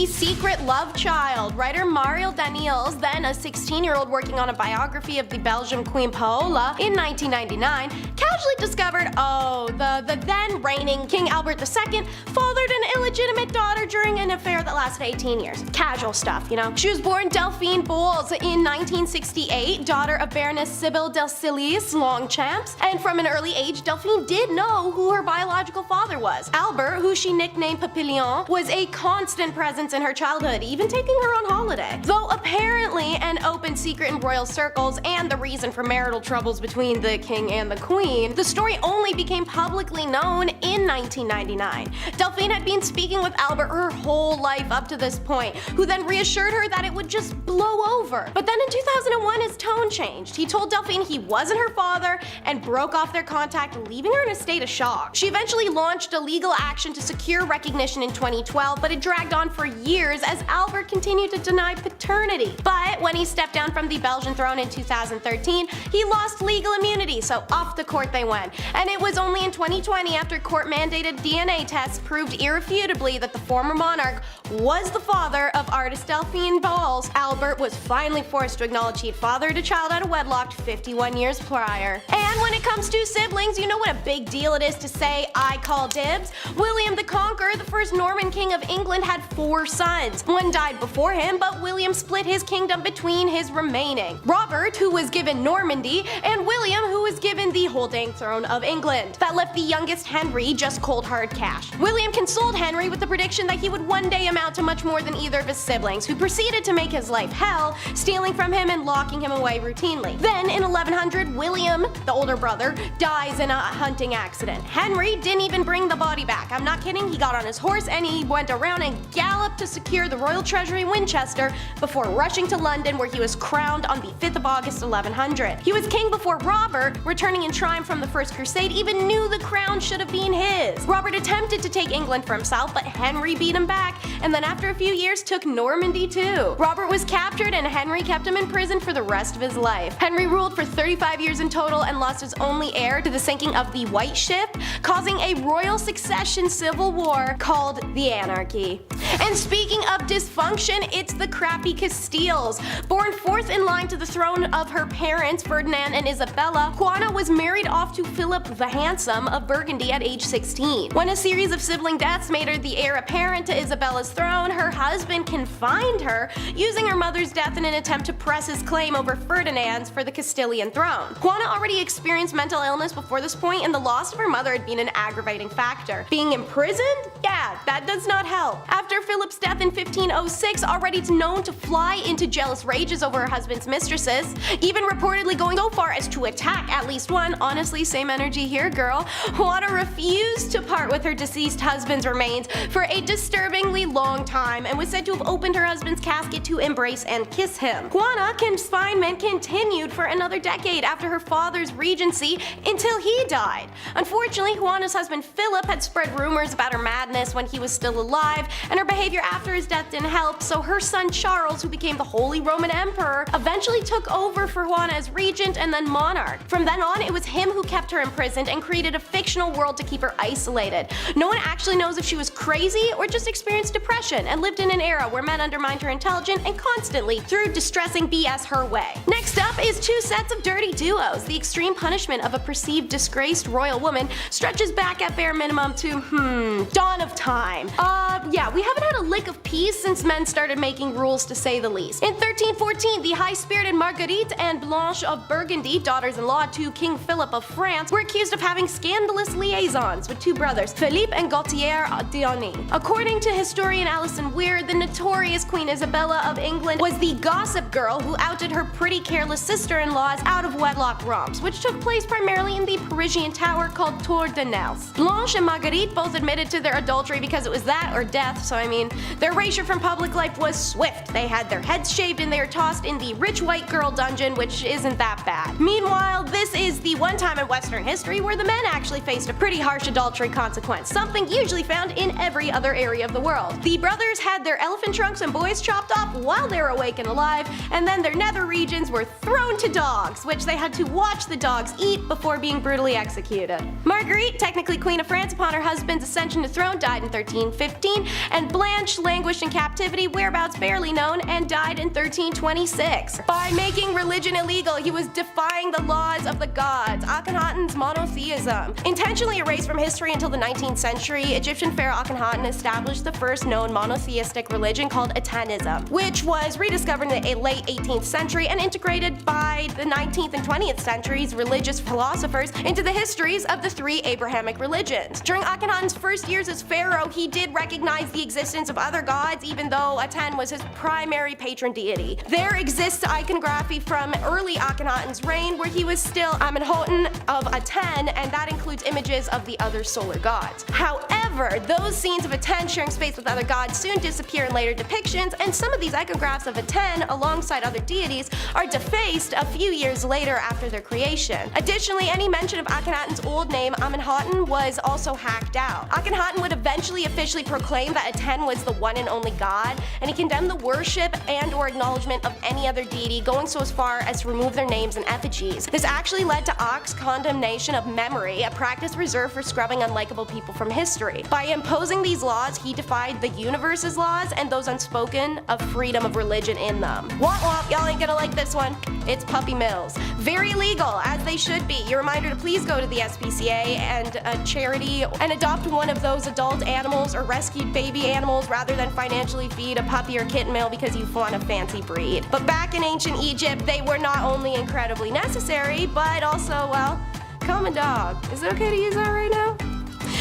The secret love child. Writer Mariel Daniels, then a 16-year-old working on a biography of the Belgian Queen Paola in 1999, casually discovered, the then reigning King Albert II fathered an illegitimate daughter during an affair that lasted 18 years. Casual stuff, you know. She was born Delphine Bols in 1968, daughter of Baroness Sibylle Delcilius Longchamps, and from an early age, Delphine did know who her biological father was. Albert, who she nicknamed Papillon, was a constant presence in her childhood, even taking her on holiday. Though apparently an open secret in royal circles and the reason for marital troubles between the king and the queen, the story only became publicly known in 1999. Delphine had been speaking with Albert her whole life up to this point, who then reassured her that it would just blow over. But then in 2001 his tone changed. He told Delphine he wasn't her father and broke off their contact, leaving her in a state of shock. She eventually launched a legal action to secure recognition in 2012, but it dragged on for years as Albert continued to deny paternity. But when he stepped down from the Belgian throne in 2013, he lost legal immunity, so off the court they went. And it was only in 2020, after court-mandated DNA tests proved irrefutably that the former monarch was the father of artist Delphine Bols, Albert was finally forced to acknowledge he'd fathered a child out of wedlock 51 years prior. And when it comes to siblings, you know what a big deal it is to say, "I call dibs"? William the Conqueror, the first Norman king of England, had 4 sons. One died before him, but William split his kingdom between his remaining. Robert, who was given Normandy, and William, who was given the whole dang throne of England. That left the youngest Henry just cold hard cash. William consoled Henry with the prediction that he would one day amount to much more than either of his siblings, who proceeded to make his life hell, stealing from him and locking him away routinely. Then in 1100, William, the older brother, dies in a hunting accident. Henry didn't even bring the body back. I'm not kidding, he got on his horse and he went around and galloped to secure the royal treasury Winchester before rushing to London, where he was crowned on the 5th of August 1100. He was king before Robert, returning in triumph from the First Crusade, even knew the crown should have been his. Robert attempted to take England for himself, but Henry beat him back, and then after a few years took Normandy too. Robert was captured and Henry kept him in prison for the rest of his life. Henry ruled for 35 years in total and lost his only heir to the sinking of the White Ship, causing a royal succession civil war called the Anarchy. And speaking of dysfunction, it's the crappy Castiles. Born 4th in line to the throne of her parents, Ferdinand and Isabella, Juana was married off to Philip the Handsome of Burgundy at age 16. When a series of sibling deaths made her the heir apparent to Isabella's throne, her husband confined her, using her mother's death in an attempt to press his claim over Ferdinand's for the Castilian throne. Juana already experienced mental illness before this point, and the loss of her mother had been an aggravating factor. Being imprisoned? Yeah, that does not help. After Philip's death in 1506, already known to fly into jealous rages over her husband's mistresses, even reportedly going so far as to attack at least one. Honestly, same energy here, girl. Juana refused to part with her deceased husband's remains for a disturbingly long time and was said to have opened her husband's casket to embrace and kiss him. Juana's confinement continued for another decade after her father's regency until he died. Unfortunately, Juana's husband Philip had spread rumors about her madness when he was still alive, and her behavior after his death didn't help, so her son Charles, who became the Holy Roman Emperor, eventually took over for Juana as regent and then monarch. From then on, it was him who kept her imprisoned and created a fictional world to keep her isolated. No one actually knows if she was crazy or just experienced depression and lived in an era where men undermined her intelligence and constantly threw distressing BS her way. Next up is 2 sets of dirty duos. The extreme punishment of a perceived disgraced royal woman stretches back at bare minimum to, dawn of time. Yeah, we haven't had a lick of peace since men started making rules, to say the least. In 1314, the high-spirited Marguerite and Blanche of Burgundy, daughters-in-law to King Philip of France, were accused of having scandalous liaisons with 2 brothers, Philippe and Gaultier d'Aunay. According to historian Alison Weir, the notorious Queen Isabella of England was the gossip girl who outed her pretty careless sister-in-law's out-of-wedlock romps, which took place primarily in the Parisian tower called Tour de Nesle. Blanche and Marguerite both admitted to their adultery because it was that or death, so I mean, their erasure from public life was swift. They had their heads shaved and they were tossed in the rich white girl dungeon, which isn't that bad. Meanwhile, this is the one time in Western history where the men actually faced a pretty harsh adultery consequence, something usually found in every other area of the world. The brothers had their elephant trunks and boys chopped off while they were awake and alive, and then their nether regions were thrown to dogs, which they had to watch the dogs eat before being brutally executed. Marguerite, technically Queen of France upon her husband's ascension to throne, died in 1315, and Blanche which languished in captivity, whereabouts barely known, and died in 1326. By making religion illegal, he was defying the laws of the gods, Akhenaten's monotheism. Intentionally erased from history until the 19th century, Egyptian pharaoh Akhenaten established the first known monotheistic religion called Atenism, which was rediscovered in the late 18th century and integrated by the 19th and 20th centuries religious philosophers into the histories of the three Abrahamic religions. During Akhenaten's first years as pharaoh, he did recognize the existence of other gods, even though Aten was his primary patron deity. There exists iconography from early Akhenaten's reign where he was still Amenhotep of Aten, and that includes images of the other solar gods. However, those scenes of Aten sharing space with other gods soon disappear in later depictions, and some of these iconographs of Aten, alongside other deities, are defaced a few years later after their creation. Additionally, any mention of Akhenaten's old name, Amenhotep, was also hacked out. Akhenaten would eventually officially proclaim that Aten was the one and only god, and he condemned the worship and or acknowledgement of any other deity, going so as far as to remove their names and effigies. This actually led to Ak's condemnation of memory, a practice reserved for scrubbing unlikable people from history. By imposing these laws, he defied the universe's laws and those unspoken of freedom of religion in them. Womp womp, y'all ain't gonna like this one. It's puppy mills. Very legal, as they should be. Your reminder to please go to the SPCA and a charity and adopt one of those adult animals or rescued baby animals rather than financially feed a puppy or kitten meal because you want a fancy breed. But back in ancient Egypt, they were not only incredibly necessary, but also, well, common dog. Is it okay to use that right now?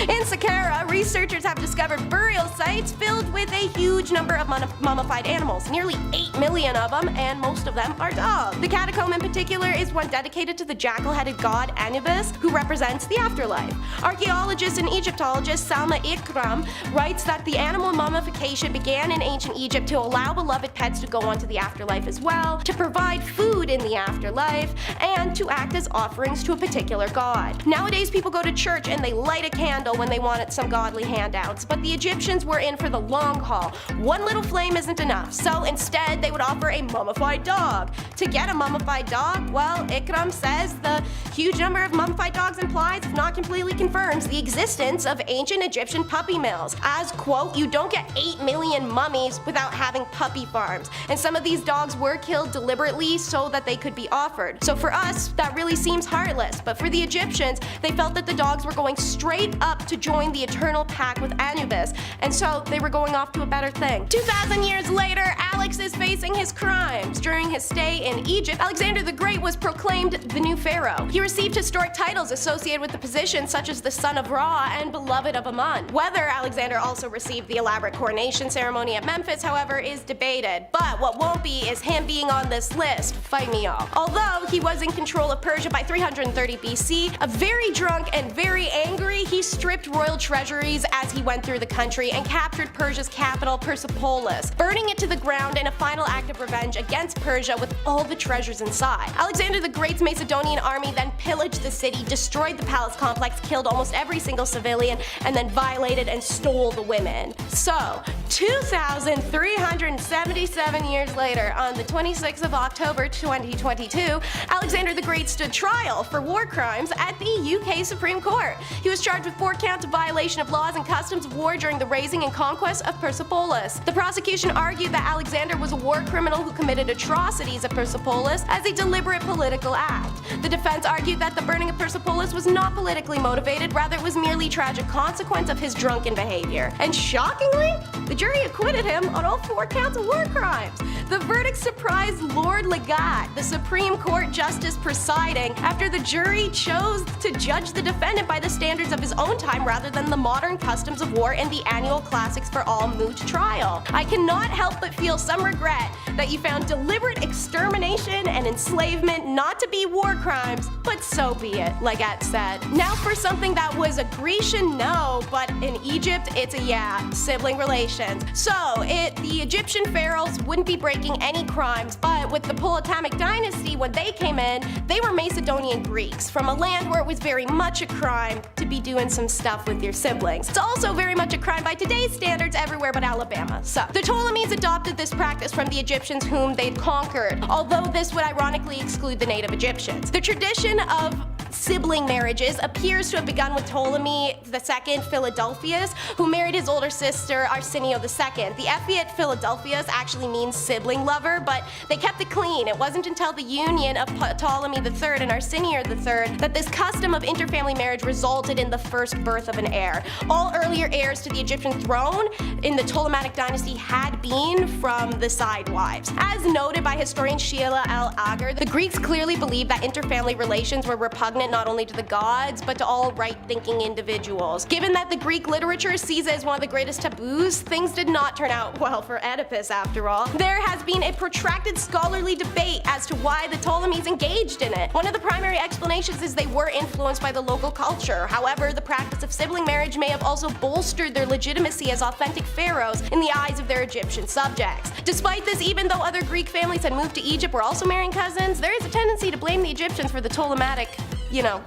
In Saqqara, researchers have discovered burial sites filled with a huge number of mummified animals, nearly 8 million of them, and most of them are dogs. The catacomb in particular is one dedicated to the jackal-headed god Anubis, who represents the afterlife. Archaeologist and Egyptologist Salma Ikram writes that the animal mummification began in ancient Egypt to allow beloved pets to go on to the afterlife as well, to provide food in the afterlife, and to act as offerings to a particular god. Nowadays, people go to church and they light a candle when they wanted some godly handouts, but the Egyptians were in for the long haul. One little flame isn't enough, so instead they would offer a mummified dog. To get a mummified dog, well, Ikram says the huge number of mummified dogs implies, if not completely confirms, the existence of ancient Egyptian puppy mills. As, quote, you don't get 8 million mummies without having puppy farms, and some of these dogs were killed deliberately so that they could be offered. So for us, that really seems heartless, but for the Egyptians, they felt that the dogs were going straight up to join the eternal pact with Anubis, and so they were going off to a better thing. 2,000 years later, Alex is facing his crimes. During his stay in Egypt, Alexander the Great was proclaimed the new pharaoh. He received historic titles associated with the position, such as the son of Ra and beloved of Amun. Whether Alexander also received the elaborate coronation ceremony at Memphis, however, is debated. But what won't be is him being on this list. Fight me, y'all. Although he was in control of Persia by 330 BC, a very drunk and very angry, he stripped royal treasuries as he went through the country and captured Persia's capital, Persepolis, burning it to the ground in a final act of revenge against Persia with all the treasures inside. Alexander the Great's Macedonian army then pillaged the city, destroyed the palace complex, killed almost every single civilian, and then violated and stole the women. So, 2,377 years later, on the 26th of October 2022, Alexander the Great stood trial for war crimes at the UK Supreme Court. He was charged with 4 counts of violation of laws and customs of war during the raising and conquest of Persepolis. The prosecution argued that Alexander was a war criminal who committed atrocities at Persepolis as a deliberate political act. The defense argued that the burning of Persepolis was not politically motivated, rather it was merely a tragic consequence of his drunken behavior. And shockingly, the jury acquitted him on all 4 counts of war crimes. The verdict surprised Lord Legat, the Supreme Court justice presiding, after the jury chose to judge the defendant by the standards of his own time rather than the modern customs of war in the annual Classics for All moot trial. I cannot help but feel some regret that you found deliberate extermination and enslavement not to be war crimes, but so be it, Legat said. Now for something that was a Grecian no, but in Egypt it's a yeah, sibling relations. So, the Egyptian pharaohs wouldn't be breaking any crimes, but with the Ptolemaic dynasty, when they came in, they were Macedonian Greeks, from a land where it was very much a crime to be doing some stuff with your siblings. It's also very much a crime by today's standards everywhere but Alabama. So, the Ptolemies adopted this practice from the Egyptians whom they'd conquered, although this would ironically exclude the native Egyptians. The tradition of sibling marriages appears to have begun with Ptolemy II Philadelphus, who married his older sister Arsenio II. The epithet Philadelphus actually means sibling lover, but they kept it clean. It wasn't until the union of Ptolemy III and Arsenio III that this custom of interfamily marriage resulted in the first birth of an heir. All earlier heirs to the Egyptian throne in the Ptolemaic dynasty had been from the side wives. As noted by historian Sheila Al-Agar, the Greeks clearly believed that interfamily relations were repugnant not only to the gods, but to all right-thinking individuals. Given that the Greek literature sees it as one of the greatest taboos, things did not turn out well for Oedipus after all. There has been a protracted scholarly debate as to why the Ptolemies engaged in it. One of the primary explanations is they were influenced by the local culture. However, the practice of sibling marriage may have also bolstered their legitimacy as authentic pharaohs in the eyes of their Egyptian subjects. Despite this, even though other Greek families had moved to Egypt were also marrying cousins, there is a tendency to blame the Egyptians for the Ptolemaic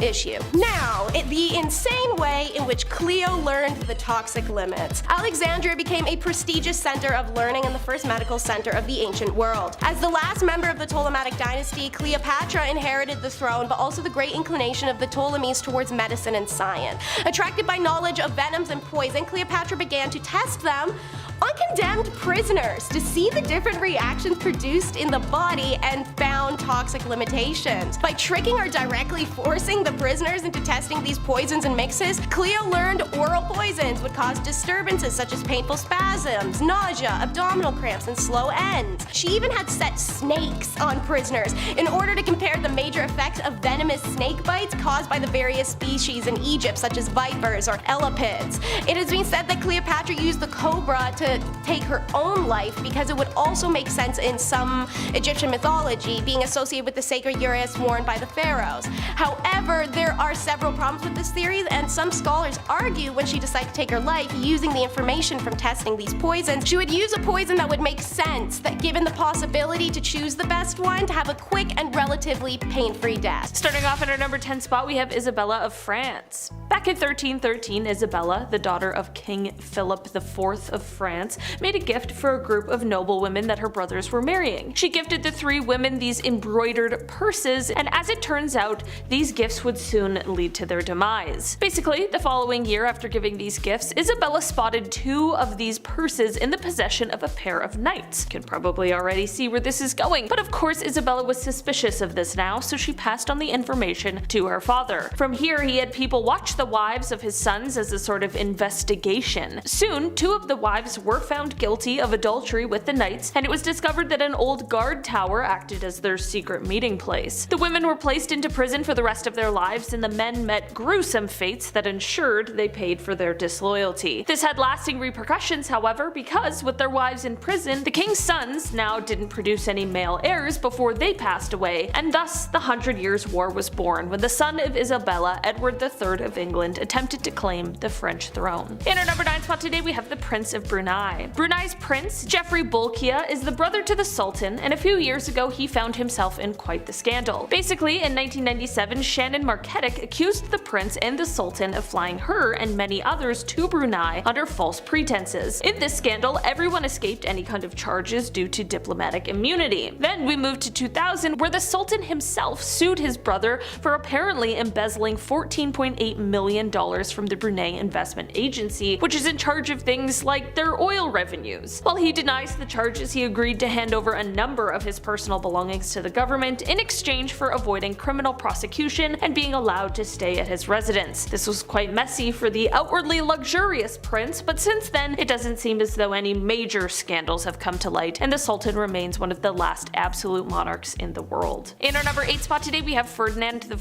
issue. Now, the insane way in which Cleo learned the toxic limits. Alexandria became a prestigious center of learning and the first medical center of the ancient world. As the last member of the Ptolemaic dynasty, Cleopatra inherited the throne, but also the great inclination of the Ptolemies towards medicine and science. Attracted by knowledge of venoms and poison, Cleopatra began to test them on condemned prisoners to see the different reactions produced in the body and found toxic limitations. By tricking or directly forcing the prisoners into testing these poisons and mixes, Cleo learned oral poisons would cause disturbances such as painful spasms, nausea, abdominal cramps, and slow ends. She even had set snakes on prisoners in order to compare the major effects of venomous snake bites caused by the various species in Egypt, such as vipers or elapids. It has been said that Cleopatra used the cobra to take her own life because it would also make sense in some Egyptian mythology, being associated with the sacred uraeus worn by the pharaohs. However, there are several problems with this theory, and some scholars argue when she decided to take her life, using the information from testing these poisons, she would use a poison that would make sense, that given the possibility to choose the best one, to have a quick and relatively pain-free death. Starting off at our number 10 spot, we have Isabella of France. Back in 1313, Isabella, the daughter of King Philip IV of France, made a gift for a group of noblewomen that her brothers were marrying. She gifted the three women these embroidered purses, and as it turns out, these gifts would soon lead to their demise. Basically, the following year after giving these gifts, Isabella spotted two of these purses in the possession of a pair of knights. You can probably already see where this is going, but of course Isabella was suspicious of this now, so she passed on the information to her father. From here, he had people watch the wives of his sons as a sort of investigation. Soon, two of the wives were found guilty of adultery with the knights, and it was discovered that an old guard tower acted as their secret meeting place. The women were placed into prison for the rest of their lives, and the men met gruesome fates that ensured they paid for their disloyalty. This had lasting repercussions, however, because with their wives in prison, the king's sons now didn't produce any male heirs before they passed away, and thus the 100 Years' War was born when the son of Isabella, Edward III of England, attempted to claim the French throne. In our number 9 spot today, we have the Prince of Brunei. Brunei's prince, Geoffrey Bolkiah, is the brother to the Sultan, and a few years ago he found himself in quite the scandal. Basically, in 1997, Shannon Marketic accused the prince and the Sultan of flying her and many others to Brunei under false pretenses. In this scandal, everyone escaped any kind of charges due to diplomatic immunity. Then we moved to 2000, where the Sultan himself sued his brother for apparently embezzling $14.8 million from the Brunei Investment Agency, which is in charge of things like their oil revenues. While he denies the charges, he agreed to hand over a number of his personal belongings to the government in exchange for avoiding criminal prosecution and being allowed to stay at his residence. This was quite messy for the outwardly luxurious prince, but since then, it doesn't seem as though any major scandals have come to light, and the Sultan remains one of the last absolute monarchs in the world. In our number 8 spot today, we have Ferdinand I.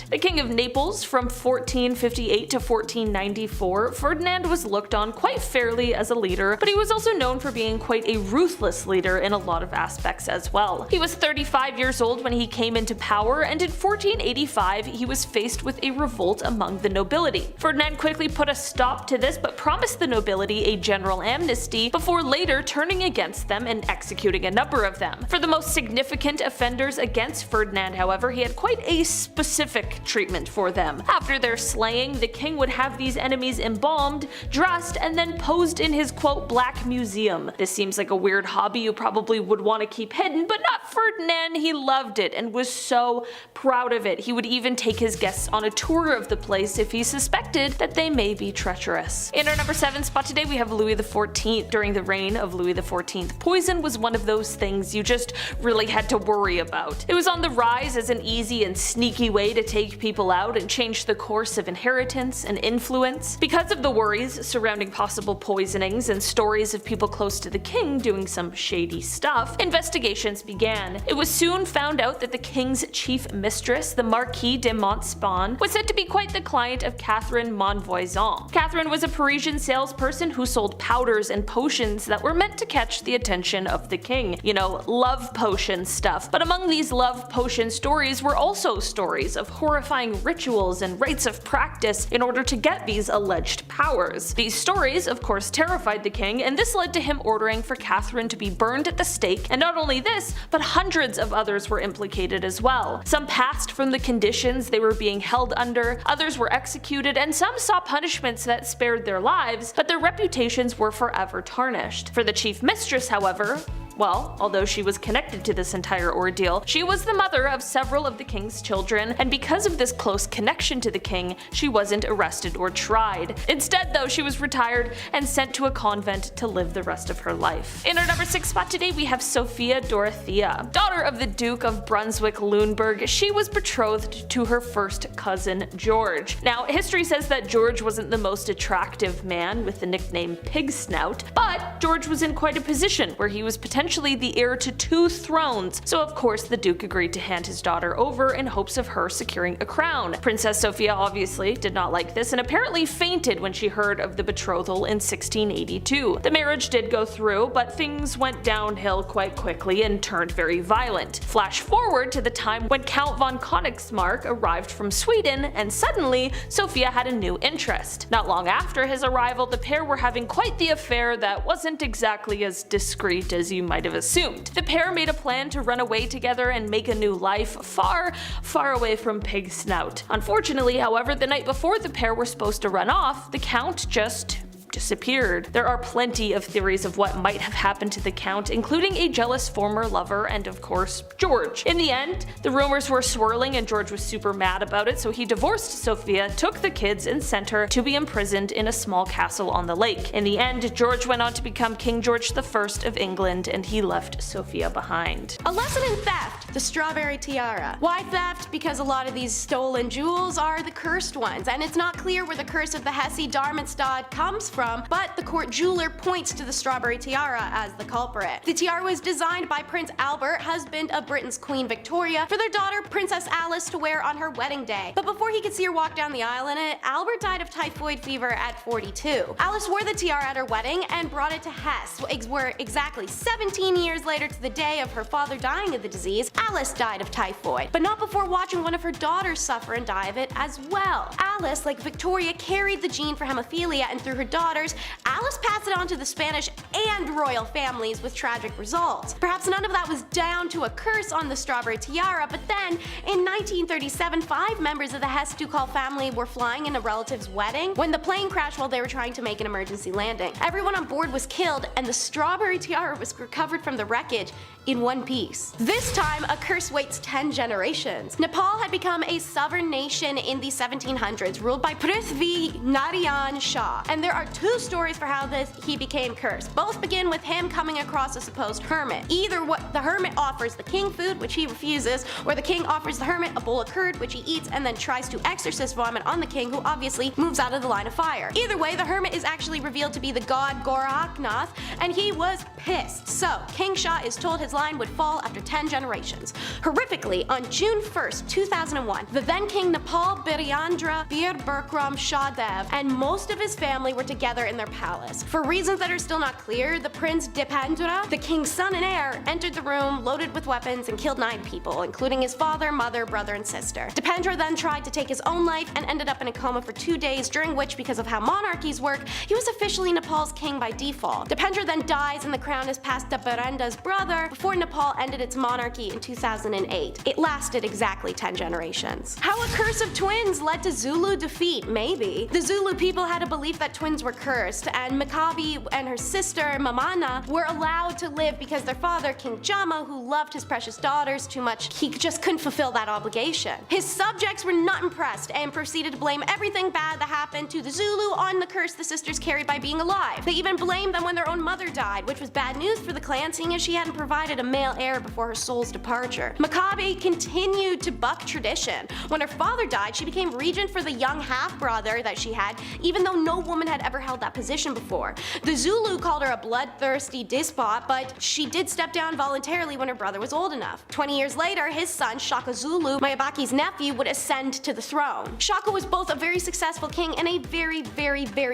The King of Naples from 1458 to 1494, Ferdinand was looked on quite fairly as a leader, but he was also known for being quite a ruthless leader in a lot of aspects as well. He was 35 years old when he came into power, and in 1485 he was faced with a revolt among the nobility. Ferdinand quickly put a stop to this, but promised the nobility a general amnesty before later turning against them and executing a number of them. For the most significant offenders against Ferdinand, however, he had quite a specific treatment for them. After their slaying, the king would have these enemies embalmed, dressed, and then posed in his quote black museum. This seems like a weird hobby you probably would want to keep hidden, but not Ferdinand. He loved it and was so proud of it. He would even take his guests on a tour of the place if he suspected that they may be treacherous. In our number 7 spot today we have Louis XIV. During the reign of Louis XIV, poison was one of those things you just really had to worry about. It was on the rise as an easy and sneaky way to take people out and change the course of inheritance and influence. Because of the worries surrounding possible poisonings and stories of people close to the king doing some shady stuff, investigations began. It was soon found out that the king's chief mistress, the Marquise de Montespan, was said to be quite the client of Catherine Monvoisin. Catherine was a Parisian salesperson who sold powders and potions that were meant to catch the attention of the king. You know, love potion stuff. But among these love potion stories were also stories of horrifying rituals and rites of practice in order to get these alleged powers. These stories, of course, terrified the king, and this led to him ordering for Catherine to be burned at the stake, and not only this, but hundreds of others were implicated as well. Some passed from the conditions they were being held under, others were executed, and some saw punishments that spared their lives, but their reputations were forever tarnished. For the chief mistress, however, well, although she was connected to this entire ordeal, she was the mother of several of the king's children, and because of this close connection to the king, she wasn't arrested or tried. Instead though, she was retired and sent to a convent to live the rest of her life. In our number 6 spot today we have Sophia Dorothea. Daughter of the Duke of Brunswick-Luneburg, she was betrothed to her first cousin George. Now, history says that George wasn't the most attractive man with the nickname Pig Snout, but George was in quite a position where he was potentially the heir to 2 thrones, so of course the Duke agreed to hand his daughter over in hopes of her securing a crown. Princess Sophia obviously did not like this and apparently fainted when she heard of the betrothal in 1682. The marriage did go through, but things went downhill quite quickly and turned very violent. Flash forward to the time when Count von Königsmarck arrived from Sweden, and suddenly Sophia had a new interest. Not long after his arrival, the pair were having quite the affair that wasn't exactly as discreet as you might have assumed. The pair made a plan to run away together and make a new life far, far away from Pig Snout. Unfortunately, however, the night before the pair were supposed to run off, the Count just disappeared. There are plenty of theories of what might have happened to the Count, including a jealous former lover and of course George. In the end, the rumors were swirling and George was super mad about it, so he divorced Sophia, took the kids and sent her to be imprisoned in a small castle on the lake. In the end, George went on to become King George I of England, and he left Sophia behind. A lesson in theft, the strawberry tiara. Why theft? Because a lot of these stolen jewels are the cursed ones, and it's not clear where the curse of the Hesse-Darmstadt comes from, but the court jeweler points to the strawberry tiara as the culprit. The tiara was designed by Prince Albert, husband of Britain's Queen Victoria, for their daughter Princess Alice to wear on her wedding day. But before he could see her walk down the aisle in it, Albert died of typhoid fever at 42. Alice wore the tiara at her wedding and brought it to Hesse, where exactly 17 years later to the day of her father dying of the disease, Alice died of typhoid, but not before watching one of her daughters suffer and die of it as well. Alice, like Victoria, carried the gene for hemophilia, and through her daughters, Alice passed it on to the Spanish and royal families with tragic results. Perhaps none of that was down to a curse on the strawberry tiara, but then in 1937, 5 members of the Hesse-Ducal family were flying in a relative's wedding when the plane crashed while they were trying to make an emergency landing. Everyone on board was killed, and the strawberry tiara was recovered from the wreckage in one piece. This time, a curse waits 10 generations. Nepal had become a sovereign nation in the 1700s, ruled by Prithvi Narayan Shah, and there are 2 stories for how he became cursed. Both begin with him coming across a supposed hermit. Either what the hermit offers the king food, which he refuses, or the king offers the hermit a bowl of curd, which he eats and then tries to exorcist vomit on the king, who obviously moves out of the line of fire. Either way, the hermit is actually revealed to be the god Gorakhnath, and he was pissed. So, King Shah is told his line would fall after 10 generations. Horrifically, on June 1st, 2001, the then King Nepal Biryendra Bir Bikram Shah Dev and most of his family were together in their palace. For reasons that are still not clear, the Prince Dipendra, the king's son and heir, entered the room loaded with weapons and killed 9 people, including his father, mother, brother, and sister. Dipendra then tried to take his own life and ended up in a coma for 2 days, during which, because of how monarchies work, he was officially Nepal's king by default. Dipendra then dies and the crown is passed to Birendra's brother before Nepal ended its monarchy in 2008. It lasted exactly 10 generations. How a curse of twins led to Zulu defeat? Maybe. The Zulu people had a belief that twins were cursed, and Makabe and her sister Mamana were allowed to live because their father, King Jama, who loved his precious daughters too much, he just couldn't fulfill that obligation. His subjects were not impressed and proceeded to blame everything bad that happened to the Zulu on the curse the sisters carried by being alive. They even blamed them when their own mother died, which was bad news for the clan, seeing as she hadn't provided a male heir before her soul's departure. Makabe continued to buck tradition. When her father died, she became regent for the young half-brother that she had, even though no woman had ever held that position before. The Zulu called her a bloodthirsty despot, but she did step down voluntarily when her brother was old enough. 20 years later, his son, Shaka Zulu, Mayabaki's nephew, would ascend to the throne. Shaka was both a very successful king and a very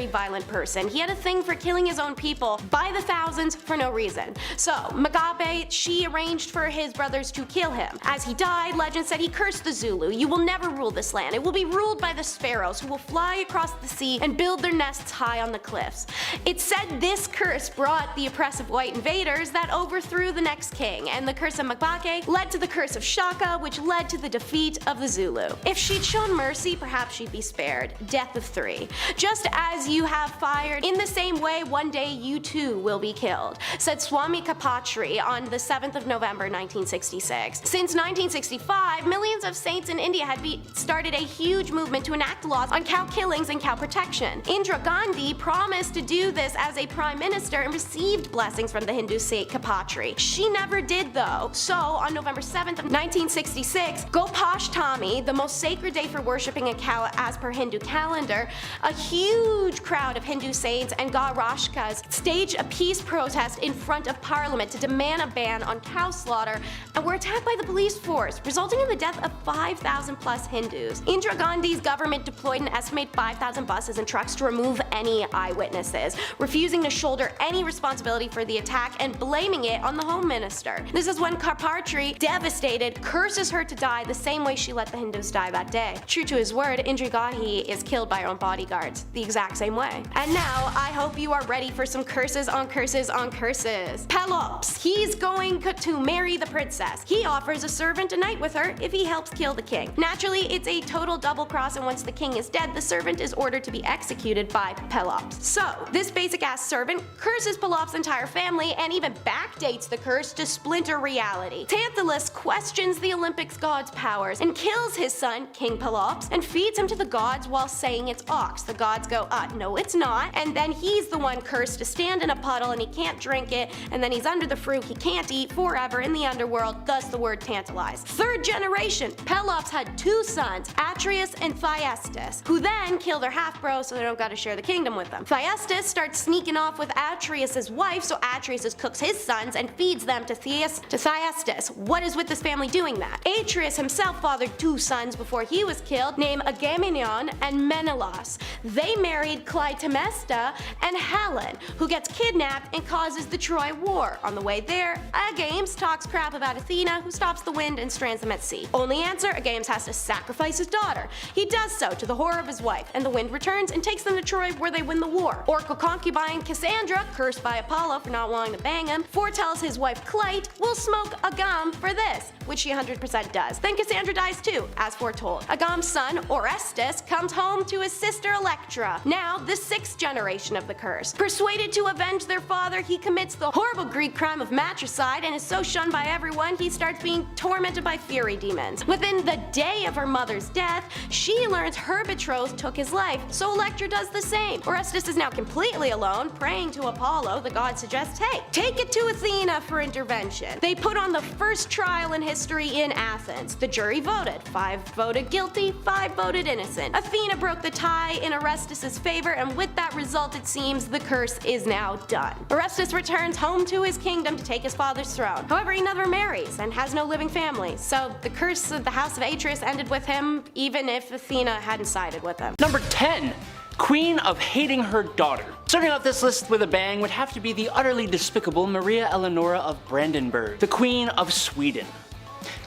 violent person. He had a thing for killing his own people by the thousands for no reason. So, Mugabe, she arranged for his brothers to kill him. As he died, legend said he cursed the Zulu. You will never rule this land. It will be ruled by the sparrows, who will fly across the sea and build their nests high on the cliffs. It's said this curse brought the oppressive white invaders that overthrew the next king, and the curse of Mabake led to the curse of Shaka, which led to the defeat of the Zulu. If she'd shown mercy, perhaps she'd be spared. Death of 3. Just as you have fired, in the same way one day you too will be killed, said Swami Kapatri on the 7th of November 1966. Since 1965, millions of saints in India had started a huge movement to enact laws on cow killings and cow protection. Indira Gandhi promised to do this as a prime minister and received blessings from the Hindu saint Kapatri. She never did though, so on November 7th of 1966, Gopashtami, the most sacred day for worshipping a cow as per Hindu calendar, a huge crowd of Hindu saints and Gaurashkas staged a peace protest in front of Parliament to demand a ban on cow slaughter and were attacked by the police force, resulting in the death of 5,000 plus Hindus. Indira Gandhi's government deployed an estimated 5,000 buses and trucks to remove any eyewitnesses, refusing to shoulder any responsibility for the attack and blaming it on the Home Minister. This is when Karpatri, devastated, curses her to die the same way she let the Hindus die that day. True to his word, Indira Gandhi is killed by her own bodyguards, the exact same way. And now, I hope you are ready for some curses on curses on curses. Pelops, he's going to marry the princess. He offers a servant a night with her if he helps kill the king. Naturally, it's a total double cross, and once the king is dead, the servant is ordered to be executed by Pelops. So, this basic-ass servant curses Pelops' entire family and even backdates the curse to splinter reality. Tantalus questions the Olympics god's powers and kills his son, King Pelops, and feeds him to the gods while saying it's ox. The gods go, no it's not, and then he's the one cursed to stand in a puddle and he can't drink it, and then he's under the fruit he can't eat forever in the underworld, thus the word tantalized. Third generation, Pelops had 2 sons, Atreus and Thyestes, who then kill their half-bro so they don't gotta share the kingdom with them. Thyestes starts sneaking off with Atreus' wife, so Atreus cooks his sons and feeds them to Thyestes. What is with this family doing that? Atreus himself fathered 2 sons before he was killed, named Agamemnon and Menelaus. They married Clytemnestra and Helen, who gets kidnapped and causes the Troy War. On the way there, Agames talks crap about Athena, who stops the wind and strands them at sea. Only answer, Agames has to sacrifice his daughter. He does so to the horror of his wife, and the wind returns and takes them to Troy, where they win the war. Oracle concubine Cassandra, cursed by Apollo for not wanting to bang him, foretells his wife Clyte will smoke Agam for this, which she 100% does. Then Cassandra dies too, as foretold. Agam's son, Orestes, comes home to his sister Electra, now the 6th generation of the curse. Persuaded to avenge their father, he commits the horrible Greek crime of matricide and is so shunned by everyone he starts being tormented by fury demons. Within the day of her mother's death, she learns her betrothed took his life, so Electra does the same. Orestes is now completely alone, praying to Apollo. The god suggests, hey, take it to Athena for intervention. They put on the first trial in history in Athens. The jury voted. 5 voted guilty, 5 voted innocent. Athena broke the tie in Orestes' favor, and with that result, it seems the curse is now done. Orestes returns home to his kingdom to take his father's throne. However, he never marries and has no living family, so the curse of the house of Atreus ended with him, even if Athena hadn't sided with him. Number 10. Queen of hating her daughter. Starting off this list with a bang would have to be the utterly despicable Maria Eleonora of Brandenburg, the Queen of Sweden.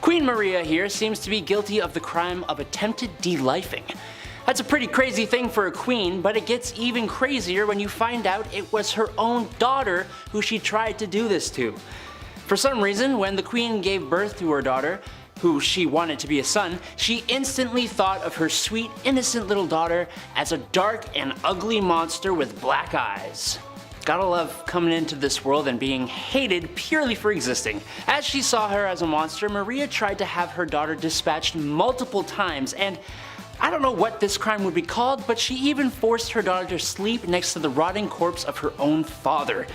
Queen Maria here seems to be guilty of the crime of attempted delifing. That's a pretty crazy thing for a queen, but it gets even crazier when you find out it was her own daughter who she tried to do this to. For some reason, when the queen gave birth to her daughter, who she wanted to be a son, she instantly thought of her sweet, innocent little daughter as a dark and ugly monster with black eyes. Gotta love coming into this world and being hated purely for existing. As she saw her as a monster, Maria tried to have her daughter dispatched multiple times, and I don't know what this crime would be called, but she even forced her daughter to sleep next to the rotting corpse of her own father.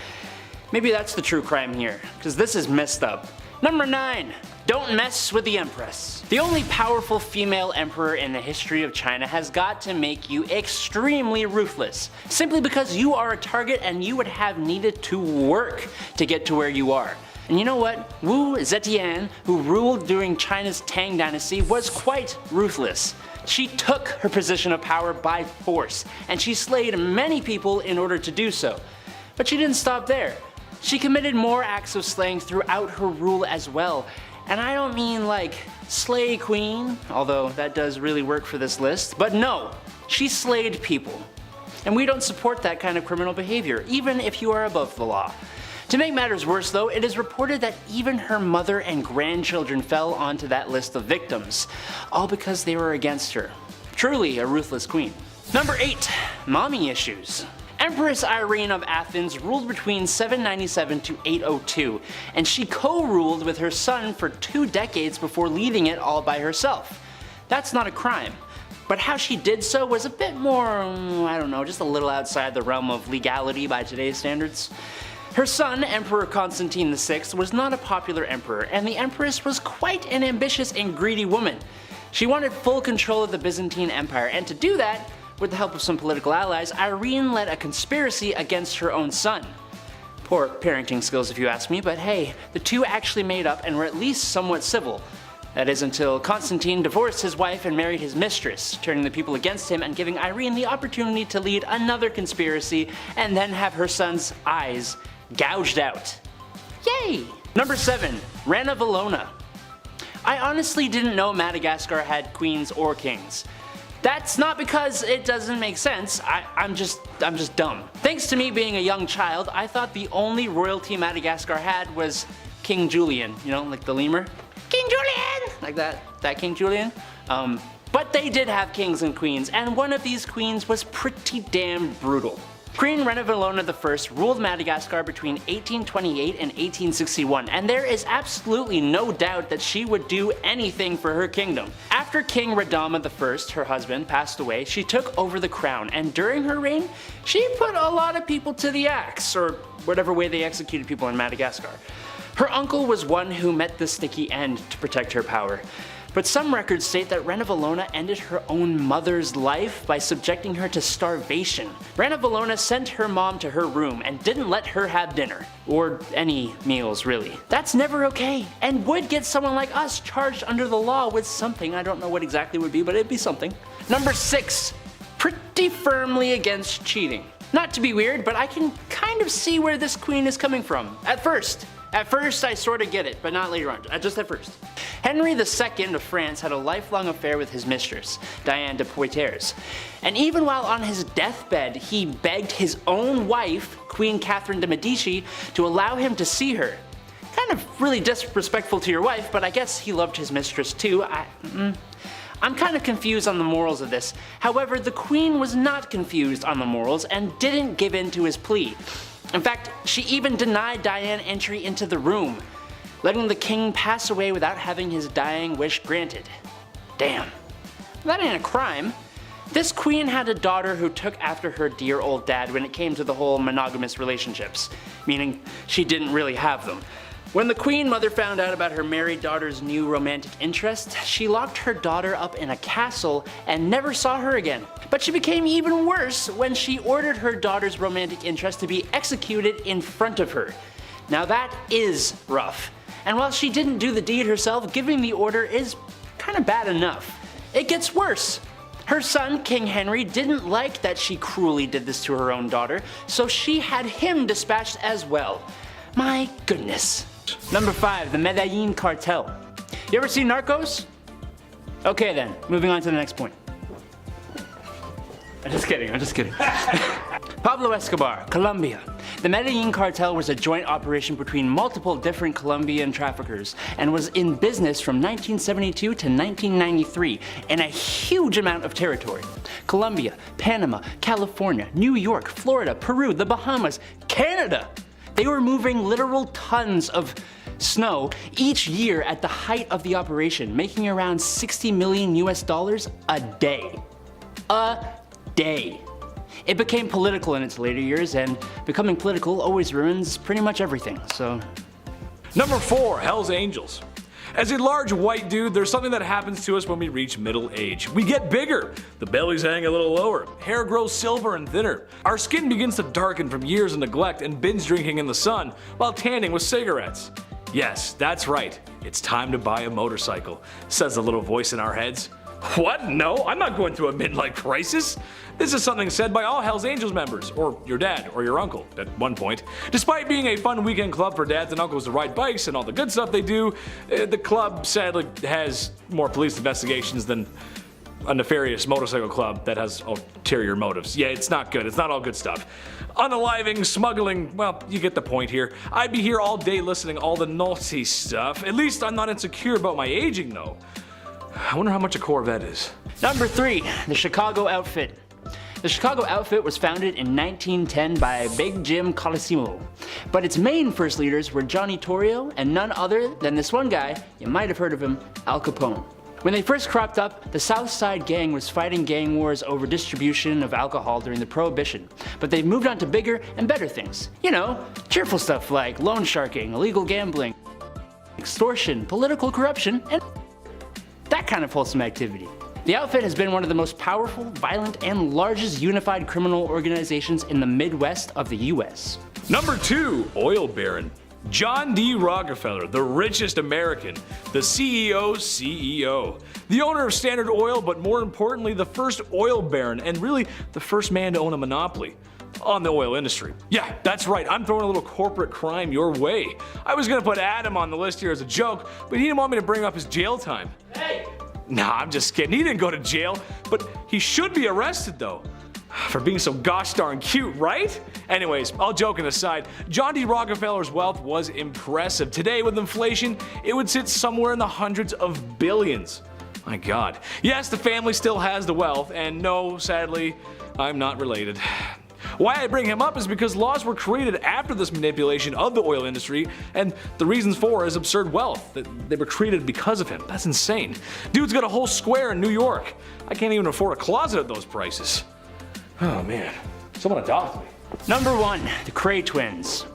Maybe that's the true crime here, because this is messed up. Number 9. Don't mess with the Empress. The only powerful female emperor in the history of China has got to make you extremely ruthless, simply because you are a target and you would have needed to work to get to where you are. And you know what? Wu Zetian, who ruled during China's Tang Dynasty, was quite ruthless. She took her position of power by force, and she slayed many people in order to do so. But she didn't stop there. She committed more acts of slaying throughout her rule as well. And I don't mean like slay queen, although that does really work for this list, but no, she slayed people. And we don't support that kind of criminal behavior, even if you are above the law. To make matters worse though, it is reported that even her mother and grandchildren fell onto that list of victims, all because they were against her. Truly a ruthless queen. Number 8. Mommy issues. Empress Irene of Athens ruled between 797 to 802, and she co-ruled with her son for 2 decades before leaving it all by herself. That's not a crime, but how she did so was a bit more, I don't know, just a little outside the realm of legality by today's standards. Her son, Emperor Constantine VI, was not a popular emperor, and the empress was quite an ambitious and greedy woman. She wanted full control of the Byzantine Empire, and to do that, with the help of some political allies, Irene led a conspiracy against her own son. Poor parenting skills if you ask me, but hey, the two actually made up and were at least somewhat civil. That is until Constantine divorced his wife and married his mistress, turning the people against him and giving Irene the opportunity to lead another conspiracy and then have her son's eyes gouged out. Yay! Number 7. Ranavalona. I honestly didn't know Madagascar had queens or kings. That's not because it doesn't make sense, I'm just dumb. Thanks to me being a young child, I thought the only royalty Madagascar had was King Julian, you know, like the lemur. King Julian! Like that King Julian. But they did have kings and queens, and one of these queens was pretty damn brutal. Queen Ranavalona I ruled Madagascar between 1828 and 1861, and there is absolutely no doubt that she would do anything for her kingdom. After King Radama I, her husband, passed away, she took over the crown, and during her reign, she put a lot of people to the axe, or whatever way they executed people in Madagascar. Her uncle was one who met the sticky end to protect her power. But some records state that Ranavalona ended her own mother's life by subjecting her to starvation. Ranavalona sent her mom to her room and didn't let her have dinner. Or any meals, really. That's never okay, and would get someone like us charged under the law with something. I don't know what exactly it would be, but it'd be something. Number 6. Pretty firmly against cheating. Not to be weird, but I can kind of see where this queen is coming from. At first I sort of get it, but not later on, just at first. Henry II of France had a lifelong affair with his mistress, Diane de Poitiers, and even while on his deathbed, he begged his own wife, Queen Catherine de Medici, to allow him to see her. Kind of really disrespectful to your wife, but I guess he loved his mistress too. I'm kind of confused on the morals of this. However, the queen was not confused on the morals and didn't give in to his plea. In fact, she even denied Diane entry into the room, letting the king pass away without having his dying wish granted. Damn. That ain't a crime. This queen had a daughter who took after her dear old dad when it came to the whole monogamous relationships, meaning she didn't really have them. When the queen mother found out about her married daughter's new romantic interest, she locked her daughter up in a castle and never saw her again. But she became even worse when she ordered her daughter's romantic interest to be executed in front of her. Now that is rough. And while she didn't do the deed herself, giving the order is kind of bad enough. It gets worse. Her son, King Henry, didn't like that she cruelly did this to her own daughter, so she had him dispatched as well. My goodness. Number 5, the Medellin cartel. You ever seen Narcos? Okay then, moving on to the next point. I'm just kidding. Pablo Escobar, Colombia. The Medellin cartel was a joint operation between multiple different Colombian traffickers and was in business from 1972 to 1993 in a huge amount of territory. Colombia, Panama, California, New York, Florida, Peru, the Bahamas, Canada. They were moving literal tons of snow each year at the height of the operation, making around $60 million a day. A day. It became political in its later years, and becoming political always ruins pretty much everything, so. Number 4, Hell's Angels. As a large white dude, there's something that happens to us when we reach middle age. We get bigger, the bellies hang a little lower, hair grows silver and thinner, our skin begins to darken from years of neglect and binge drinking in the sun while tanning with cigarettes. Yes, that's right, it's time to buy a motorcycle, says the little voice in our heads. What? No, I'm not going through a midlife crisis. This is something said by all Hell's Angels members, or your dad, or your uncle, at one point. Despite being a fun weekend club for dads and uncles to ride bikes and all the good stuff they do, the club sadly has more police investigations than a nefarious motorcycle club that has ulterior motives. Yeah, it's not good. It's not all good stuff. Unaliving, smuggling, well, you get the point here. I'd be here all day listening to all the naughty stuff. At least I'm not insecure about my aging though. I wonder how much a Corvette is. Number 3, the Chicago Outfit. The Chicago Outfit was founded in 1910 by Big Jim Colosimo, but its main first leaders were Johnny Torrio and none other than this one guy, you might have heard of him, Al Capone. When they first cropped up, the South Side Gang was fighting gang wars over distribution of alcohol during the Prohibition, but they've moved on to bigger and better things. You know, cheerful stuff like loan sharking, illegal gambling, extortion, political corruption, and that kind of wholesome activity. The outfit has been one of the most powerful, violent, and largest unified criminal organizations in the Midwest of the US. Number 2, Oil Baron. John D. Rockefeller, the richest American, the CEO's CEO. The owner of Standard Oil, but more importantly, the first oil baron, and really the first man to own a monopoly on the oil industry. Yeah, that's right, I'm throwing a little corporate crime your way. I was gonna put Adam on the list here as a joke, but he didn't want me to bring up his jail time. Hey! Nah, I'm just kidding, he didn't go to jail, but he should be arrested though. For being so gosh darn cute, right? Anyways, all joking aside, John D. Rockefeller's wealth was impressive. Today, with inflation, it would sit somewhere in the hundreds of billions. My god. Yes, the family still has the wealth, and no, sadly, I'm not related. Why I bring him up is because laws were created after this manipulation of the oil industry, and the reasons for is absurd wealth. They were created because of him. That's insane. Dude's got a whole square in New York. I can't even afford a closet at those prices. Oh man, someone adopt me. Number 1, the Cray twins.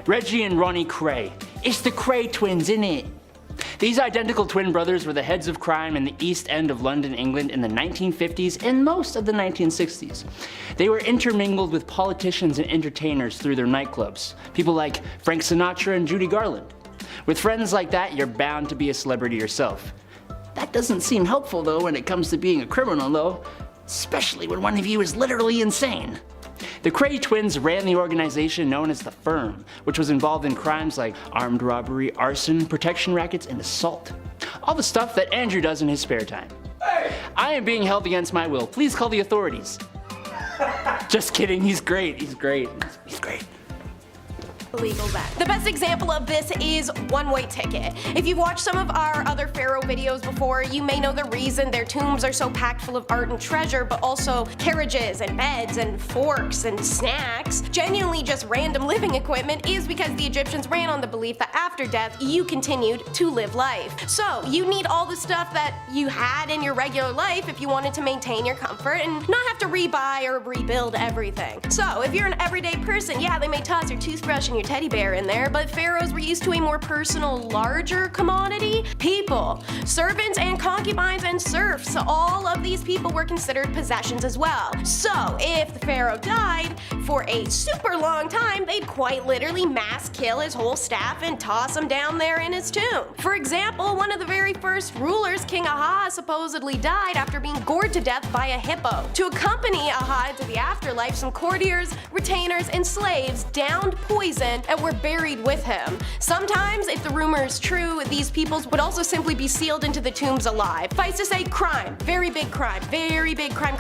Reggie and Ronnie Cray. It's the Cray twins, innit? These identical twin brothers were the heads of crime in the East End of London, England in the 1950s and most of the 1960s. They were intermingled with politicians and entertainers through their nightclubs. People like Frank Sinatra and Judy Garland. With friends like that, you're bound to be a celebrity yourself. That doesn't seem helpful though when it comes to being a criminal though, especially when one of you is literally insane. The Cray twins ran the organization known as the Firm, which was involved in crimes like armed robbery, arson, protection rackets, and assault. All the stuff that Andrew does in his spare time. Hey! I am being held against my will. Please call the authorities. Just kidding, he's great, he's great, he's great. Illegal bet. The best example of this is one-way ticket. If you've watched some of our other pharaoh videos before, you may know the reason their tombs are so packed full of art and treasure, but also carriages and beds and forks and snacks, genuinely just random living equipment, is because the Egyptians ran on the belief that after death, you continued to live life. So you need all the stuff that you had in your regular life if you wanted to maintain your comfort and not have to rebuy or rebuild everything. So if you're an everyday person, yeah, they may toss your toothbrush and your teddy bear in there, but pharaohs were used to a more personal, larger commodity: people, servants and concubines and serfs. So all of these people were considered possessions as well. So if the pharaoh died, for a super long time, they'd quite literally mass kill his whole staff and toss him down there in his tomb. For example, one of the very first rulers, King Aha, supposedly died after being gored to death by a hippo. To accompany Aha to the afterlife, some courtiers, retainers, and slaves downed poison men and were buried with him. Sometimes, if the rumor is true, these peoples would also simply be sealed into the tombs alive. Suffice to say, crime. Very big crime. Very big crime.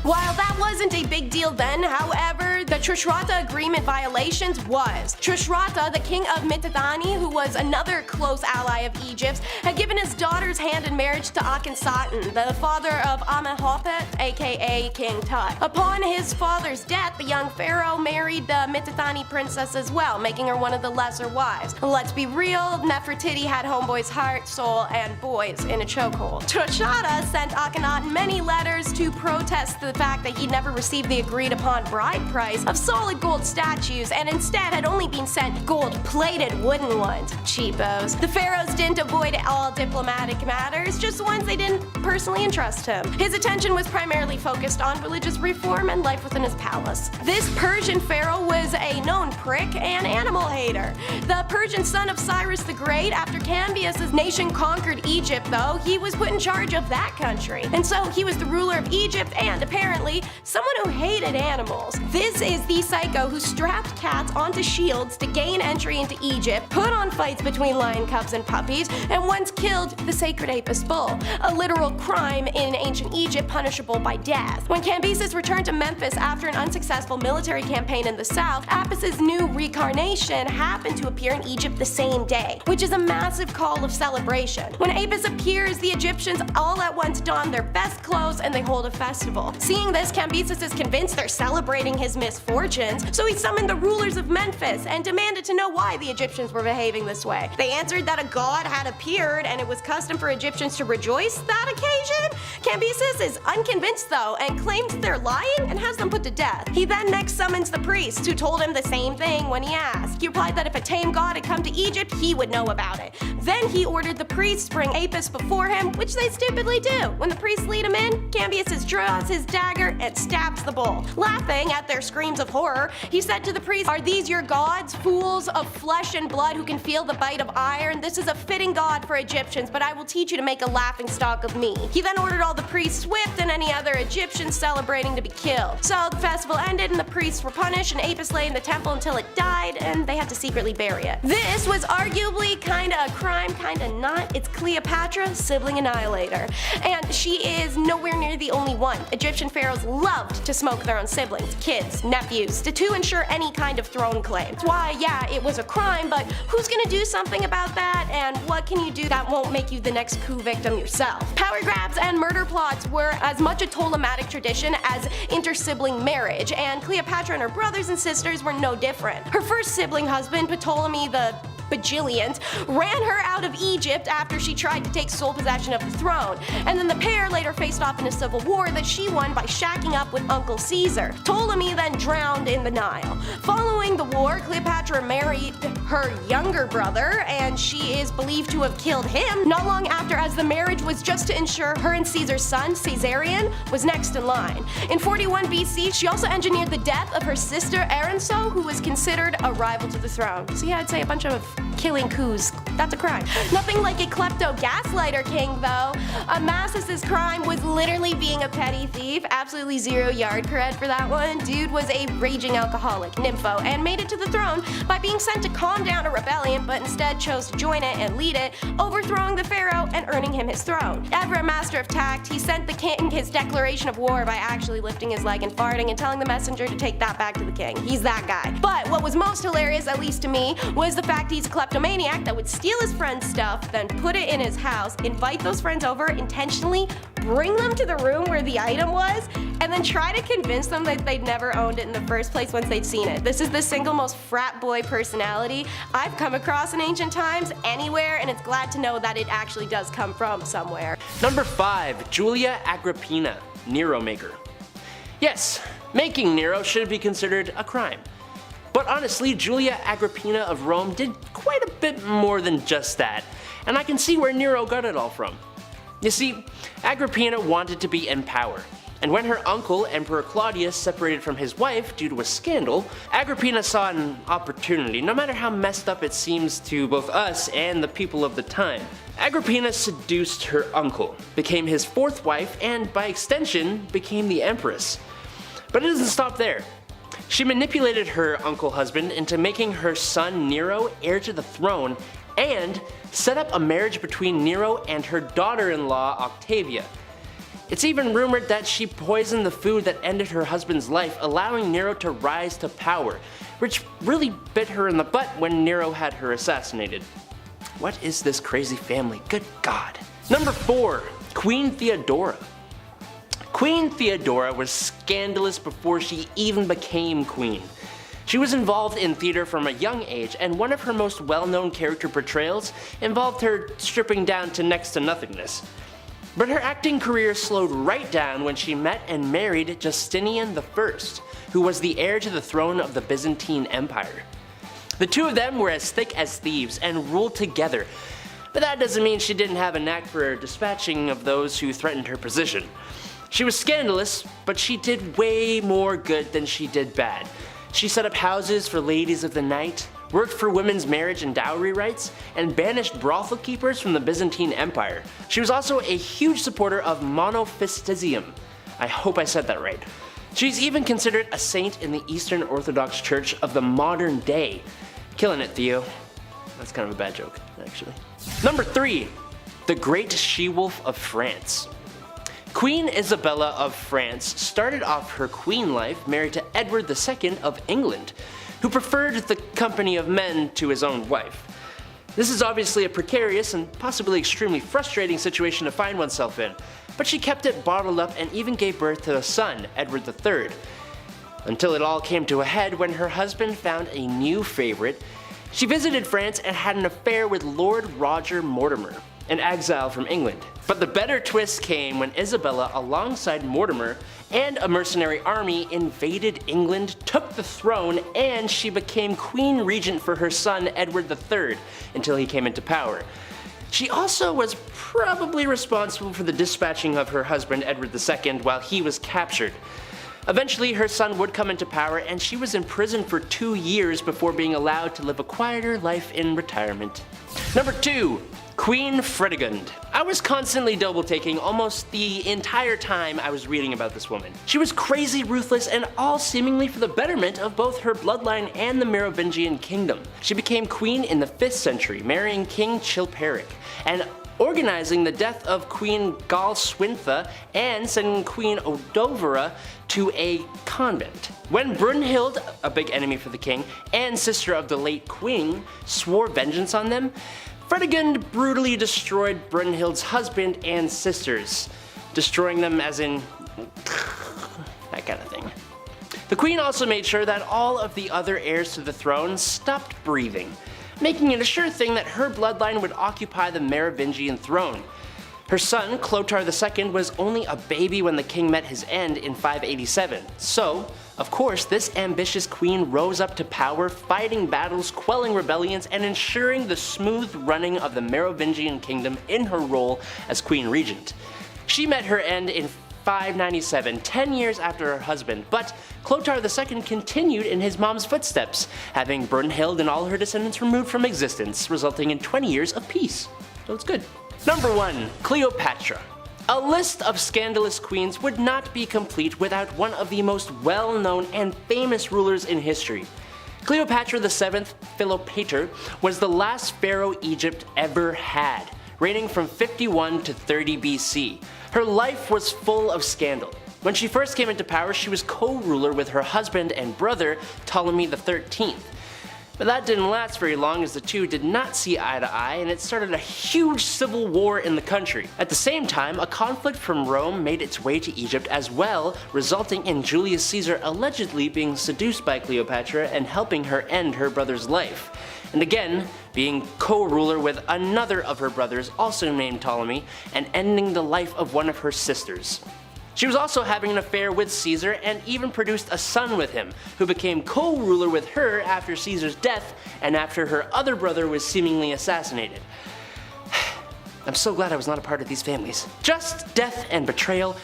While that wasn't a big deal then, however, the Tushratta agreement violations was. Tushratta, the king of Mitanni, who was another close ally of Egypt's, had given his daughter's hand in marriage to Akhenaten, the father of Amenhotep, aka King Tut. Upon his father's death, the young pharaoh married the Mitanni princess as well, making her one of the lesser wives. Let's be real, Nefertiti had homeboy's heart, soul, and boys in a chokehold. Tushratta sent Akhenaten many letters to protest the fact that he'd never received the agreed upon bride price of solid gold statues and instead had only been sent gold-plated wooden ones. Cheapos. The pharaohs didn't avoid all diplomatic matters, just ones they didn't personally entrust him. His attention was primarily focused on religious reform and life within his palace. This Persian pharaoh was a known prick and animal hater. The Persian son of Cyrus the Great, after Cambyses' nation conquered Egypt though, he was put in charge of that country. And so he was the ruler of Egypt and, apparently, someone who hated animals. This is the psycho who strapped cats onto shields to gain entry into Egypt, put on fights between lion cubs and puppies, and once killed the sacred Apis bull, a literal crime in ancient Egypt punishable by death. When Cambyses returned to Memphis after an unsuccessful military campaign in the south, Apis' new reincarnation happened to appear in Egypt the same day, which is a massive call of celebration. When Apis appears, the Egyptians all at once don their best clothes and they hold a festival. Seeing this, Cambyses is convinced they're celebrating his misfortunes, so he summoned the rulers of Memphis and demanded to know why the Egyptians were behaving this way. They answered that a god had appeared and it was custom for Egyptians to rejoice that occasion. Cambyses is unconvinced though and claims they're lying and has them put to death. He then next summons the priests, who told him the same thing when he asked. He replied that if a tame god had come to Egypt, he would know about it. Then he ordered the priests to bring Apis before him, which they stupidly do. When the priests lead him in, Cambyses draws his dagger and stabs the bull. Laughing at their screams of horror, he said to the priests, "Are these your gods, fools of flesh and blood who can feel the bite of iron? This is a fitting god for Egyptians, but I will teach you to make a laughing stock of me." He then ordered all the priests whipped and any other Egyptians celebrating to be killed. So the festival ended and the priests were punished, and Apis lay in the temple until it died, and they had to secretly bury it. This was arguably kinda a crime, kinda not. It's Cleopatra, sibling annihilator. And she is nowhere near the only one. Egyptian pharaohs loved to smoke their own siblings, kids, nephews, to ensure any kind of throne claim. That's why, yeah, it was a crime, but who's gonna do something about that, and what can you do that won't make you the next coup victim yourself? Power grabs and murder plots were as much a Ptolemaic tradition as inter-sibling marriage, and Cleopatra and her brothers and sisters were no different. Her first sibling husband, Ptolemy the bajillionth, ran her out of Egypt after she tried to take sole possession of the throne, and then the pair later faced off in a civil war that she won by shacking up with Uncle Caesar. Ptolemy then drowned in the Nile. Following the war, Cleopatra married her younger brother, and she is believed to have killed him not long after, as the marriage was just to ensure her and Caesar's son, Caesarion, was next in line. In 41 BC, she also engineered the death of her sister Aranso, who was considered a rival to the throne. So yeah, I'd say a bunch of killing coups. That's a crime. Nothing like a klepto-gaslighter king, though. Amasis' crime was literally being a petty thief. Absolutely zero yard cred for that one. Dude was a raging alcoholic, nympho, and made it to the throne by being sent to calm down a rebellion, but instead chose to join it and lead it, overthrowing the pharaoh and earning him his throne. Ever a master of tact, he sent the king his declaration of war by actually lifting his leg and farting and telling the messenger to take that back to the king. He's that guy. But what was most hilarious, at least to me, was the fact he's a kleptomaniac that would steal his friend's stuff, then put it in his house, invite those friends over, intentionally bring them to the room where the item was, and then try to convince them that they'd never owned it in the first place once they'd seen it. This is the single most frat boy personality I've come across in ancient times, anywhere, and it's glad to know that it actually does come from somewhere. Number 5. Julia Agrippina, Nero maker. Yes, making Nero should be considered a crime. But honestly, Julia Agrippina of Rome did quite a bit more than just that, and I can see where Nero got it all from. You see, Agrippina wanted to be in power, and when her uncle, Emperor Claudius, separated from his wife due to a scandal, Agrippina saw an opportunity, no matter how messed up it seems to both us and the people of the time. Agrippina seduced her uncle, became his fourth wife, and by extension, became the empress. But it doesn't stop there. She manipulated her uncle husband into making her son Nero heir to the throne and set up a marriage between Nero and her daughter-in-law Octavia. It's even rumored that she poisoned the food that ended her husband's life, allowing Nero to rise to power, which really bit her in the butt when Nero had her assassinated. What is this crazy family? Good God. Number 4. Queen Theodora. Queen Theodora was scandalous before she even became queen. She was involved in theater from a young age, and one of her most well-known character portrayals involved her stripping down to next to nothingness. But her acting career slowed right down when she met and married Justinian I, who was the heir to the throne of the Byzantine Empire. The two of them were as thick as thieves and ruled together, but that doesn't mean she didn't have a knack for dispatching of those who threatened her position. She was scandalous, but she did way more good than she did bad. She set up houses for ladies of the night, worked for women's marriage and dowry rights, and banished brothel keepers from the Byzantine Empire. She was also a huge supporter of monophysitism. I hope I said that right. She's even considered a saint in the Eastern Orthodox Church of the modern day. Killing it, Theo. That's kind of a bad joke, actually. Number 3. The Great She-Wolf of France. Queen Isabella of France started off her queen life married to Edward II of England, who preferred the company of men to his own wife. This is obviously a precarious and possibly extremely frustrating situation to find oneself in, but she kept it bottled up and even gave birth to a son, Edward III. Until it all came to a head when her husband found a new favorite. She visited France and had an affair with Lord Roger Mortimer, an exile from England. But the better twist came when Isabella, alongside Mortimer and a mercenary army, invaded England, took the throne, and she became queen regent for her son Edward III until he came into power. She also was probably responsible for the dispatching of her husband Edward II while he was captured. Eventually her son would come into power, and she was imprisoned for 2 years before being allowed to live a quieter life in retirement. Number 2. Queen Fredegund. I was constantly double-taking almost the entire time I was reading about this woman. She was crazy ruthless, and all seemingly for the betterment of both her bloodline and the Merovingian kingdom. She became queen in the 5th century, marrying King Chilperic, and organizing the death of Queen Galswintha and sending Queen Odovera to a convent. When Brunhild, a big enemy for the king, and sister of the late queen, swore vengeance on them, Fredegund brutally destroyed Brunhild's husband and sisters, destroying them as in that kind of thing. The queen also made sure that all of the other heirs to the throne stopped breathing, making it a sure thing that her bloodline would occupy the Merovingian throne. Her son, Clotaire II, was only a baby when the king met his end in 587, so, of course, this ambitious queen rose up to power, fighting battles, quelling rebellions, and ensuring the smooth running of the Merovingian kingdom in her role as queen regent. She met her end in 597, 10 years after her husband, but Clotaire II continued in his mom's footsteps, having Brunhild and all her descendants removed from existence, resulting in 20 years of peace. So it's good. Number 1. Cleopatra. A list of scandalous queens would not be complete without one of the most well-known and famous rulers in history. Cleopatra VII Philopator was the last pharaoh Egypt ever had, reigning from 51 to 30 BC. Her life was full of scandal. When she first came into power, she was co-ruler with her husband and brother Ptolemy XIII. But that didn't last very long, as the two did not see eye to eye, and it started a huge civil war in the country. At the same time, a conflict from Rome made its way to Egypt as well, resulting in Julius Caesar allegedly being seduced by Cleopatra and helping her end her brother's life. And again, being co-ruler with another of her brothers, also named Ptolemy, and ending the life of one of her sisters. She was also having an affair with Caesar and even produced a son with him, who became co-ruler with her after Caesar's death and after her other brother was seemingly assassinated. I'm so glad I was not a part of these families. Just death and betrayal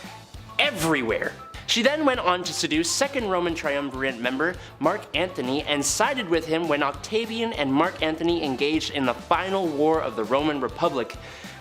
everywhere. She then went on to seduce second Roman triumvirate member Mark Antony and sided with him when Octavian and Mark Antony engaged in the final war of the Roman Republic,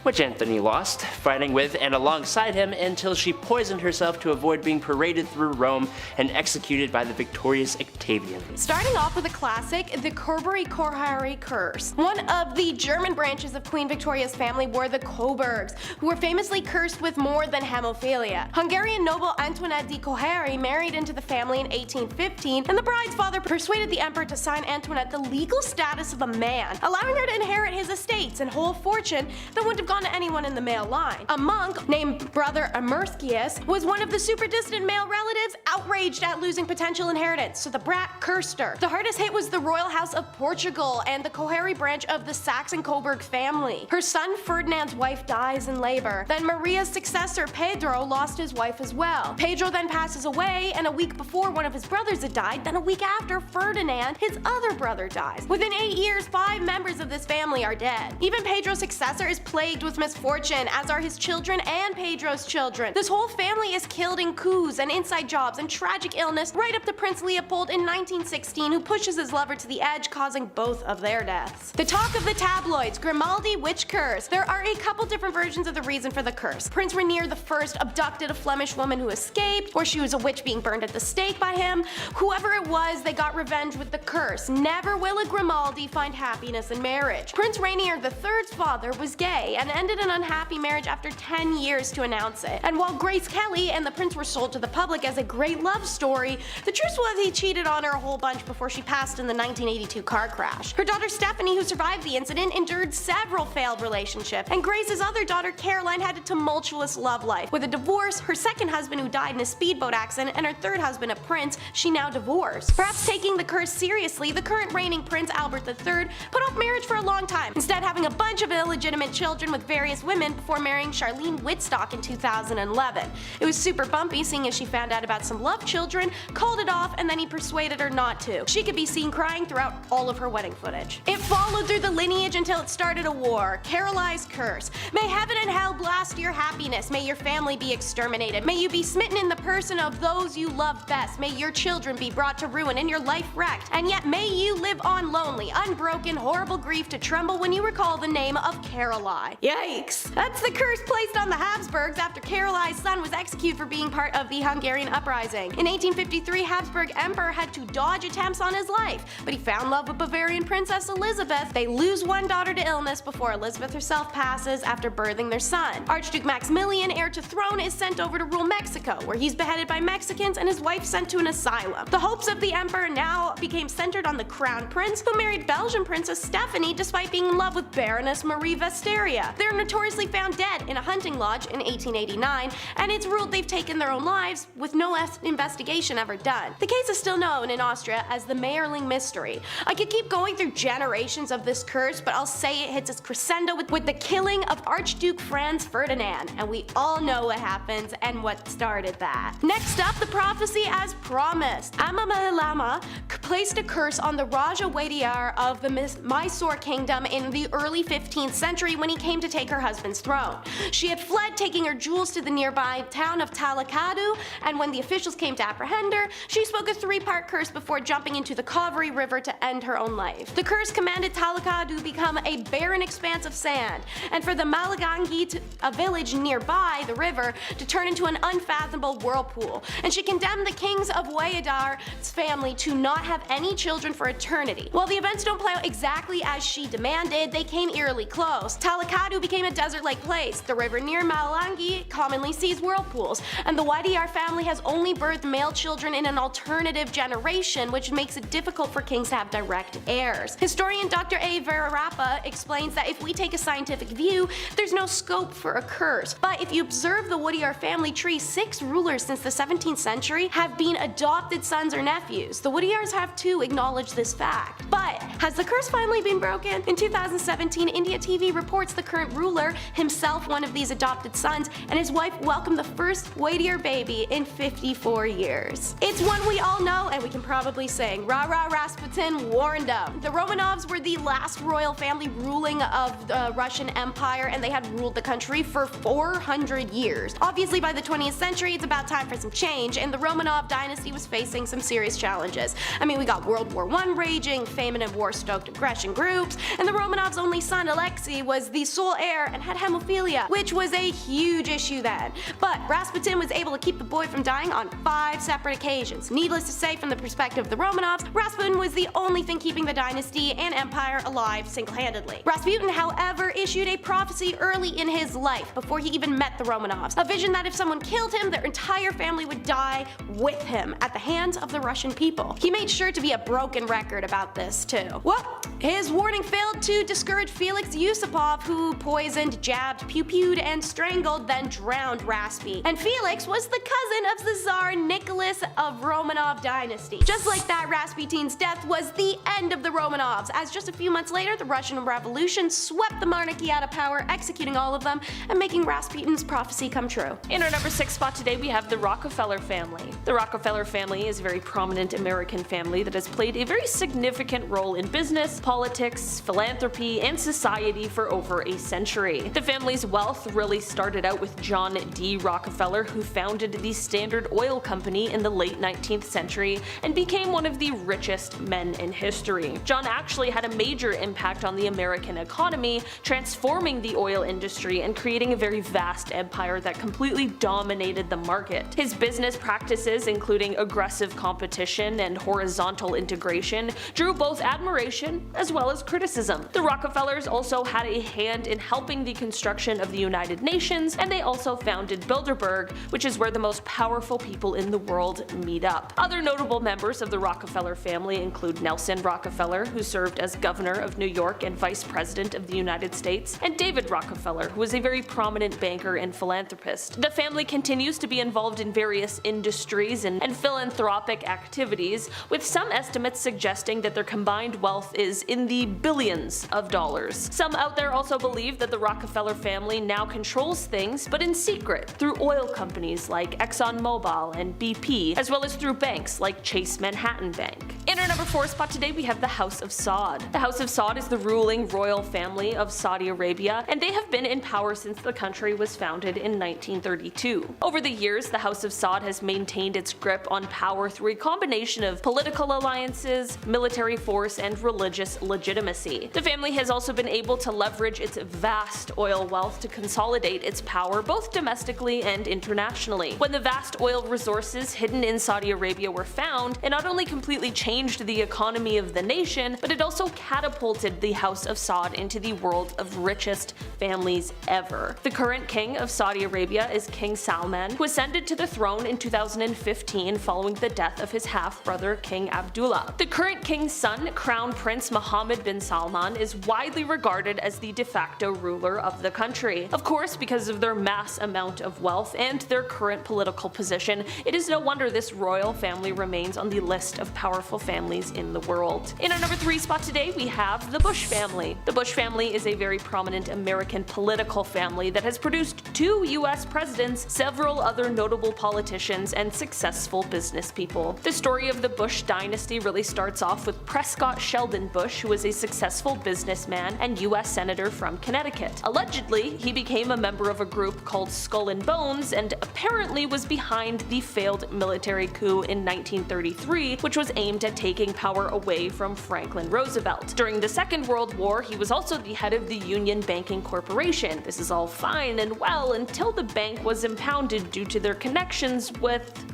which Anthony lost, fighting with and alongside him until she poisoned herself to avoid being paraded through Rome and executed by the victorious Octavian. Starting off with a classic, the Coburg-Kohari curse. One of the German branches of Queen Victoria's family were the Coburgs, who were famously cursed with more than hemophilia. Hungarian noble Antoinette de Kohari married into the family in 1815, and the bride's father persuaded the emperor to assign Antoinette the legal status of a man, allowing her to inherit his estates and whole fortune that wouldn't have gone to anyone in the male line. A monk named Brother Amerskius was one of the super distant male relatives outraged at losing potential inheritance, so the brat cursed her. The hardest hit was the royal house of Portugal and the Kohari branch of the Saxon-Coburg family. Her son Ferdinand's wife dies in labor. Then Maria's successor Pedro lost his wife as well. Pedro then passes away, and a week before one of his brothers had died, then a week after Ferdinand, his other brother, dies. Within 8 years, 5 members of this family are dead. Even Pedro's successor is plagued with misfortune, as are his children and Pedro's children. This whole family is killed in coups and inside jobs and tragic illness, right up to Prince Leopold in 1916, who pushes his lover to the edge, causing both of their deaths. The talk of the tabloids, Grimaldi witch curse. There are a couple different versions of the reason for the curse. Prince Rainier I abducted a Flemish woman who escaped, or she was a witch being burned at the stake by him. Whoever it was, they got revenge with the curse. Never will a Grimaldi find happiness in marriage. Prince Rainier III's father was gay and ended an unhappy marriage after 10 years to announce it. And while Grace Kelly and the prince were sold to the public as a great love story, the truth was he cheated on her a whole bunch before she passed in the 1982 car crash. Her daughter Stephanie, who survived the incident, endured several failed relationships, and Grace's other daughter Caroline had a tumultuous love life. With a divorce, her second husband who died in a speedboat accident, and her third husband, a prince, she now divorced. Perhaps taking the curse seriously, the current reigning Prince Albert III put off marriage for a long time, instead having a bunch of illegitimate children with various women before marrying Charlene Wittstock in 2011. It was super bumpy, seeing as she found out about some love children, called it off, and then he persuaded her not to. She could be seen crying throughout all of her wedding footage. It followed through the lineage until it started a war. Caroline's curse. May heaven and hell blast your happiness. May your family be exterminated. May you be smitten in the person of those you love best. May your children be brought to ruin and your life wrecked. And yet may you live on lonely, unbroken, horrible grief to tremble when you recall the name of Caroline. Yikes. That's the curse placed on the Habsburgs after Caroline's son was executed for being part of the Hungarian uprising. In 1853, Habsburg Emperor had to dodge attempts on his life, but he found love with Bavarian Princess Elizabeth. They lose one daughter to illness before Elizabeth herself passes after birthing their son. Archduke Maximilian, heir to throne, is sent over to rule Mexico, where he's beheaded by Mexicans and his wife sent to an asylum. The hopes of the emperor now became centered on the crown prince, who married Belgian Princess Stephanie despite being in love with Baroness Marie Vesteria. They're notoriously found dead in a hunting lodge in 1889, and it's ruled they've taken their own lives with no investigation ever done. The case is still known in Austria as the Mayerling mystery. I could keep going through generations of this curse, but I'll say it hits its crescendo with the killing of Archduke Franz Ferdinand, and we all know what happens and what started that. Next up, the prophecy as promised. Amamalama placed a curse on the Raja Wadiyar of the Mysore kingdom in the early 15th century when he came to take her husband's throne. She had fled, taking her jewels to the nearby town of Talakadu, and when the officials came to apprehend her, she spoke a 3-part curse before jumping into the Kaveri River to end her own life. The curse commanded Talakadu become a barren expanse of sand, and for the Malagangi, a village nearby the river, to turn into an unfathomable whirlpool. And she condemned the kings of Wayadar's family to not have any children for eternity. While the events don't play out exactly as she demanded, they came eerily close. Talakadu became a desert-like place. The river near Malagangi commonly sees whirlpools, and the Wadiyar family has only birthed male children in an alternative generation, which makes it difficult for kings to have direct heirs. Historian Dr. A. Verarapa explains that if we take a scientific view, there's no scope for a curse. But if you observe the Wadiyar family tree, 6 rulers since the 17th century have been adopted sons or nephews. The Wadiyars have too acknowledged this fact. But has the curse finally been broken? In 2017, India TV reports the current ruler, himself one of these adopted sons, and his wife welcomed the first Wadiyar baby in 54 years. It's one we all know, and we can probably sing, "Rah rah Rasputin warned them." The Romanovs were the last royal family ruling of the Russian Empire, and they had ruled the country for 400 years. Obviously, by the 20th century, it's about time for some change, and the Romanov dynasty was facing some serious challenges. I mean, we got World War I raging, famine and war-stoked aggression groups, and the Romanovs only only son Alexei was the sole heir and had hemophilia, which was a huge issue then. But Rasputin was able to keep the boy from dying on 5 separate occasions. Needless to say, from the perspective of the Romanovs, Rasputin was the only thing keeping the dynasty and empire alive single-handedly. Rasputin, however, issued a prophecy early in his life, before he even met the Romanovs, a vision that if someone killed him, their entire family would die with him at the hands of the Russian people. He made sure to be a broken record about this too. Well, his warning failed to discourage Felix Yusupov, who poisoned, jabbed, pew-pewed, and strangled, then drowned Raspy. And Felix was the cousin of the Tsar Nicholas of Romanov dynasty. Just like that, Rasputin's death was the end of the Romanovs, as just a few months later, the Russian Revolution swept the monarchy out of power, executing all of them and making Rasputin's prophecy come true. In our number 6 spot today, we have the Rockefeller family. The Rockefeller family is a very prominent American family that has played a very significant role in business, politics, philanthropy, and society for over a century. The family's wealth really started out with John D. Rockefeller, who founded the Standard Oil Company in the late 19th century and became one of the richest men in history. John actually had a major impact on the American economy, transforming the oil industry and creating a very vast empire that completely dominated the market. His business practices, including aggressive competition and horizontal integration, drew both admiration as well as criticism. The Rockefellers also had a hand in helping the construction of the United Nations, and they also founded Bilderberg, which is where the most powerful people in the world meet up. Other notable members of the Rockefeller family include Nelson Rockefeller, who served as governor of New York and vice president of the United States, and David Rockefeller, who was a very prominent banker and philanthropist. The family continues to be involved in various industries and philanthropic activities, with some estimates suggesting that their combined wealth is in the billions of dollars. Some out there also believe that the Rockefeller family now controls things, but in secret, through oil companies like ExxonMobil and BP, as well as through banks like Chase Manhattan Bank. In our number 4 spot today, we have the House of Saud. The House of Saud is the ruling royal family of Saudi Arabia, and they have been in power since the country was founded in 1932. Over the years, the House of Saud has maintained its grip on power through a combination of political alliances, military force, and religious legitimacy. The family has also been able to leverage its vast oil wealth to consolidate its power both domestically and internationally. When the vast oil resources hidden in Saudi Arabia were found, it not only completely changed the economy of the nation, but it also catapulted the House of Saud into the world of richest families ever. The current king of Saudi Arabia is King Salman, who ascended to the throne in 2015 following the death of his half-brother King Abdullah. The current king's son, Crown Prince Mohammed bin Salman, is widely regarded as the de facto ruler of the country. Of course, because of their mass amount of wealth and their current political position, it is no wonder this royal family remains on the list of powerful families in the world. In our number 3 spot today, we have the Bush family. The Bush family is a very prominent American political family that has produced 2 US presidents, several other notable politicians, and successful business people. The story of the Bush dynasty really starts off with Prescott Sheldon Bush, who was a successful businessman and US senator from Connecticut. Allegedly, he became a member of a group called Skull and Bones and apparently was behind the failed military coup in 1933, which was aimed at taking power away from Franklin Roosevelt. During the Second World War, he was also the head of the Union Banking Corporation. This is all fine and well until the bank was impounded due to their connections with,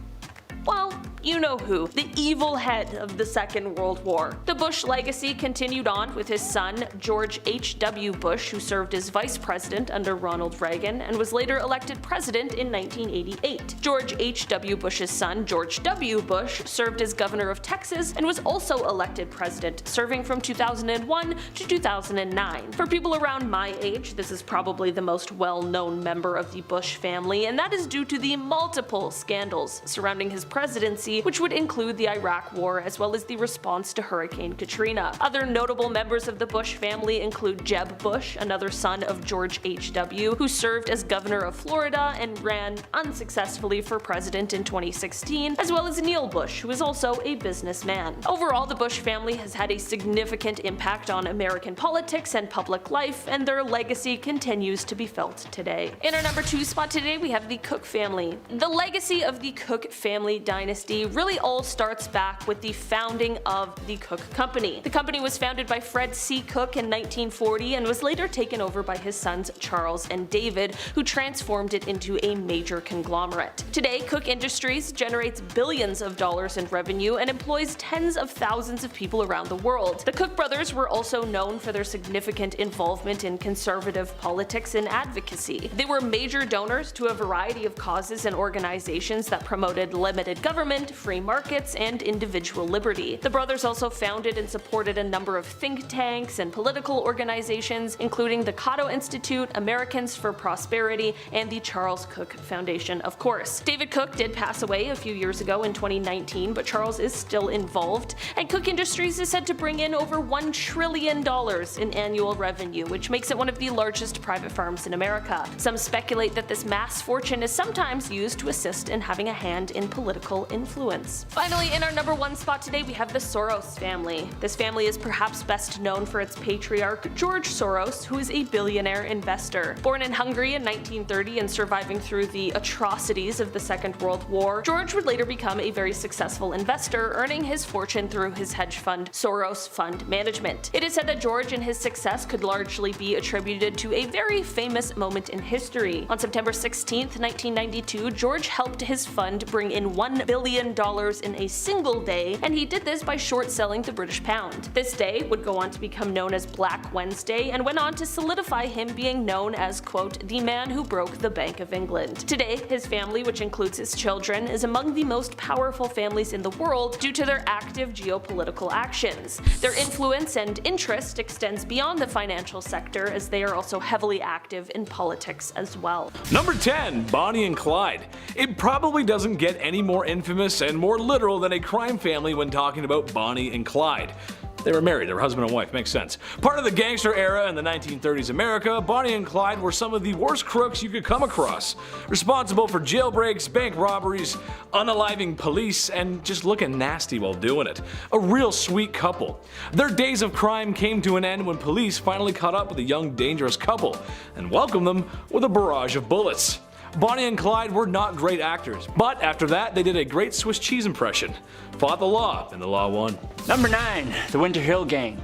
well, you know who, the evil head of the Second World War. The Bush legacy continued on with his son, George H.W. Bush, who served as vice president under Ronald Reagan and was later elected president in 1988. George H.W. Bush's son, George W. Bush, served as governor of Texas and was also elected president, serving from 2001 to 2009. For people around my age, this is probably the most well-known member of the Bush family, and that is due to the multiple scandals surrounding his presidency, which would include the Iraq War as well as the response to Hurricane Katrina. Other notable members of the Bush family include Jeb Bush, another son of George H.W., who served as governor of Florida and ran unsuccessfully for president in 2016, as well as Neil Bush, who is also a businessman. Overall, the Bush family has had a significant impact on American politics and public life, and their legacy continues to be felt today. In our number 2 spot today, we have the Cook family. The legacy of the Cook family dynasty legacy really all starts back with the founding of the Cook Company. The company was founded by Fred C. Cook in 1940 and was later taken over by his sons Charles and David, who transformed it into a major conglomerate. Today, Cook Industries generates billions of dollars in revenue and employs tens of thousands of people around the world. The Cook brothers were also known for their significant involvement in conservative politics and advocacy. They were major donors to a variety of causes and organizations that promoted limited government, free markets, and individual liberty. The brothers also founded and supported a number of think tanks and political organizations, including the Cato Institute, Americans for Prosperity, and the Charles Cook Foundation, of course. David Cook did pass away a few years ago in 2019, but Charles is still involved, and Cook Industries is said to bring in over $1 trillion in annual revenue, which makes it one of the largest private firms in America. Some speculate that this mass fortune is sometimes used to assist in having a hand in political influence. Finally, in our number 1 spot today, we have the Soros family. This family is perhaps best known for its patriarch, George Soros, who is a billionaire investor. Born in Hungary in 1930 and surviving through the atrocities of the Second World War, George would later become a very successful investor, earning his fortune through his hedge fund, Soros Fund Management. It is said that George and his success could largely be attributed to a very famous moment in history. On September 16, 1992, George helped his fund bring in $1 billion in a single day, and he did this by short-selling the British pound. This day would go on to become known as Black Wednesday and went on to solidify him being known as, quote, the man who broke the Bank of England. Today, his family, which includes his children, is among the most powerful families in the world due to their active geopolitical actions. Their influence and interest extends beyond the financial sector, as they are also heavily active in politics as well. Number 10. Bonnie and Clyde. It probably doesn't get any more infamous and more literal than a crime family when talking about Bonnie and Clyde. They were married, they were husband and wife, makes sense. Part of the gangster era in the 1930s America, Bonnie and Clyde were some of the worst crooks you could come across. Responsible for jailbreaks, bank robberies, unaliving police, and just looking nasty while doing it. A real sweet couple. Their days of crime came to an end when police finally caught up with a young dangerous couple and welcomed them with a barrage of bullets. Bonnie and Clyde were not great actors, but after that they did a great Swiss cheese impression. Fought the law, and the law won. Number 9. The Winter Hill Gang.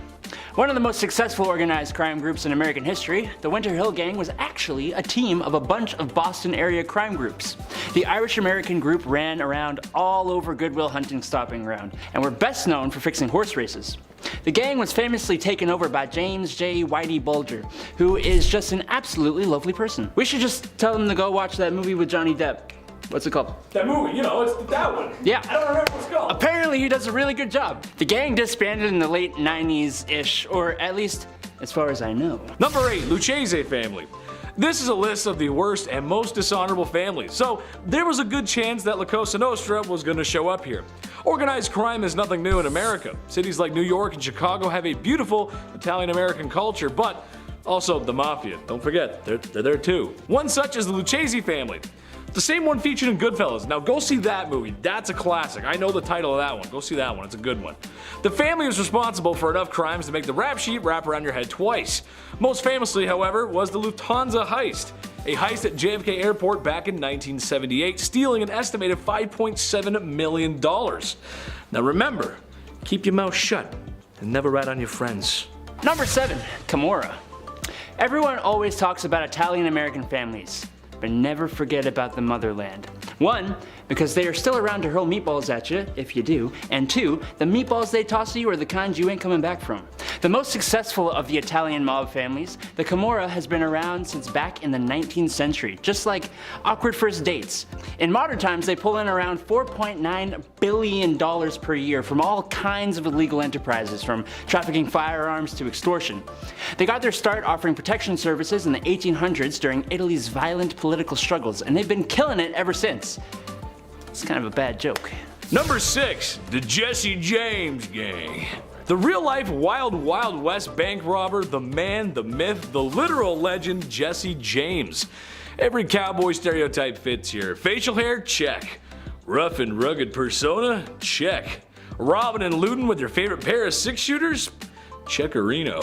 One of the most successful organized crime groups in American history, the Winter Hill Gang was actually a team of a bunch of Boston area crime groups. The Irish-American group ran around all over Goodwill Hunting Stopping Ground and were best known for fixing horse races. The gang was famously taken over by James J. Whitey Bulger, who is just an absolutely lovely person. We should just tell him to go watch that movie with Johnny Depp. What's it called? That movie, you know, it's that one. Yeah. I don't remember what it's called. Apparently he does a really good job. The gang disbanded in the late 90s-ish, or at least as far as I know. Number 8. Lucchese family. This is a list of the worst and most dishonorable families, so there was a good chance that La Cosa Nostra was going to show up here. Organized crime is nothing new in America. Cities like New York and Chicago have a beautiful Italian-American culture, but also the mafia. Don't forget, they're there too. One such is the Lucchese family. The same one featured in Goodfellas. Now go see that movie. That's a classic. I know the title of that one. Go see that one. It's a good one. The family was responsible for enough crimes to make the rap sheet wrap around your head twice. Most famously, however, was the Lufthansa heist. A heist at JFK Airport back in 1978, stealing an estimated $5.7 million. Now remember, keep your mouth shut and never rat on your friends. Number 7. Camorra. Everyone always talks about Italian-American families, but never forget about the motherland. 1, because they are still around to hurl meatballs at you, if you do, and 2, the meatballs they toss to you are the kind you ain't coming back from. The most successful of the Italian mob families, the Camorra has been around since back in the 19th century, just like awkward first dates. In modern times, they pull in around $4.9 billion per year from all kinds of illegal enterprises, from trafficking firearms to extortion. They got their start offering protection services in the 1800s during Italy's violent political struggles, and they've been killing it ever since. It's kind of a bad joke. Number 6. The Jesse James Gang. The real-life Wild Wild West bank robber, the man, the myth, the literal legend, Jesse James. Every cowboy stereotype fits here. Facial hair? Check. Rough and rugged persona? Check. Robbing and looting with your favorite pair of 6-shooters? Checarino.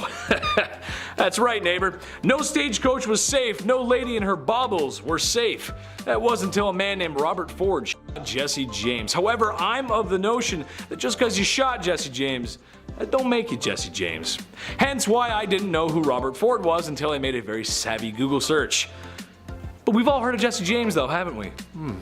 That's right, neighbor. No stagecoach was safe, no lady and her baubles were safe. That wasn't until a man named Robert Ford shot Jesse James. However, I'm of the notion that just because you shot Jesse James, that don't make you Jesse James. Hence why I didn't know who Robert Ford was until I made a very savvy Google search. But we've all heard of Jesse James though, haven't we?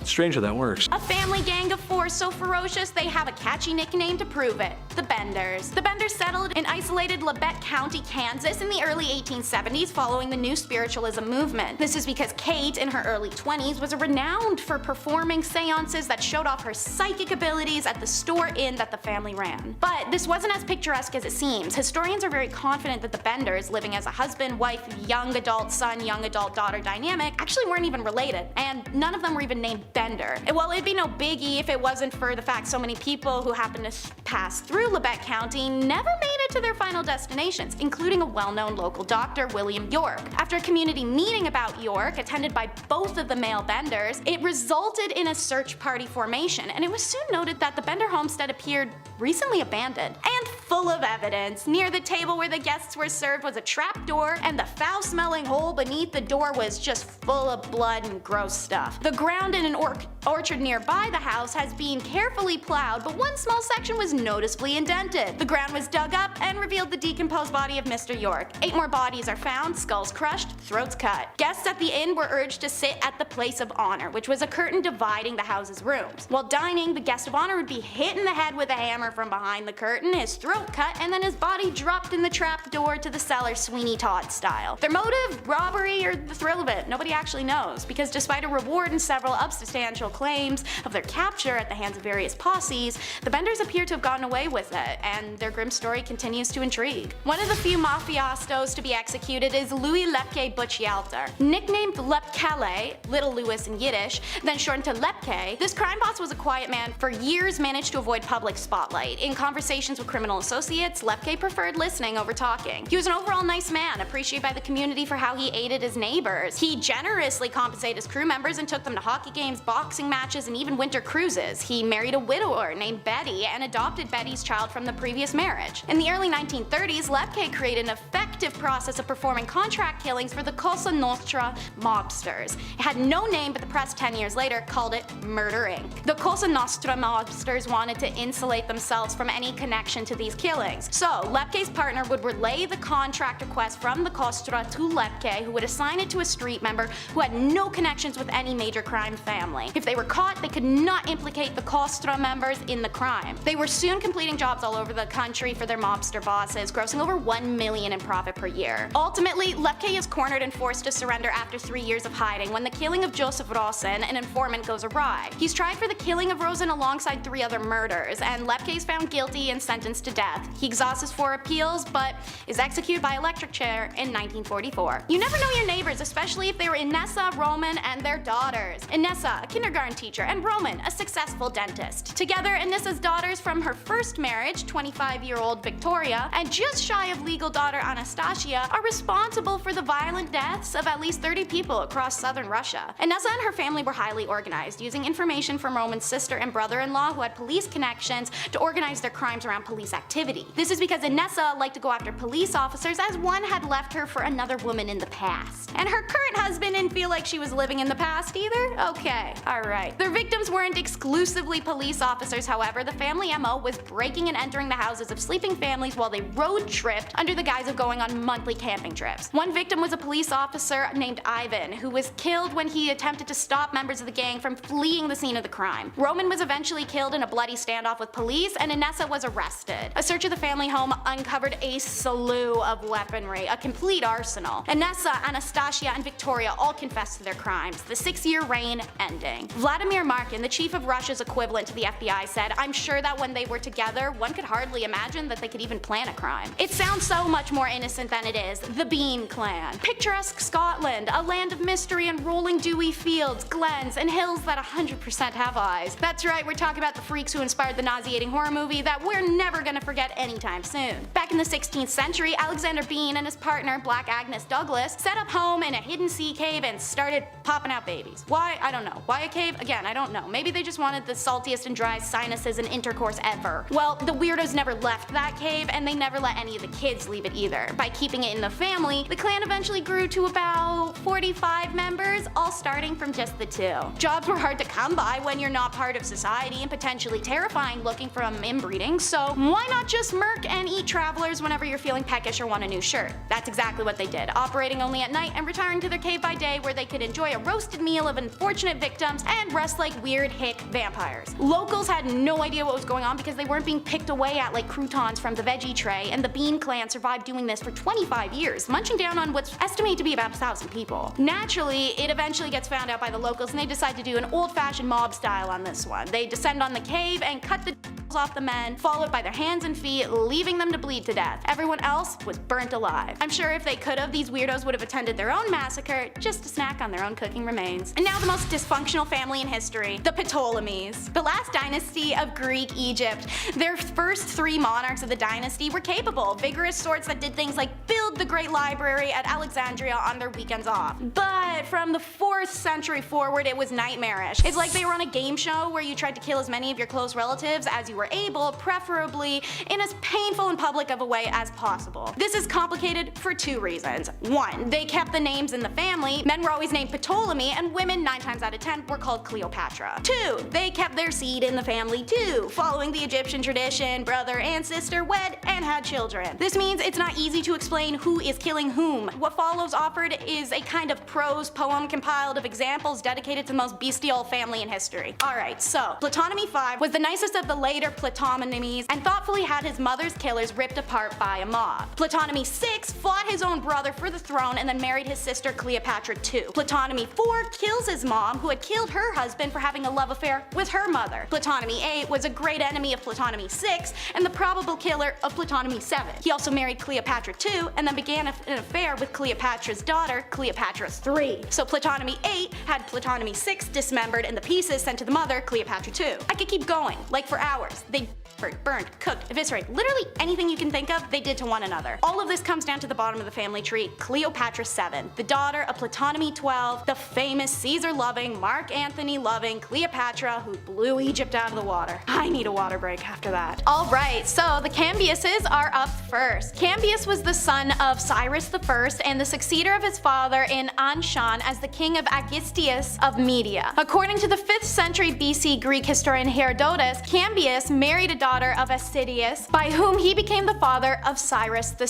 Strange how that works. A family gang of four so ferocious they have a catchy nickname to prove it. The Benders. The Benders settled in isolated Labette County, Kansas in the early 1870s following the New Spiritualism movement. This is because Kate, in her early 20s, was renowned for performing seances that showed off her psychic abilities at the store inn that the family ran. But this wasn't as picturesque as it seems. Historians are very confident that the Benders, living as a husband, wife, young adult son, young adult daughter dynamic, actually weren't even related, and none of them were even named Bender. Well, it'd be no biggie if it wasn't for the fact so many people who happened to pass through Labette County never made it to their final destinations, including a well-known local doctor, William York. After a community meeting about York, attended by both of the male Benders, it resulted in a search party formation, and it was soon noted that the Bender homestead appeared recently abandoned and full of evidence. Near the table where the guests were served was a trap door, and the foul-smelling hole beneath the door was just full of blood and gross stuff. The ground in an orchard nearby the house has been carefully plowed, but one small section was noticeably indented. The ground was dug up and revealed the decomposed body of Mr. York. 8 more bodies are found, skulls crushed, throats cut. Guests at the inn were urged to sit at the place of honor, which was a curtain dividing the house's rooms. While dining, the guest of honor would be hit in the head with a hammer from behind the curtain, his throat cut, and then his body dropped in the trap door to the cellar Sweeney Todd style. Their motive? Robbery or the thrill of it? Nobody actually knows, because despite a reward and several substantial claims of their capture at the hands of various posses, the Benders appear to have gotten away with it, and their grim story continues to intrigue. One of the few mafiastos to be executed is Louis Lepke Buccialter. Nicknamed Lepkele, Little Louis in Yiddish, then shortened to Lepke, this crime boss was a quiet man for years, managed to avoid public spotlight. In conversations with criminal associates, Lepke preferred listening over talking. He was an overall nice man, appreciated by the community for how he aided his neighbors. He generously compensated his crew members and took them to hockey games, boxing matches, and even winter cruises. He married a widower named Betty and adopted Betty's child from the previous marriage. In the early 1930s, Lepke created an effective process of performing contract killings for the Cosa Nostra mobsters. It had no name, but the press 10 years later called it Murder Inc. The Cosa Nostra mobsters wanted to insulate themselves from any connection to these killings. So, Lepke's partner would relay the contract request from the Costra to Lepke, who would assign it to a street member who had no connections with any major crime family. If they were caught, they could not implicate the Costra members in the crime. They were soon completing jobs all over the country for their mobster bosses, grossing over $1 million in profit per year. Ultimately, Lepke is cornered and forced to surrender after 3 years of hiding when the killing of Joseph Rosen, an informant, goes awry. He's tried for the killing of Rosen alongside 3 other murders, and Lepke is found guilty and sentenced to death. He exhausts his 4 appeals, but is executed by electric chair in 1944. You never know your neighbors, especially if they were Inessa, Roman, and their daughters. Inessa, a kindergarten teacher, and Roman, a successful dentist. Together, Inessa's daughters from her first marriage, 25-year-old Victoria, and just shy of legal daughter Anastasia, are responsible for the violent deaths of at least 30 people across southern Russia. Inessa and her family were highly organized, using information from Roman's sister and brother-in-law who had police connections to organize their crimes around police activity. This is because Inessa liked to go after police officers, as one had left her for another woman in the past. And her current husband didn't feel like she was living in the past either? Okay, alright. Their victims weren't exclusively police officers, however. The family MO was breaking and entering the houses of sleeping families while they road tripped under the guise of going on monthly camping trips. One victim was a police officer named Ivan, who was killed when he attempted to stop members of the gang from fleeing the scene of the crime. Roman was eventually killed in a bloody standoff with police, and Inessa was arrested. A search of the family home uncovered a slew of weaponry, a complete arsenal. Inessa, Anastasia, and Victoria all confessed to their crimes, the 6-year reign ending. Vladimir Markin, the chief of Russia's equivalent to the FBI, said, "I'm sure that when they were together, one could hardly imagine that they could even plan a crime." It sounds so much more innocent than it is. The Bean Clan. Picturesque Scotland, a land of mystery and rolling dewy fields, glens, and hills that 100% have eyes. That's right, we're talking about the freaks who inspired the nauseating horror movie that we're never gonna forget anytime soon. Back in the 16th century, Alexander Bean and his partner, Black Agnes Douglas, set up home in a hidden sea cave and started popping out babies. Why? I don't know. Why a cave? Again, I don't know. Maybe they just wanted the saltiest and driest sinuses and intercourse ever. Well, the weirdos never left that cave, and they never let any of the kids leave it either. By keeping it in the family, the clan eventually grew to about 45 members, all starting from just the 2. Jobs were hard to come by when you're not part of society and potentially terrifying looking from inbreeding, so why not just murk and eat travelers whenever you're feeling peckish or want a new shirt? That's exactly what they did, operating only at night and retiring to their cave by day where they could enjoy a roasted meal of unfortunate victims and rest like weird hick vampires. Locals had no idea what was going on because they weren't being picked away at like croutons from the veggie tray, and the Bean clan survived doing this for 25 years, munching down on what's estimated to be about 1,000 people. Naturally, it eventually gets found out by the locals and they decide to do an old-fashioned mob style on this one. They descend on the cave and cut the off the men, followed by their hands and feet, leaving them to bleed to death. Everyone else was burnt alive. I'm sure if they could have, these weirdos would have attended their own massacre just to snack on their own cooking remains. And now the most dysfunctional family in history, the Ptolemies. The last dynasty of Greek Egypt. Their first 3 monarchs of the dynasty were capable, vigorous sorts that did things like build the great library at Alexandria on their weekends off. But from the 4th century forward, it was nightmarish. It's like they were on a game show where you tried to kill as many of your close relatives as you were able, preferably in as painful and public of a way as possible. This is complicated for 2 reasons. 1, they kept the names in the family. Men were always named Ptolemy, and women 9 times out of 10 were called Cleopatra. 2, they kept their seed in the family too, following the Egyptian tradition, brother and sister wed and had children. This means it's not easy to explain who is killing whom. What follows offered is a kind of prose poem compiled of examples dedicated to the most bestial family in history. Alright, so Ptolemy V was the nicest of the later Ptolemy and thoughtfully had his mother's killers ripped apart by a mob. Ptolemy VI fought his own brother for the throne and then married his sister Cleopatra II. Ptolemy IV kills his mom, who had killed her husband for having a love affair with her mother. Ptolemy VIII was a great enemy of Ptolemy VI and the probable killer of Ptolemy VII. He also married Cleopatra II and then began an affair with Cleopatra's daughter, Cleopatra III. So Ptolemy VIII had Ptolemy VI dismembered and the pieces sent to the mother, Cleopatra II. I could keep going, like for hours. They burned, cooked, eviscerated, literally anything you can think of, they did to one another. All of this comes down to the bottom of the family tree, Cleopatra VII, the daughter of Ptolemy XII, the famous Caesar-loving, Mark Antony-loving Cleopatra who blew Egypt out of the water. I need a water break after that. Alright, so the Cambyses are up first. Cambyses was the son of Cyrus I and the successor of his father in Anshan as the king of Agistius of Media. According to the 5th century BC Greek historian Herodotus, Cambyses married a daughter of Assidius, by whom he became the father of Cyrus II.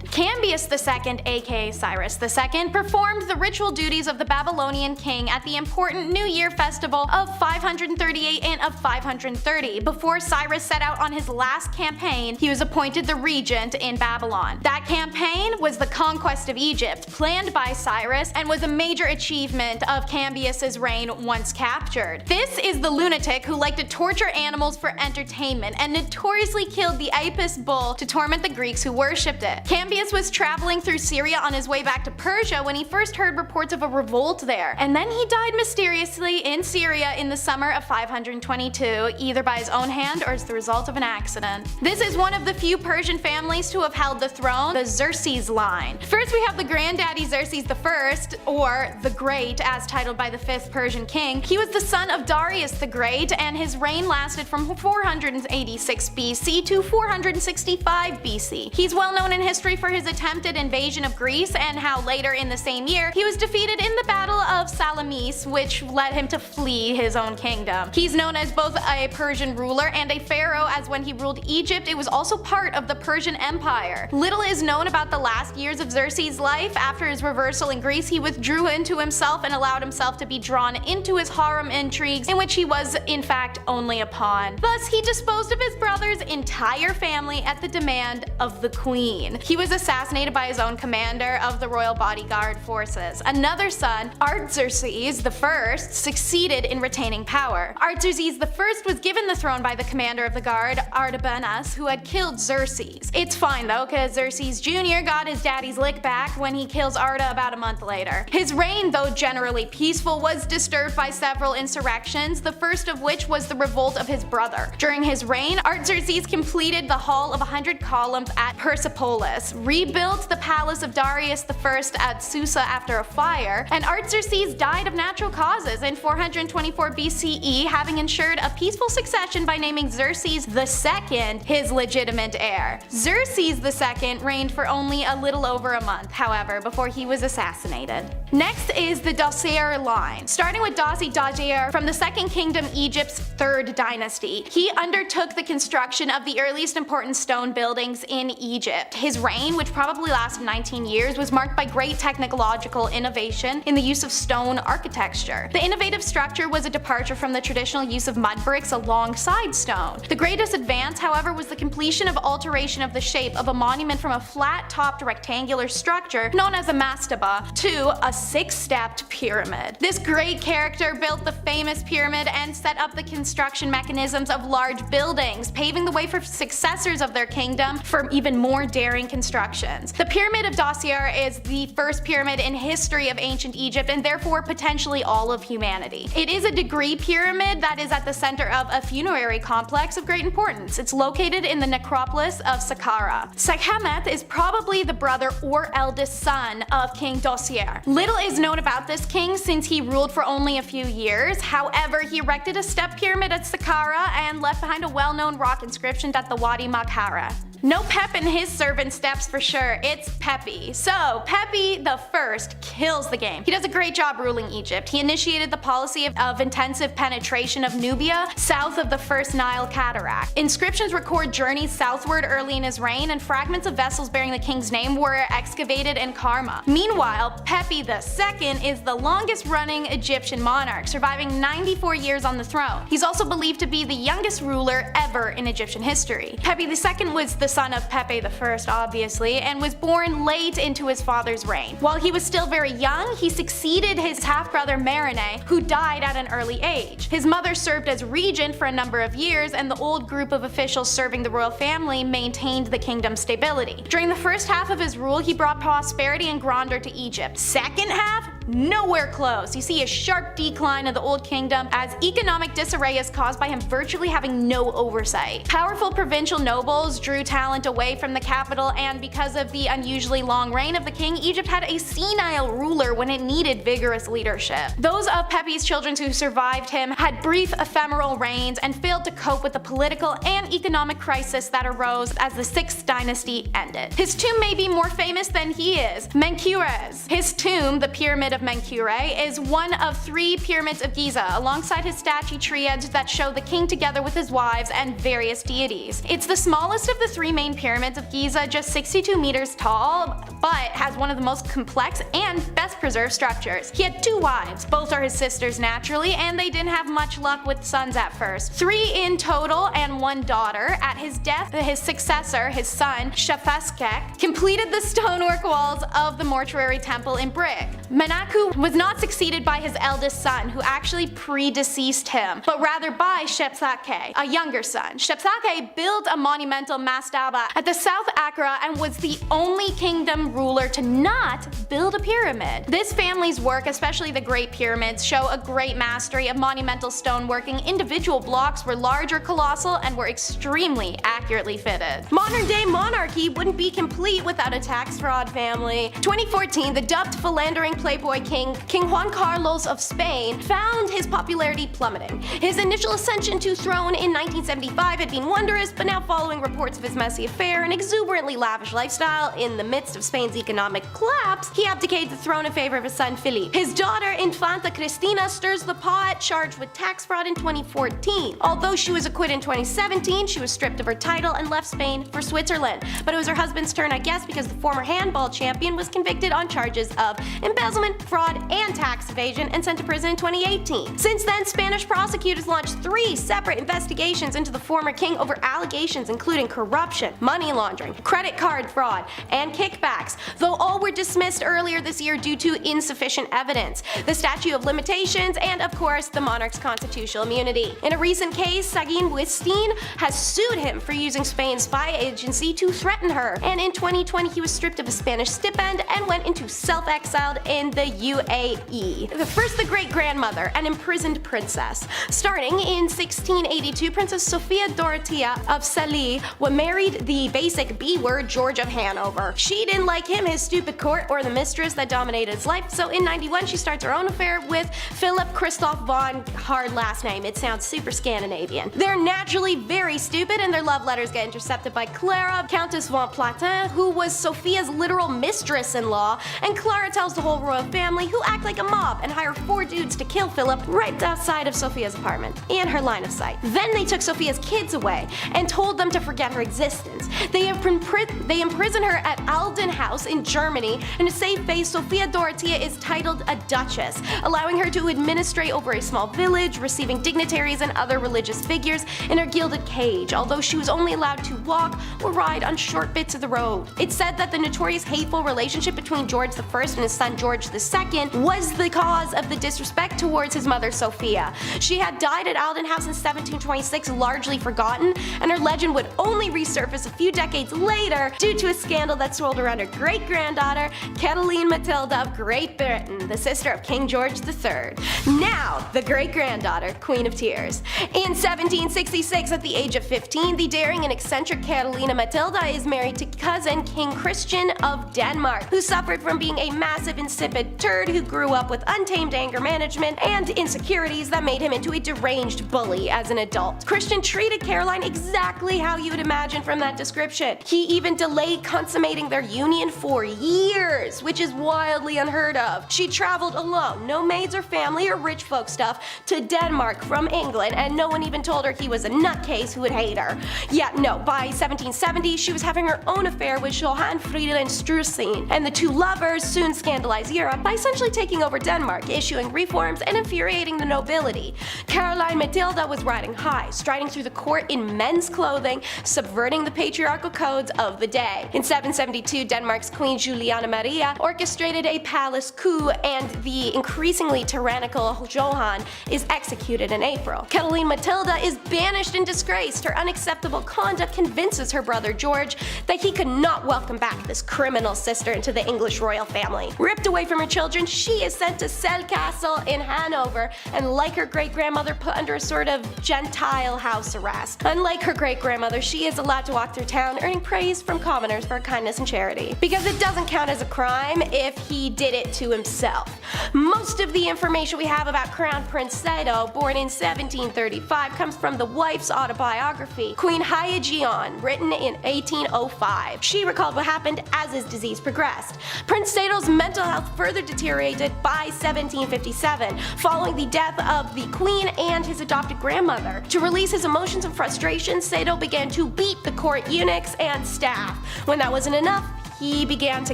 Cambyses II, aka Cyrus II, performed the ritual duties of the Babylonian king at the important New Year festival of 538 and of 530. Before Cyrus set out on his last campaign, he was appointed the regent in Babylon. That campaign was the conquest of Egypt, planned by Cyrus, and was a major achievement of Cambyses' reign once captured. This is the lunatic who liked to torture animals for entertainment and notoriously killed the Apis bull to torment the Greeks who worshipped it. Cambyses was traveling through Syria on his way back to Persia when he first heard reports of a revolt there, and then he died mysteriously in Syria in the summer of 522, either by his own hand or as the result of an accident. This is one of the few Persian families to have held the throne, the Xerxes line. First we have the granddaddy Xerxes I, or the Great as titled by the 5th Persian king. He was the son of Darius the Great, and his reign lasted from 486 BC to 465 BC. He's well known in history for his attempted invasion of Greece and how later in the same year he was defeated in the Battle of Salamis, which led him to flee his own kingdom. He's known as both a Persian ruler and a pharaoh, as when he ruled Egypt it was also part of the Persian Empire. Little is known about the last years of Xerxes' life. After his reversal in Greece, he withdrew into himself and allowed himself to be drawn into his harem intrigues, in which he was in fact only a pawn. Thus he disposed of his brother's entire family at the demand of the queen. He was assassinated by his own commander of the royal bodyguard forces. Another son, Artaxerxes I, succeeded in retaining power. Artaxerxes I was given the throne by the commander of the guard, Artabanus, who had killed Xerxes. It's fine though, cause Xerxes Jr. got his daddy's lick back when he kills Arta about a month later. His reign, though generally peaceful, was disturbed by several insurrections, the first of which was the revolt of his brother. During his reign, reign, Artaxerxes completed the Hall of 100 Columns at Persepolis, rebuilt the palace of Darius I at Susa after a fire, and Artaxerxes died of natural causes in 424 BCE, having ensured a peaceful succession by naming Xerxes II his legitimate heir. Xerxes II reigned for only a little over a month, however, before he was assassinated. Next is the Dosier line. Starting with Dasi Dajir from the Second Kingdom, Egypt's 3rd dynasty. He undertook the construction of the earliest important stone buildings in Egypt. His reign, which probably lasted 19 years, was marked by great technological innovation in the use of stone architecture. The innovative structure was a departure from the traditional use of mud bricks alongside stone. The greatest advance, however, was the completion of alteration of the shape of a monument from a flat-topped rectangular structure known as a mastaba to a 6-stepped pyramid. This great character built the famous pyramid and set up the construction mechanisms of large buildings, paving the way for successors of their kingdom for even more daring constructions. The Pyramid of Dosier is the first pyramid in history of ancient Egypt and therefore potentially all of humanity. It is a degree pyramid that is at the center of a funerary complex of great importance. It's located in the necropolis of Saqqara. Sekhmet is probably the brother or eldest son of King Dosier. Little is known about this king since he ruled for only a few years. However, he erected a step pyramid at Saqqara and left behind a well-known rock inscription at the Wadi Makhara. No Pep in his servant steps for sure, it's Pepi. So, Pepi the First kills the game. He does a great job ruling Egypt. He initiated the policy of intensive penetration of Nubia, south of the First Nile Cataract. Inscriptions record journeys southward early in his reign, and fragments of vessels bearing the king's name were excavated in Karma. Meanwhile, Pepi II is the longest-running Egyptian monarch, surviving 94 years on the throne. He's also believed to be the youngest ruler ever in Egyptian history. Pepi II was the son of Pepe I, obviously, and was born late into his father's reign. While he was still very young, he succeeded his half-brother Merene, who died at an early age. His mother served as regent for a number of years, and the old group of officials serving the royal family maintained the kingdom's stability. During the first half of his rule, he brought prosperity and grandeur to Egypt. Second half? Nowhere close. You see a sharp decline of the old kingdom as economic disarray is caused by him virtually having no oversight. Powerful provincial nobles drew talent away from the capital, and because of the unusually long reign of the king, Egypt had a senile ruler when it needed vigorous leadership. Those of Pepi's children who survived him had brief ephemeral reigns and failed to cope with the political and economic crisis that arose as the 6th dynasty ended. His tomb may be more famous than he is. Menkaures. His tomb, the Pyramid of Menkaure, is one of 3 pyramids of Giza, alongside his statue triads that show the king together with his wives and various deities. It's the smallest of the 3 main pyramids of Giza, just 62 meters tall, but has one of the most complex and best preserved structures. He had 2 wives, both are his sisters naturally, and they didn't have much luck with sons at first. 3 in total and 1 daughter. At his death, his successor, his son, Shafashkek, completed the stonework walls of the mortuary temple in brick. Menaku was not succeeded by his eldest son, who actually predeceased him, but rather by Shepsake, a younger son. Shepsake built a monumental mastaba at the South Accra and was the only kingdom ruler to not build a pyramid. This family's work, especially the Great Pyramids, show a great mastery of monumental stoneworking. Individual blocks were large or colossal and were extremely accurately fitted. Modern-day monarchy wouldn't be complete without a tax fraud family. 2014, the dubbed philandering playboy King Juan Carlos of Spain found his popularity plummeting. His initial ascension to throne in 1975 had been wondrous, but now following reports of his messy affair and exuberantly lavish lifestyle in the midst of Spain's economic collapse, he abdicated the throne in favor of his son Felipe. His daughter Infanta Cristina stirs the pot, charged with tax fraud in 2014. Although she was acquitted in 2017, she was stripped of her title and left Spain for Switzerland. But it was her husband's turn, I guess, because the former handball champion was convicted on charges of embezzlement, fraud, and tax evasion and sent to prison in 2018. Since then, Spanish prosecutors launched 3 separate investigations into the former king over allegations including corruption, money laundering, credit card fraud, and kickbacks, though all were dismissed earlier this year due to insufficient evidence, the statute of limitations, and of course the monarch's constitutional immunity. In a recent case, Seguin Buistin has sued him for using Spain's spy agency to threaten her, and in 2020 he was stripped of his Spanish stipend and went into self-exiled in the UAE. Sophie, the great-grandmother and imprisoned princess. Starting in 1682, Princess Sophia Dorothea of Saly married the basic B-word George of Hanover. She didn't like him, his stupid court, or the mistress that dominated his life, so in 91 she starts her own affair with Philip Christoph von, hard last name, it sounds super Scandinavian. They're naturally very stupid and their love letters get intercepted by Clara, Countess von Platen, who was Sophia's literal mistress-in-law, and Clara tells the whole royal family, who act like a mob and hire 4 dudes to kill Philip right outside of Sophia's apartment, in her line of sight. Then they took Sophia's kids away and told them to forget her existence. They imprison her at Alden House in Germany, and to save face, Sophia Dorothea is titled a duchess, allowing her to administrate over a small village, receiving dignitaries and other religious figures in her gilded cage, although she was only allowed to walk or ride on short bits of the road. It's said that the notorious hateful relationship between George I and his son George II was the cause of the disrespect towards his mother Sophia. She had died at Alden House in 1726, largely forgotten, and her legend would only resurface a few decades later due to a scandal that swirled around her great-granddaughter, Cataline Matilda of Great Britain, the sister of King George III. Now, the great-granddaughter, Queen of Tears. In 1766, at the age of 15, the daring and eccentric Catalina Matilda is married to cousin King Christian of Denmark, who suffered from being a massive insipid turd who grew up with untamed anger management and insecurities that made him into a deranged bully as an adult. Christian treated Caroline exactly how you would imagine from that description. He even delayed consummating their union for years, which is wildly unheard of. She traveled alone, no maids or family or rich folk stuff, to Denmark from England, and no one even told her he was a nutcase who would hate her. Yeah, no, by 1770 she was having her own affair with Johan Friedland Struensee, and the two lovers soon scandalized Europe by essentially taking over Denmark, issuing reforms and infuriating the nobility. Caroline Matilda was riding high, striding through the court in men's clothing, subverting the patriarchal codes of the day. In 772, Denmark's Queen Juliana Maria orchestrated a palace coup, and the increasingly tyrannical Johan is executed in April. Cataline Matilda is banished and disgraced. Her unacceptable conduct convinces her brother George that he could not welcome back this criminal sister into the English royal family. Ripped away from her children, she is sent to Celle Castle in Hanover, and like her great-grandmother, put under a sort of Gentile house arrest. Unlike her great-grandmother, she is allowed to walk through town, earning praise from commoners for her kindness and charity, because it doesn't count as a crime if he did it to himself. Most of the information we have about Crown Prince Sado, born in 1735, comes from the wife's autobiography, Queen Hayajian, written in 1805. She recalled what happened as his disease progressed. Prince Sado's mental health further deteriorated by 1757, following the death of the Queen and his adopted grandmother. To release his emotions and frustrations, Sado began to beat the court eunuchs and staff. When that wasn't enough, he began to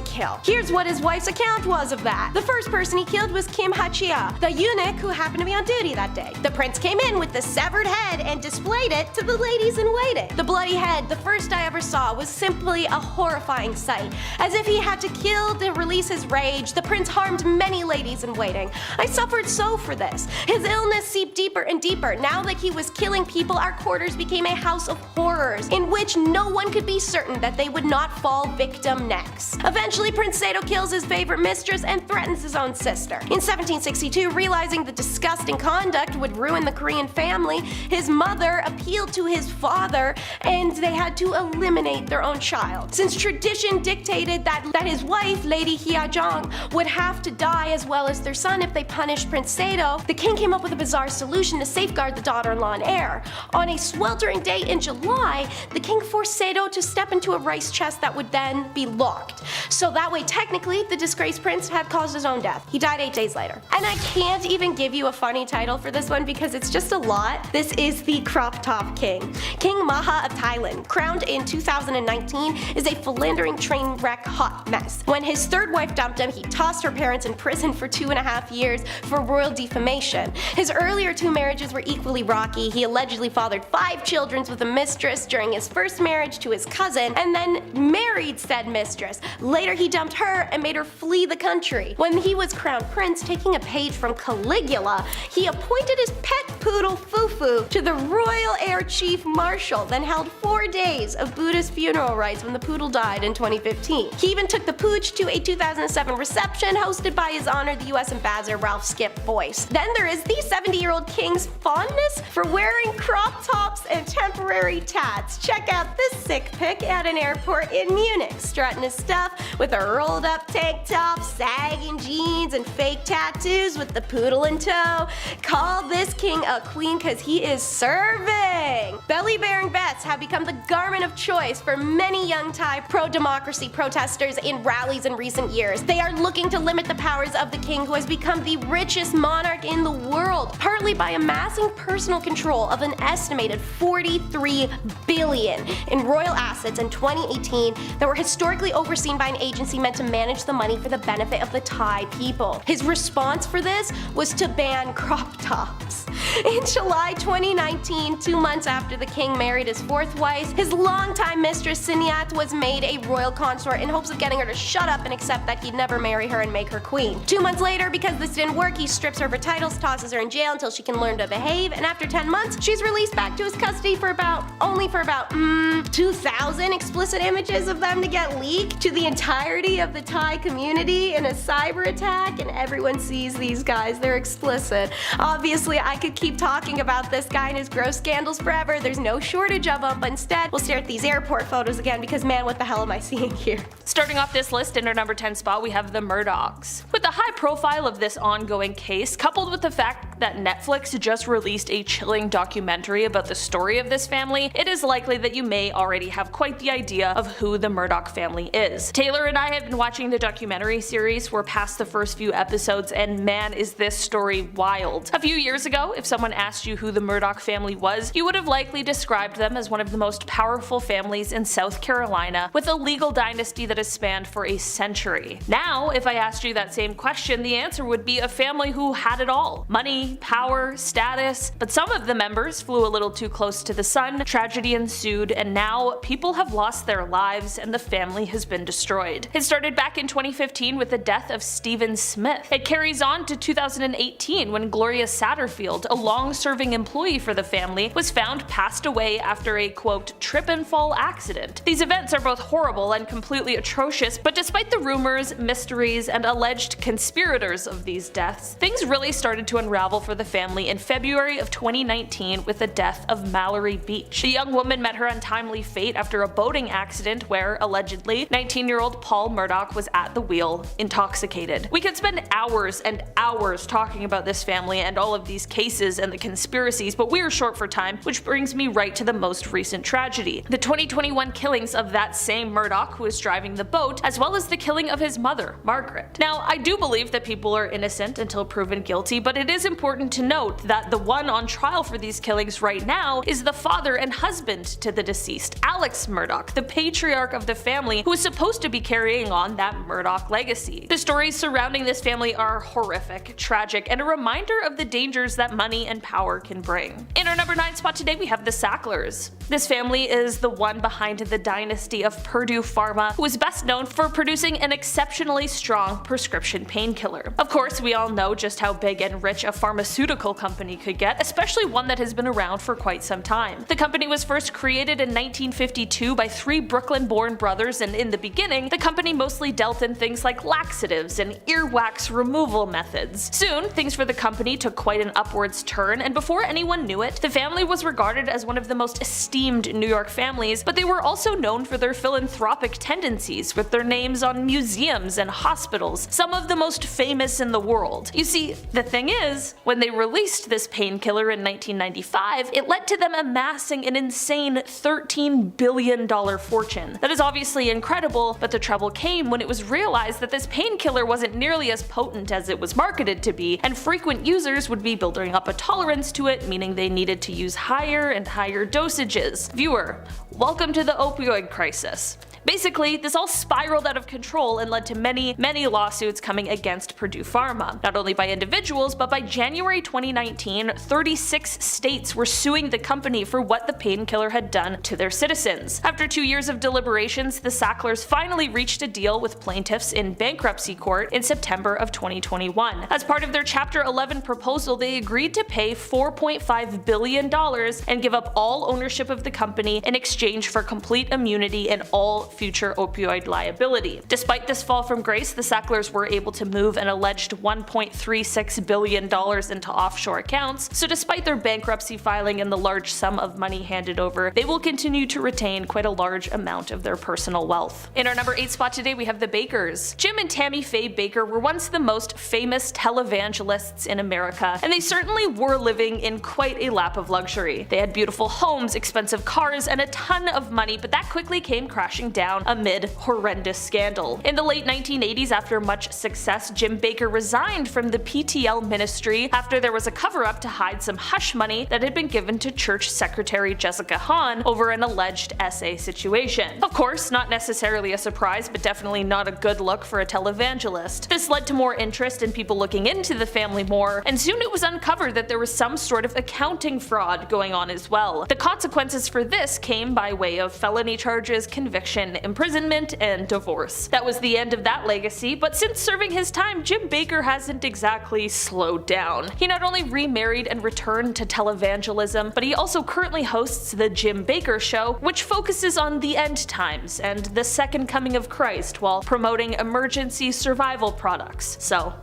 kill. Here's what his wife's account was of that. The first person he killed was Kim Hachia, the eunuch who happened to be on duty that day. The prince came in with the severed head and displayed it to the ladies in waiting. The bloody head, the first I ever saw, was simply a horrifying sight. As if he had to kill to release his rage, the prince harmed many ladies in waiting. I suffered so for this. His illness seeped deeper and deeper. Now that he was killing people, our quarters became a house of horrors, in which no one could be certain that they would not fall victim next. Eventually, Prince Sado kills his favorite mistress and threatens his own sister. In 1762, realizing the disgusting conduct would ruin the Korean family, his mother appealed to his father and they had to eliminate their own child. Since tradition dictated that his wife, Lady Hyajong, would have to die as well as their son if they punished Prince Sado, the king came up with a bizarre solution to safeguard the daughter-in-law and heir. On a sweltering day in July, the king forced Sado to step into a rice chest that would then be locked. So that way, technically, the disgraced prince had caused his own death. He died 8 days later. And I can't even give you a funny title for this one because it's just a lot. This is the crop top king. King Maha of Thailand, crowned in 2019, is a philandering train wreck hot mess. When his third wife dumped him, he tossed her parents in prison for 2.5 years for royal defamation. His earlier 2 marriages were equally rocky. He allegedly fathered 5 children with a mistress during his first marriage to his cousin, and then married said mistress. Later he dumped her and made her flee the country. When he was crowned prince, taking a page from Caligula, he appointed his pet poodle Fufu to the Royal Air Chief Marshal, then held 4 days of Buddhist funeral rites when the poodle died in 2015. He even took the pooch to a 2007 reception hosted by His Honor the US Ambassador Ralph Skip Boyce. Then there is the 70-year-old king's fondness for wearing crop tops and temporary tats. Check out this sick pic at an airport in Munich, strutting his stuff with a rolled up tank top, sagging jeans, and fake tattoos with the poodle in tow. Call this king a queen cause he is serving! Belly-bearing vests have become the garment of choice for many young Thai pro-democracy protesters in rallies in recent years. They are looking to limit the powers of the king who has become the richest monarch in the world, partly by amassing personal control of an estimated $43 billion in royal assets in 2018 that were historically overseen by an agency meant to manage the money for the benefit of the Thai people. His response for this was to ban crop tops. In July 2019, 2 months after the king married his fourth wife, his longtime mistress Siniat was made a royal consort in hopes of getting her to shut up and accept that he'd never marry her and make her queen. 2 months later, because this didn't work, he strips her of her titles, tosses her in jail until she can learn to behave, and after 10 months, she's released back to his custody for about 2,000 explicit images of them to get leaked to the entirety of the Thai community in a cyber attack, and everyone sees these guys, they're explicit. Obviously, I could keep talking about this guy and his gross scandals forever, there's no shortage of them, but instead, we'll stare at these airport photos again because man, what the hell am I seeing here? Starting off this list in our number 10 spot, we have the Murdochs. With the high profile of this ongoing case, coupled with the fact that Netflix just released a chilling documentary about the story of this family, it is likely that you may already have quite the idea of who the Murdoch family is. Taylor and I have been watching the documentary series. We're past the first few episodes, and man, is this story wild. A few years ago, if someone asked you who the Murdoch family was, you would have likely described them as one of the most powerful families in South Carolina, with a legal dynasty that has spanned for a century. Now, if I asked you that same question, the answer would be a family who had it all. Money, power, status, but some of the members flew a little too close to the sun, tragedy ensued, and now people have lost their lives and the family has been destroyed. It started back in 2015 with the death of Stephen Smith. It carries on to 2018 when Gloria Satterfield, a long-serving employee for the family, was found passed away after a quote trip and fall accident. These events are both horrible and completely atrocious, but despite the rumors, mysteries, and alleged conspirators of these deaths, things really started to unravel for the family in February of 2019 with the death of Mallory Beach. The young woman met her untimely fate after a boating accident where, allegedly, 19-year-old Paul Murdoch was at the wheel, intoxicated. We could spend hours and hours talking about this family and all of these cases and the conspiracies, but we're short for time, which brings me right to the most recent tragedy. The 2021 killings of that same Murdoch who was driving the boat, as well as the killing of his mother, Margaret. Now, I do believe that people are innocent until proven guilty, but it is important to note that the one on trial for these killings right now is the father and husband to the deceased, Alex Murdoch, the patriarch of the family who is supposed to be carrying on that Murdoch legacy. The stories surrounding this family are horrific, tragic, and a reminder of the dangers that money and power can bring. In our number 9 spot today, we have the Sacklers. This family is the one behind the dynasty of Purdue Pharma, who is best known for producing an exceptionally strong prescription painkiller. Of course, we all know just how big and rich a pharmaceutical company could get, especially one that has been around for quite some time. The company was first created in 1952 by 3 Brooklyn-born brothers, and in the beginning, the company mostly dealt in things like laxatives and earwax removal methods. Soon, things for the company took quite an upwards turn, and before anyone knew it, the family was regarded as one of the most esteemed New York families, but they were also known for their philanthropic tendencies, with their names on museums and hospitals, some of the most famous in the world. You see, the thing is, when they released this painkiller in 1995, it led to them amassing an insane $13 billion fortune. That is obviously incredible, but the trouble came when it was realized that this painkiller wasn't nearly as potent as it was marketed to be, and frequent users would be building up a tolerance to it, meaning they needed to use higher and higher dosages. Viewer, welcome to the opioid crisis. Basically, this all spiraled out of control and led to many lawsuits coming against Purdue Pharma, not only by individuals, but by January 2019, 36 states were suing the company for what the painkiller had done to their citizens. After 2 years of deliberations, the Sacklers finally reached a deal with plaintiffs in bankruptcy court in September of 2021. As part of their Chapter 11 proposal, they agreed to pay $4.5 billion and give up all ownership of the company in exchange for complete immunity and all future opioid liability. Despite this fall from grace, the Sacklers were able to move an alleged $1.36 billion into offshore accounts, so despite their bankruptcy filing and the large sum of money handed over, they will continue to retain quite a large amount of their personal wealth. In our number 8 spot today, we have the Bakkers. Jim and Tammy Faye Bakker were once the most famous televangelists in America, and they certainly were living in quite a lap of luxury. They had beautiful homes, expensive cars, and a ton of money, but that quickly came crashing down amid horrendous scandal. In the late 1980s, after much success, Jim Bakker resigned from the PTL ministry after there was a cover-up to hide some hush money that had been given to church secretary Jessica Hahn over an alleged SA situation. Of course, not necessarily a surprise, but definitely not a good look for a televangelist. This led to more interest in people looking into the family more, and soon it was uncovered that there was some sort of accounting fraud going on as well. The consequences for this came by way of felony charges, conviction, imprisonment, and divorce. That was the end of that legacy, but since serving his time, Jim Bakker hasn't exactly slowed down. He not only remarried and returned to televangelism, but he also currently hosts The Jim Bakker Show, which focuses on the end times and the second coming of Christ while promoting emergency survival products. So,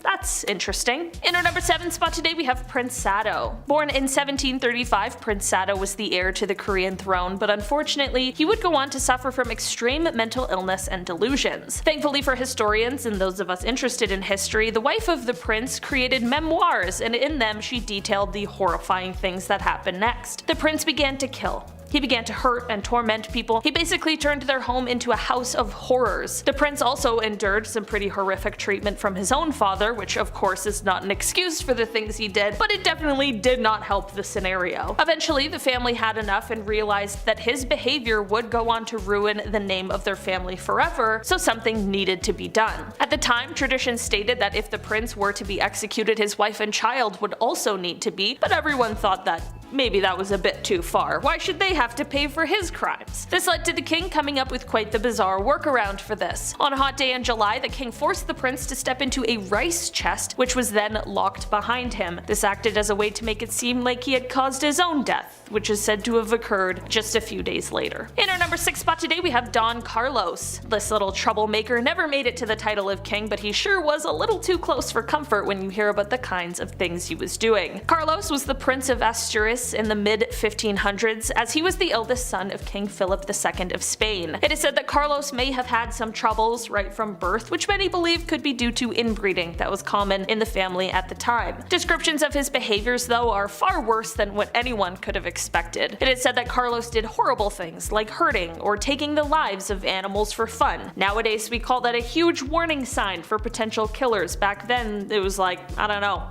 that's interesting. In our number 7 spot today, we have Prince Sado. Born in 1735, Prince Sado was the heir to the Korean throne, but unfortunately, he would go on to suffer from extreme mental illness and delusions. Thankfully for historians and those of us interested in history, the wife of the prince created memoirs, and in them she detailed the horrifying things that happened next. The prince began to kill. He began to hurt and torment people. He basically turned their home into a house of horrors. The prince also endured some pretty horrific treatment from his own father, which of course is not an excuse for the things he did, but it definitely did not help the scenario. Eventually, the family had enough and realized that his behavior would go on to ruin the name of their family forever, so something needed to be done. At the time, tradition stated that if the prince were to be executed, his wife and child would also need to be, but everyone thought that maybe that was a bit too far. Why should they have to pay for his crimes? This led to the king coming up with quite the bizarre workaround for this. On a hot day in July, the king forced the prince to step into a rice chest, which was then locked behind him. This acted as a way to make it seem like he had caused his own death, which is said to have occurred just a few days later. In our number 6 spot today, we have Don Carlos. This little troublemaker never made it to the title of king, but he sure was a little too close for comfort when you hear about the kinds of things he was doing. Carlos was the Prince of Asturias in the mid-1500s, as he was the eldest son of King Philip II of Spain. It is said that Carlos may have had some troubles right from birth, which many believe could be due to inbreeding that was common in the family at the time. Descriptions of his behaviors, though, are far worse than what anyone could have expected. It is said that Carlos did horrible things like hurting or taking the lives of animals for fun. Nowadays, we call that a huge warning sign for potential killers. Back then, it was like, I don't know.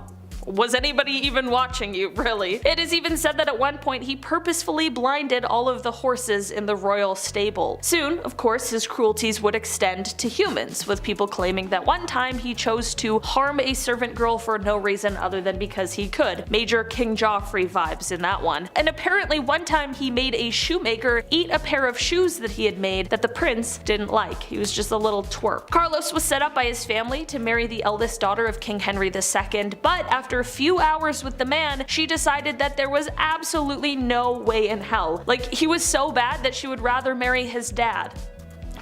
Was anybody even watching you, really? It is even said that at one point he purposefully blinded all of the horses in the royal stable. Soon, of course, his cruelties would extend to humans, with people claiming that one time he chose to harm a servant girl for no reason other than because he could. Major King Joffrey vibes in that one. And apparently one time he made a shoemaker eat a pair of shoes that he had made that the prince didn't like. He was just a little twerp. Carlos was set up by his family to marry the eldest daughter of King Henry II, but after a few hours with the man, she decided that there was absolutely no way in hell. Like, he was so bad that she would rather marry his dad.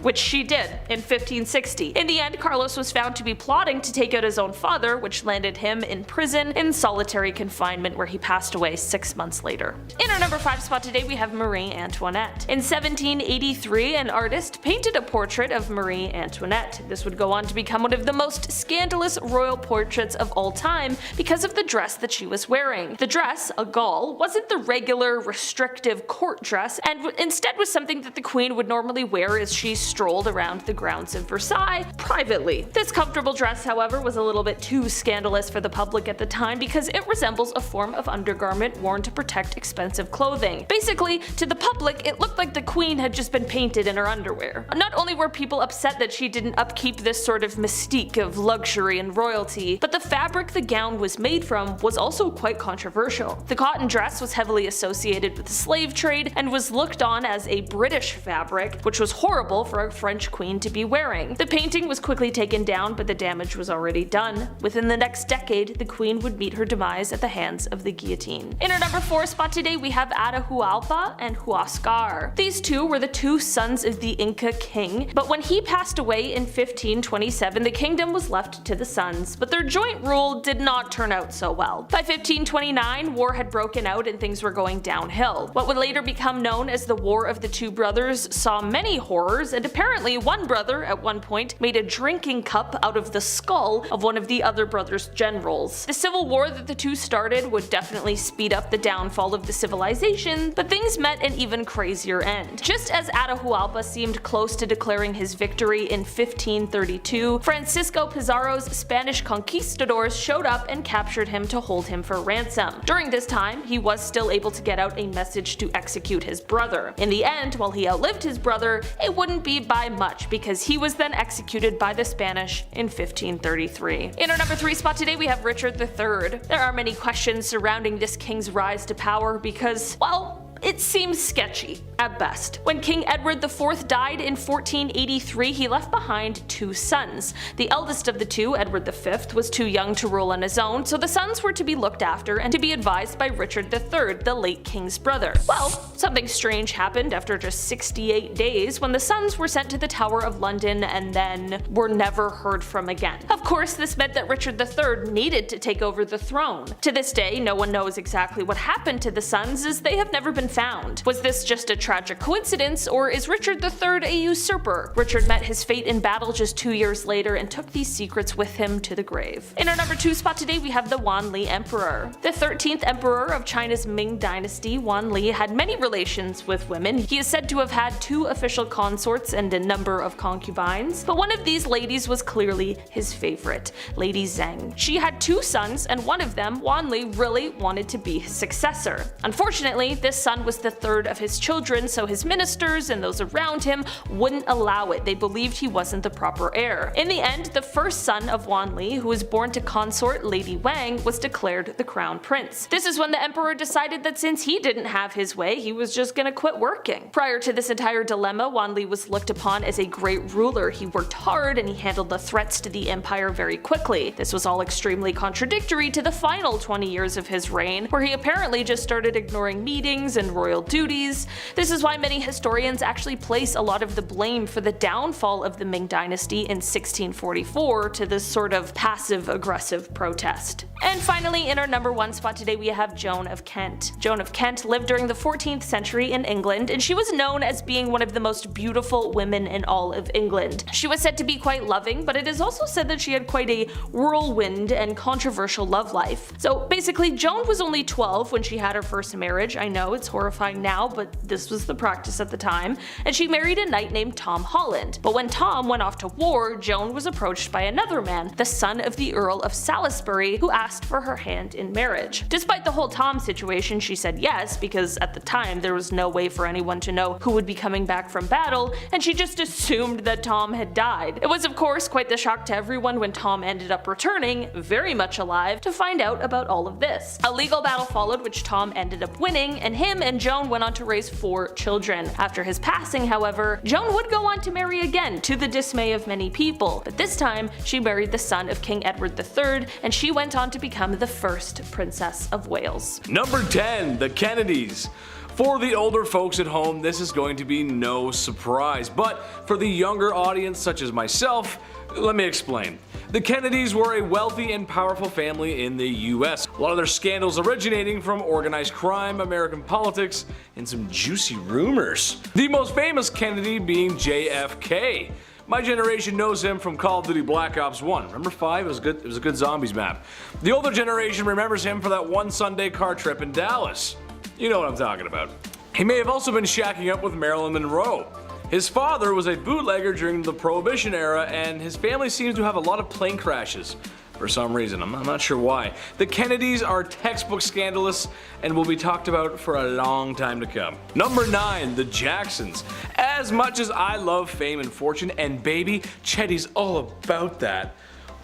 Which she did in 1560. In the end, Carlos was found to be plotting to take out his own father, which landed him in prison in solitary confinement, where he passed away 6 months later. In our number 5 spot today, we have Marie Antoinette. In 1783, an artist painted a portrait of Marie Antoinette. This would go on to become one of the most scandalous royal portraits of all time because of the dress that she was wearing. The dress, a gaulle, wasn't the regular restrictive court dress, and instead was something that the queen would normally wear as she strolled around the grounds of Versailles privately. This comfortable dress, however, was a little bit too scandalous for the public at the time because it resembles a form of undergarment worn to protect expensive clothing. Basically, to the public, it looked like the queen had just been painted in her underwear. Not only were people upset that she didn't upkeep this sort of mystique of luxury and royalty, but the fabric the gown was made from was also quite controversial. The cotton dress was heavily associated with the slave trade and was looked on as a British fabric, which was horrible for a French queen to be wearing. The painting was quickly taken down, but the damage was already done. Within the next decade, the queen would meet her demise at the hands of the guillotine. In our number 4 spot today, we have Atahualpa and Huascar. These two were the two sons of the Inca king, but when he passed away in 1527, the kingdom was left to the sons, but their joint rule did not turn out so well. By 1529, war had broken out and things were going downhill. What would later become known as the War of the Two Brothers saw many horrors, and apparently one brother at one point made a drinking cup out of the skull of one of the other brother's generals. The civil war that the two started would definitely speed up the downfall of the civilization, but things met an even crazier end. Just as Atahualpa seemed close to declaring his victory in 1532, Francisco Pizarro's Spanish conquistadors showed up and captured him to hold him for ransom. During this time, he was still able to get out a message to execute his brother. In the end, while he outlived his brother, it wouldn't be by much because he was then executed by the Spanish in 1533. In our number 3 spot today, we have Richard III. There are many questions surrounding this king's rise to power because, well, it seems sketchy at best. When King Edward IV died in 1483, he left behind 2 sons. The eldest of the two, Edward V, was too young to rule on his own, so the sons were to be looked after and to be advised by Richard III, the late king's brother. Well, something strange happened after just 68 days when the sons were sent to the Tower of London and then were never heard from again. Of course, this meant that Richard III needed to take over the throne. To this day, no one knows exactly what happened to the sons as they have never been found. Was this just a tragic coincidence, or is Richard III a usurper? Richard met his fate in battle just 2 years later and took these secrets with him to the grave. In our number 2 spot today, we have the Wanli Emperor. The 13th emperor of China's Ming dynasty, Wanli had many relations with women. He is said to have had 2 official consorts and a number of concubines, but one of these ladies was clearly his favorite, Lady Zheng. She had 2 sons, and one of them, Wanli, really wanted to be his successor. Unfortunately, this son was the 3rd of his children, so his ministers and those around him wouldn't allow it. They believed he wasn't the proper heir. In the end, the first son of Wanli, who was born to consort Lady Wang, was declared the crown prince. This is when the emperor decided that since he didn't have his way, he was just gonna quit working. Prior to this entire dilemma, Wanli was looked upon as a great ruler. He worked hard and he handled the threats to the empire very quickly. This was all extremely contradictory to the final 20 years of his reign, where he apparently just started ignoring meetings and royal duties. This is why many historians actually place a lot of the blame for the downfall of the Ming dynasty in 1644 to this sort of passive-aggressive protest. And finally, in our number 1 spot today, we have Joan of Kent. Joan of Kent lived during the 14th century in England, and she was known as being one of the most beautiful women in all of England. She was said to be quite loving, but it is also said that she had quite a whirlwind and controversial love life. So basically, Joan was only 12 when she had her first marriage. I know it's horrifying now, but this was the practice at the time, and she married a knight named Tom Holland. But when Tom went off to war, Joan was approached by another man, the son of the Earl of Salisbury, who asked for her hand in marriage. Despite the whole Tom situation, she said yes, because at the time there was no way for anyone to know who would be coming back from battle, and she just assumed that Tom had died. It was of course quite the shock to everyone when Tom ended up returning, very much alive, to find out about all of this. A legal battle followed which Tom ended up winning, and him and Joan went on to raise 4 children. After his passing, however, Joan would go on to marry again, to the dismay of many people, but this time she married the son of King Edward III, and she went on to become the first Princess of Wales. Number 10, the Kennedys. For the older folks at home, this is going to be no surprise, but for the younger audience such as myself, let me explain. The Kennedys were a wealthy and powerful family in the US. A lot of their scandals originating from organized crime, American politics, and some juicy rumors. The most famous Kennedy being JFK. My generation knows him from Call of Duty Black Ops 1. Remember 5? It was a good zombies map. The older generation remembers him for that one Sunday car trip in Dallas. You know what I'm talking about. He may have also been shacking up with Marilyn Monroe. His father was a bootlegger during the Prohibition era, and his family seems to have a lot of plane crashes. For some reason, I'm not sure why. The Kennedys are textbook scandalous and will be talked about for a long time to come. Number 9, the Jacksons. As much as I love fame and fortune, and baby, Chetty's all about that,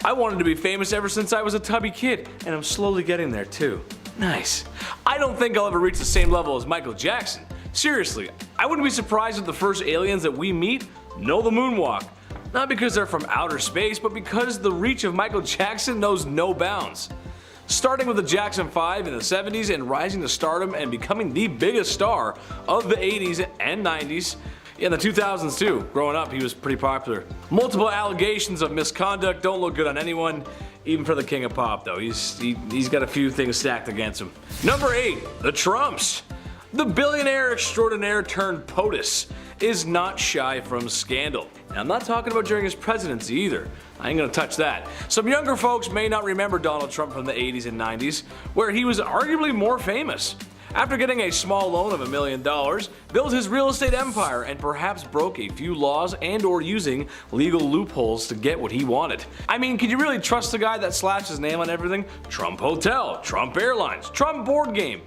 I wanted to be famous ever since I was a tubby kid, and I'm slowly getting there too. Nice. I don't think I'll ever reach the same level as Michael Jackson. Seriously, I wouldn't be surprised if the first aliens that we meet know the moonwalk. Not because they're from outer space, but because the reach of Michael Jackson knows no bounds. Starting with the Jackson 5 in the 70s and rising to stardom and becoming the biggest star of the 80s and 90s. In the 2000s too. Growing up, he was pretty popular. Multiple allegations of misconduct don't look good on anyone, even for the king of pop though. He's got a few things stacked against him. Number 8, the Trumps. The billionaire extraordinaire turned POTUS is not shy from scandal. And I'm not talking about during his presidency either. I ain't gonna touch that. Some younger folks may not remember Donald Trump from the 80s and 90s, where he was arguably more famous. After getting a small loan of $1 million, built his real estate empire and perhaps broke a few laws and or using legal loopholes to get what he wanted. I mean, could you really trust the guy that slashed his name on everything? Trump Hotel, Trump Airlines, Trump Board Game.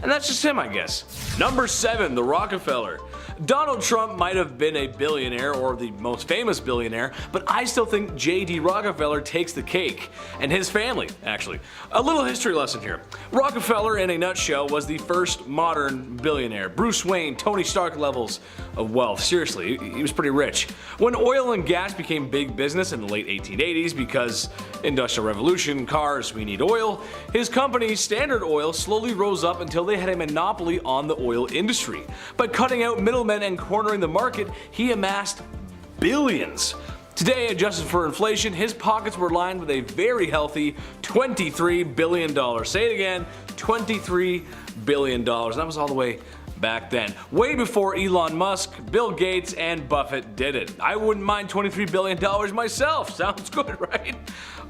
And that's just him, I guess. Number 7, the Rockefeller. Donald Trump might have been a billionaire or the most famous billionaire, but I still think J.D. Rockefeller takes the cake. And his family, actually. A little history lesson here. Rockefeller, in a nutshell, was the first modern billionaire. Bruce Wayne, Tony Stark levels of wealth. Seriously, he was pretty rich. When oil and gas became big business in the late 1880s because Industrial Revolution, cars, we need oil, his company, Standard Oil, slowly rose up until they had a monopoly on the oil industry. By cutting out middlemen and cornering the market, he amassed billions. Today, adjusted for inflation, his pockets were lined with a very healthy $23 billion. Say it again, $23 billion. That was all the way back then. Way before Elon Musk, Bill Gates, and Buffett did it. I wouldn't mind $23 billion myself. Sounds good, right?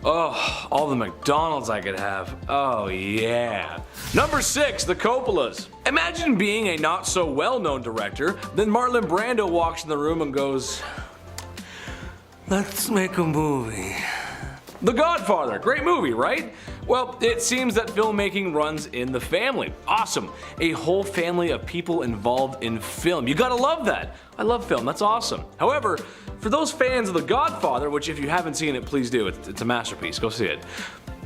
Oh, all the McDonald's I could have. Oh yeah. Number 6, the Coppolas. Imagine being a not so well known director, then Marlon Brando walks in the room and goes, "Let's make a movie." The Godfather, great movie, right? Well, it seems that filmmaking runs in the family. Awesome. A whole family of people involved in film. You gotta love that. I love film, that's awesome. However, for those fans of The Godfather, which if you haven't seen it, please do. It's a masterpiece, go see it.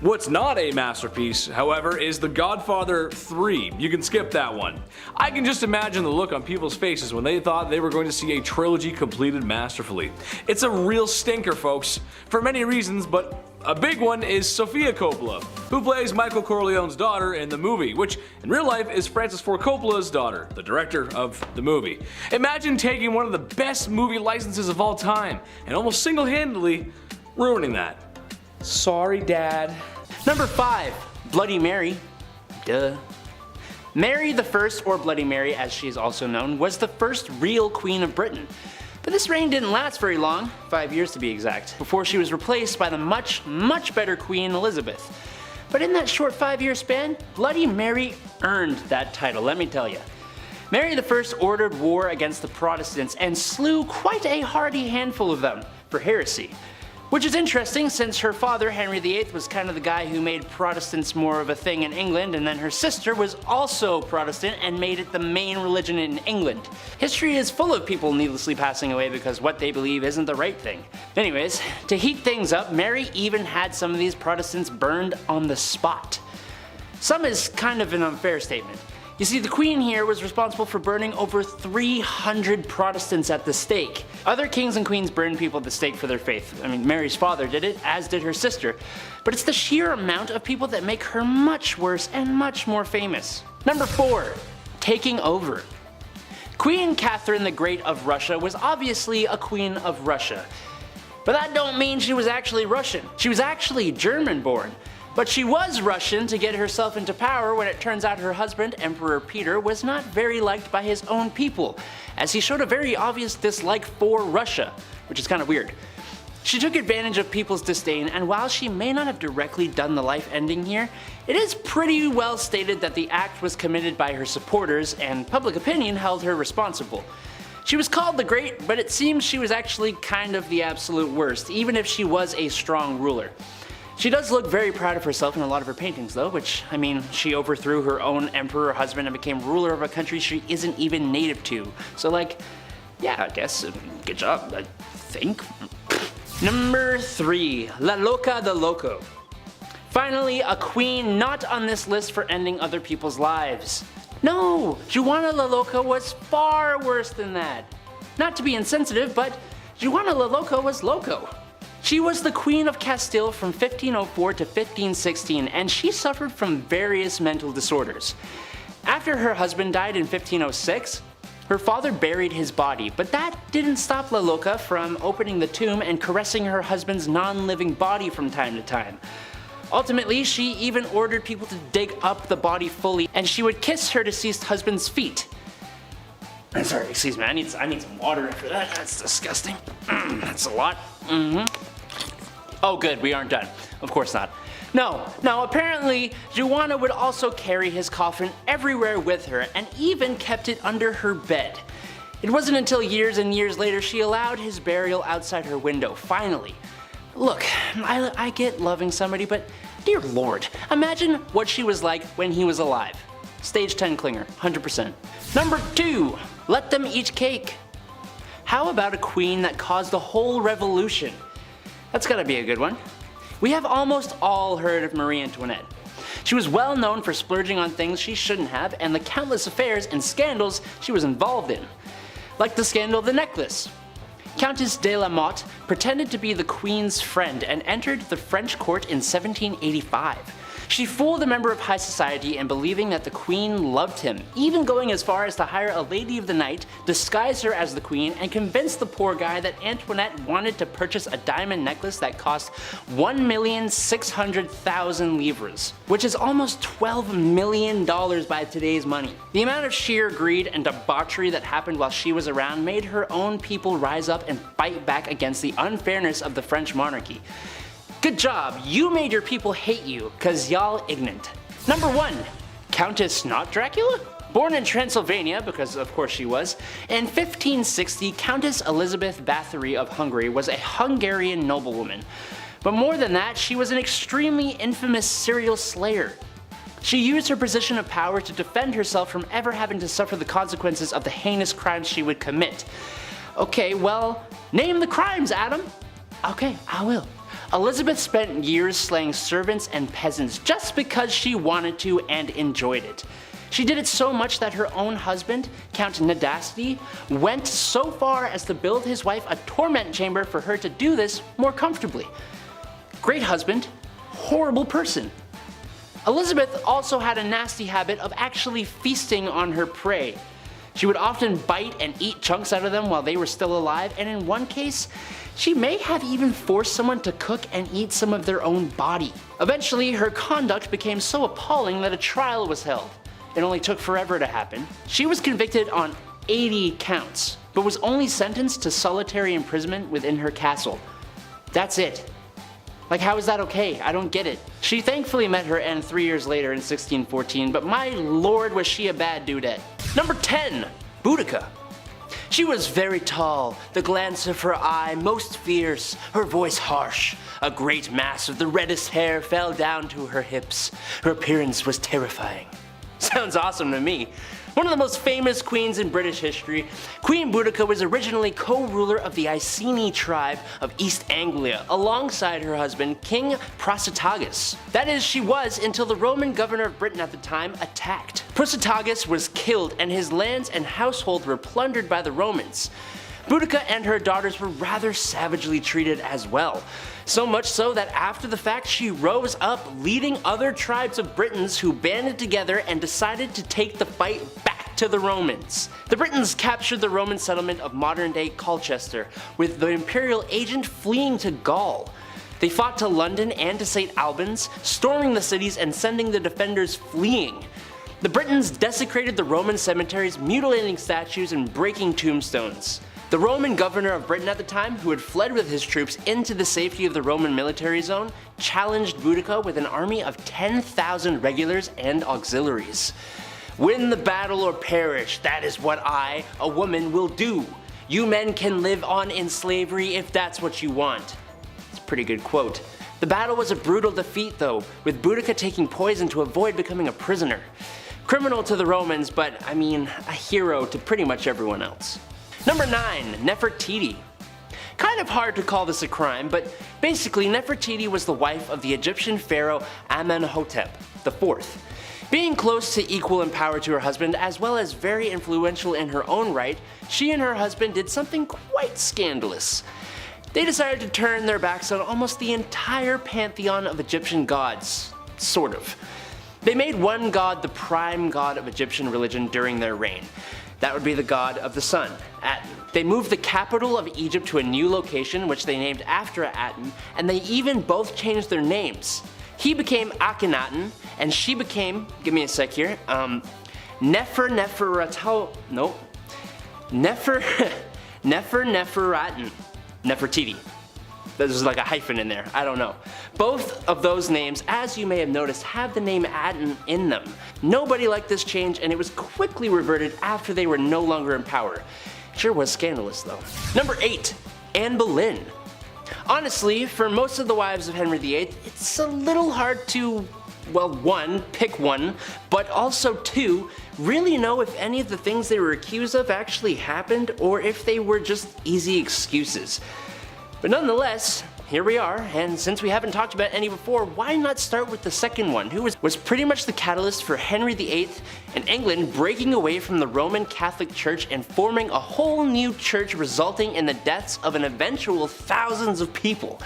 What's not a masterpiece, however, is The Godfather 3. You can skip that one. I can just imagine the look on people's faces when they thought they were going to see a trilogy completed masterfully. It's a real stinker, folks, for many reasons, but a big one is Sofia Coppola, who plays Michael Corleone's daughter in the movie, which in real life is Francis Ford Coppola's daughter, the director of the movie. Imagine taking one of the best movie licenses of all time and almost single-handedly ruining that. Sorry, Dad. Number 5, Bloody Mary. Duh. Mary the First, or Bloody Mary as she is also known, was the first real Queen of Britain. But this reign didn't last very long, 5 years to be exact, before she was replaced by the much better Queen Elizabeth. But in that short 5-year span, Bloody Mary earned that title, let me tell you. Mary I ordered war against the Protestants and slew quite a hearty handful of them for heresy. Which is interesting since her father, Henry VIII, was kind of the guy who made Protestants more of a thing in England, and then her sister was also Protestant and made it the main religion in England. History is full of people needlessly passing away because what they believe isn't the right thing. Anyways, to heat things up, Mary even had some of these Protestants burned on the spot. Some is kind of an unfair statement. You see, the Queen here was responsible for burning over 300 Protestants at the stake. Other kings and queens burned people at the stake for their faith. I mean, Mary's father did it, as did her sister. But it's the sheer amount of people that make her much worse and much more famous. Number 4, taking over. Queen Catherine the Great of Russia was obviously a queen of Russia. But that don't mean she was actually Russian. She was actually German-born. But she was Russian to get herself into power when it turns out her husband, Emperor Peter, was not very liked by his own people, as he showed a very obvious dislike for Russia, which is kind of weird. She took advantage of people's disdain, and while she may not have directly done the life ending here, it is pretty well stated that the act was committed by her supporters and public opinion held her responsible. She was called the Great, but it seems she was actually kind of the absolute worst, even if she was a strong ruler. She does look very proud of herself in a lot of her paintings though, which, I mean, she overthrew her own emperor husband and became ruler of a country she isn't even native to. So like, yeah, I guess, good job, I think. Number 3, La Loca de Loco. Finally, a queen not on this list for ending other people's lives. No, Juana La Loca was far worse than that. Not to be insensitive, but Juana La Loca was loco. She was the Queen of Castile from 1504 to 1516, and she suffered from various mental disorders. After her husband died in 1506, her father buried his body, but that didn't stop La Loca from opening the tomb and caressing her husband's non-living body from time to time. Ultimately, she even ordered people to dig up the body fully, and she would kiss her deceased husband's feet. I'm sorry, excuse me, I need some water after that. That's disgusting. That's a lot. Oh good, we aren't done. Of course not. No, apparently Juana would also carry his coffin everywhere with her and even kept it under her bed. It wasn't until years and years later she allowed his burial outside her window, finally. Look, I get loving somebody, but dear lord, imagine what she was like when he was alive. Stage 10 clinger, 100%. Number 2, let them eat cake. How about a queen that caused a whole revolution? That's gotta be a good one. We have almost all heard of Marie Antoinette. She was well known for splurging on things she shouldn't have and the countless affairs and scandals she was involved in. Like the scandal of the necklace. Countess de la Motte pretended to be the queen's friend and entered the French court in 1785. She fooled a member of high society in believing that the queen loved him, even going as far as to hire a lady of the night, disguise her as the queen, and convince the poor guy that Antoinette wanted to purchase a diamond necklace that cost 1,600,000 livres, which is almost $12 million by today's money. The amount of sheer greed and debauchery that happened while she was around made her own people rise up and fight back against the unfairness of the French monarchy. Good job, you made your people hate you, cause y'all ignorant. Number 1, Countess not Dracula? Born in Transylvania, because of course she was, in 1560 Countess Elizabeth Bathory of Hungary was a Hungarian noblewoman. But more than that, she was an extremely infamous serial slayer. She used her position of power to defend herself from ever having to suffer the consequences of the heinous crimes she would commit. Okay, well, name the crimes, Adam. Okay, I will. Elizabeth spent years slaying servants and peasants just because she wanted to and enjoyed it. She did it so much that her own husband, Count Nadasti, went so far as to build his wife a torment chamber for her to do this more comfortably. Great husband, horrible person. Elizabeth also had a nasty habit of actually feasting on her prey. She would often bite and eat chunks out of them while they were still alive, and in one case, she may have even forced someone to cook and eat some of their own body. Eventually, her conduct became so appalling that a trial was held. It only took forever to happen. She was convicted on 80 counts, but was only sentenced to solitary imprisonment within her castle. That's it. Like, how is that okay? I don't get it. She thankfully met her end 3 years later in 1614, but my lord was she a bad dudette. Number 10, Boudica. She was very tall, the glance of her eye most fierce, her voice harsh. A great mass of the reddest hair fell down to her hips. Her appearance was terrifying. Sounds awesome to me. One of the most famous queens in British history, Queen Boudica was originally co-ruler of the Iceni tribe of East Anglia alongside her husband King Prasutagus. That is, she was until the Roman governor of Britain at the time attacked. Prasutagus was killed and his lands and household were plundered by the Romans. Boudica and her daughters were rather savagely treated as well. So much so that after the fact she rose up leading other tribes of Britons who banded together and decided to take the fight back to the Romans. The Britons captured the Roman settlement of modern-day Colchester, with the imperial agent fleeing to Gaul. They fought to London and to St. Albans, storming the cities and sending the defenders fleeing. The Britons desecrated the Roman cemeteries, mutilating statues and breaking tombstones. The Roman governor of Britain at the time, who had fled with his troops into the safety of the Roman military zone, challenged Boudica with an army of 10,000 regulars and auxiliaries. Win the battle or perish, that is what I, a woman, will do. You men can live on in slavery if that's what you want. It's a pretty good quote. The battle was a brutal defeat though, with Boudica taking poison to avoid becoming a prisoner. Criminal to the Romans, but I mean, a hero to pretty much everyone else. Number 9, Nefertiti. Kind of hard to call this a crime, but basically Nefertiti was the wife of the Egyptian pharaoh Amenhotep IV. Being close to equal in power to her husband, as well as very influential in her own right, she and her husband did something quite scandalous. They decided to turn their backs on almost the entire pantheon of Egyptian gods, sort of. They made one god the prime god of Egyptian religion during their reign. That would be the god of the sun, Aten. They moved the capital of Egypt to a new location, which they named after Aten, and they even both changed their names. He became Akhenaten, and she became, give me a sec here, Nefertiti. Nefertiti. There's like a hyphen in there, I don't know. Both of those names, as you may have noticed, have the name Aten in them. Nobody liked this change, and it was quickly reverted after they were no longer in power. Sure was scandalous though. Number 8, Anne Boleyn. Honestly, for most of the wives of Henry VIII, it's a little hard to, well, 1, pick one, but also 2, really know if any of the things they were accused of actually happened or if they were just easy excuses. But nonetheless, here we are, and since we haven't talked about any before, why not start with the second one, who was pretty much the catalyst for Henry VIII and England breaking away from the Roman Catholic Church and forming a whole new church, resulting in the deaths of an eventual thousands of people.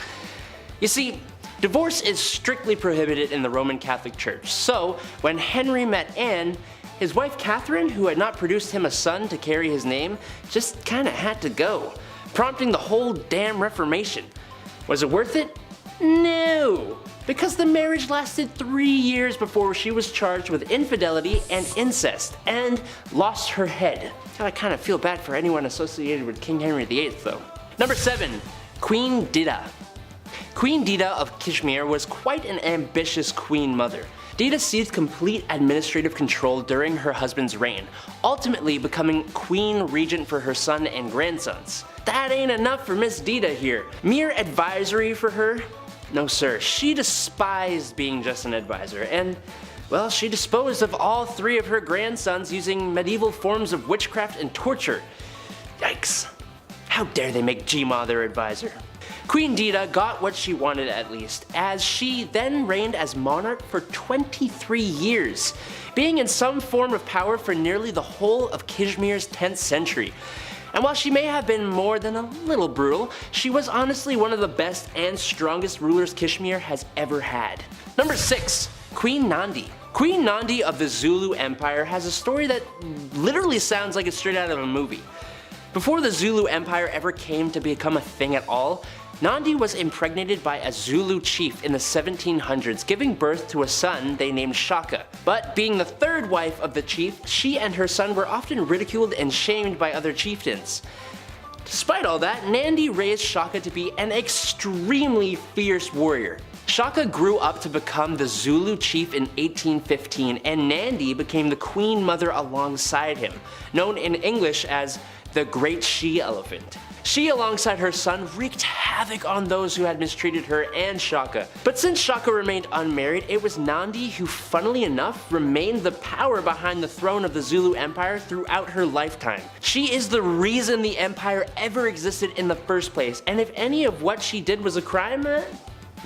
You see, divorce is strictly prohibited in the Roman Catholic Church, so when Henry met Anne, his wife Catherine, who had not produced him a son to carry his name, just kinda had to go, prompting the whole damn Reformation. Was it worth it? No, because the marriage lasted 3 years before she was charged with infidelity and incest, and lost her head. I kind of feel bad for anyone associated with King Henry VIII though. Number 7, Queen Dida. Queen Dida of Kashmir was quite an ambitious queen mother. Dida seized complete administrative control during her husband's reign, ultimately becoming queen regent for her son and grandsons. That ain't enough for Miss Dida here. Mere advisory for her? No sir, she despised being just an advisor, and well, she disposed of all 3 of her grandsons using medieval forms of witchcraft and torture. Yikes. How dare they make Jima their advisor? Queen Dida got what she wanted at least, as she then reigned as monarch for 23 years, being in some form of power for nearly the whole of Kashmir's 10th century. And while she may have been more than a little brutal, she was honestly one of the best and strongest rulers Kashmir has ever had. Number 6, Queen Nandi. Queen Nandi of the Zulu Empire has a story that literally sounds like it's straight out of a movie. Before the Zulu Empire ever came to become a thing at all, Nandi was impregnated by a Zulu chief in the 1700s, giving birth to a son they named Shaka. But being the 3rd wife of the chief, she and her son were often ridiculed and shamed by other chieftains. Despite all that, Nandi raised Shaka to be an extremely fierce warrior. Shaka grew up to become the Zulu chief in 1815, and Nandi became the queen mother alongside him, known in English as the Great She-Elephant. She, alongside her son, wreaked havoc on those who had mistreated her and Shaka. But since Shaka remained unmarried, it was Nandi who, funnily enough, remained the power behind the throne of the Zulu Empire throughout her lifetime. She is the reason the empire ever existed in the first place, and if any of what she did was a crime,